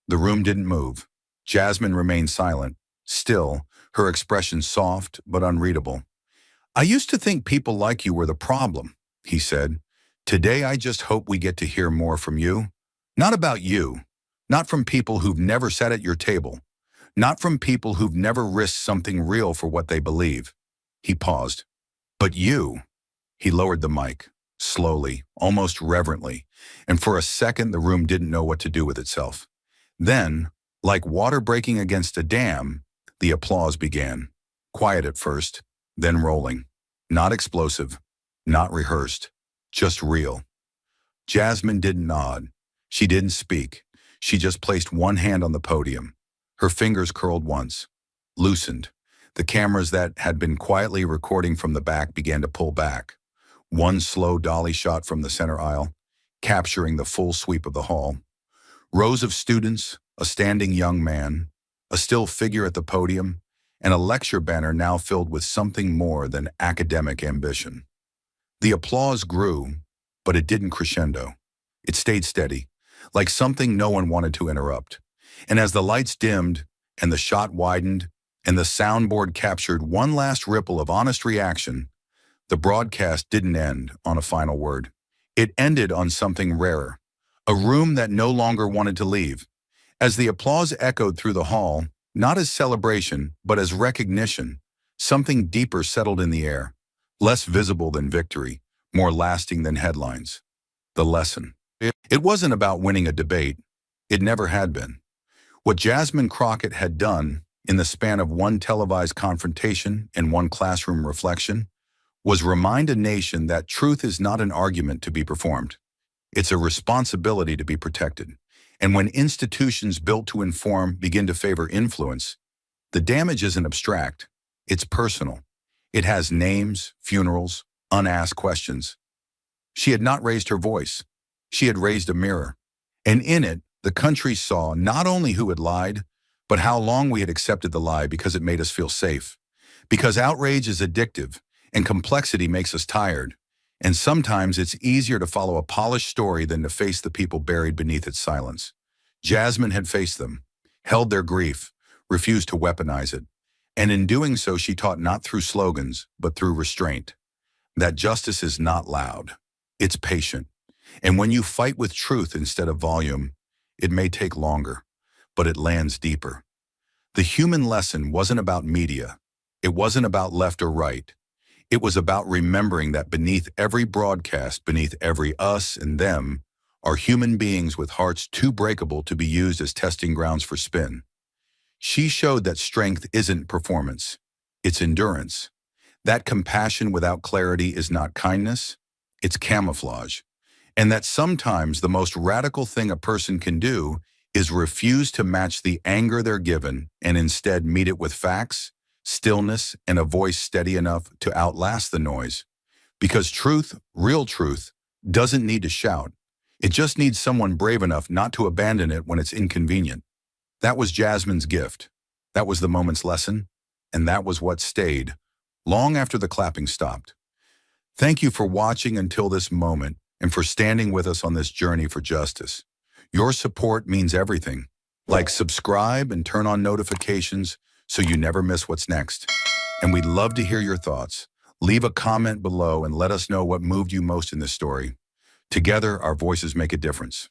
The room didn't move. Jasmine remained silent, still, her expression soft but unreadable. I used to think people like you were the problem, he said. Today I just hope we get to hear more from you. Not about you. Not from people who've never sat at your table. Not from people who've never risked something real for what they believe. He paused. But you. He lowered the mic, slowly, almost reverently, and for a second the room didn't know what to do with itself. Then, like water breaking against a dam, the applause began. Quiet at first, then rolling. Not explosive, not rehearsed, just real. Jasmine didn't nod. She didn't speak. She just placed one hand on the podium. Her fingers curled once, loosened. The cameras that had been quietly recording from the back began to pull back. One slow dolly shot from the center aisle, capturing the full sweep of the hall. Rows of students, a standing young man, a still figure at the podium, and a lecture banner now filled with something more than academic ambition. The applause grew, but it didn't crescendo. It stayed steady, like something no one wanted to interrupt. And as the lights dimmed, and the shot widened, and the soundboard captured one last ripple of honest reaction, the broadcast didn't end on a final word. It ended on something rarer, a room that no longer wanted to leave. As the applause echoed through the hall, not as celebration, but as recognition, something deeper settled in the air, less visible than victory, more lasting than headlines. The lesson. It wasn't about winning a debate. It never had been. What Jasmine Crockett had done, in the span of one televised confrontation and one classroom reflection, was remind a nation that truth is not an argument to be performed. It's a responsibility to be protected. And when institutions built to inform begin to favor influence, the damage isn't abstract, it's personal. It has names, funerals, unasked questions. She had not raised her voice. She had raised a mirror. And in it, the country saw not only who had lied, but how long we had accepted the lie because it made us feel safe. Because outrage is addictive, and complexity makes us tired. And sometimes it's easier to follow a polished story than to face the people buried beneath its silence. Jasmine had faced them, held their grief, refused to weaponize it. And in doing so, she taught not through slogans, but through restraint. That justice is not loud. It's patient. And when you fight with truth instead of volume, it may take longer, but it lands deeper. The human lesson wasn't about media. It wasn't about left or right. It was about remembering that beneath every broadcast, beneath every us and them, are human beings with hearts too breakable to be used as testing grounds for spin. She showed that strength isn't performance, it's endurance. That compassion without clarity is not kindness, it's camouflage. And that sometimes the most radical thing a person can do is refuse to match the anger they're given and instead meet it with facts, stillness, and a voice steady enough to outlast the noise. Because truth, real truth, doesn't need to shout. It just needs someone brave enough not to abandon it when it's inconvenient. That was Jasmine's gift. That was the moment's lesson. And that was what stayed, long after the clapping stopped. Thank you for watching until this moment and for standing with us on this journey for justice. Your support means everything. Like, subscribe and turn on notifications so you never miss what's next. And we'd love to hear your thoughts. Leave a comment below and let us know what moved you most in this story. Together, our voices make a difference.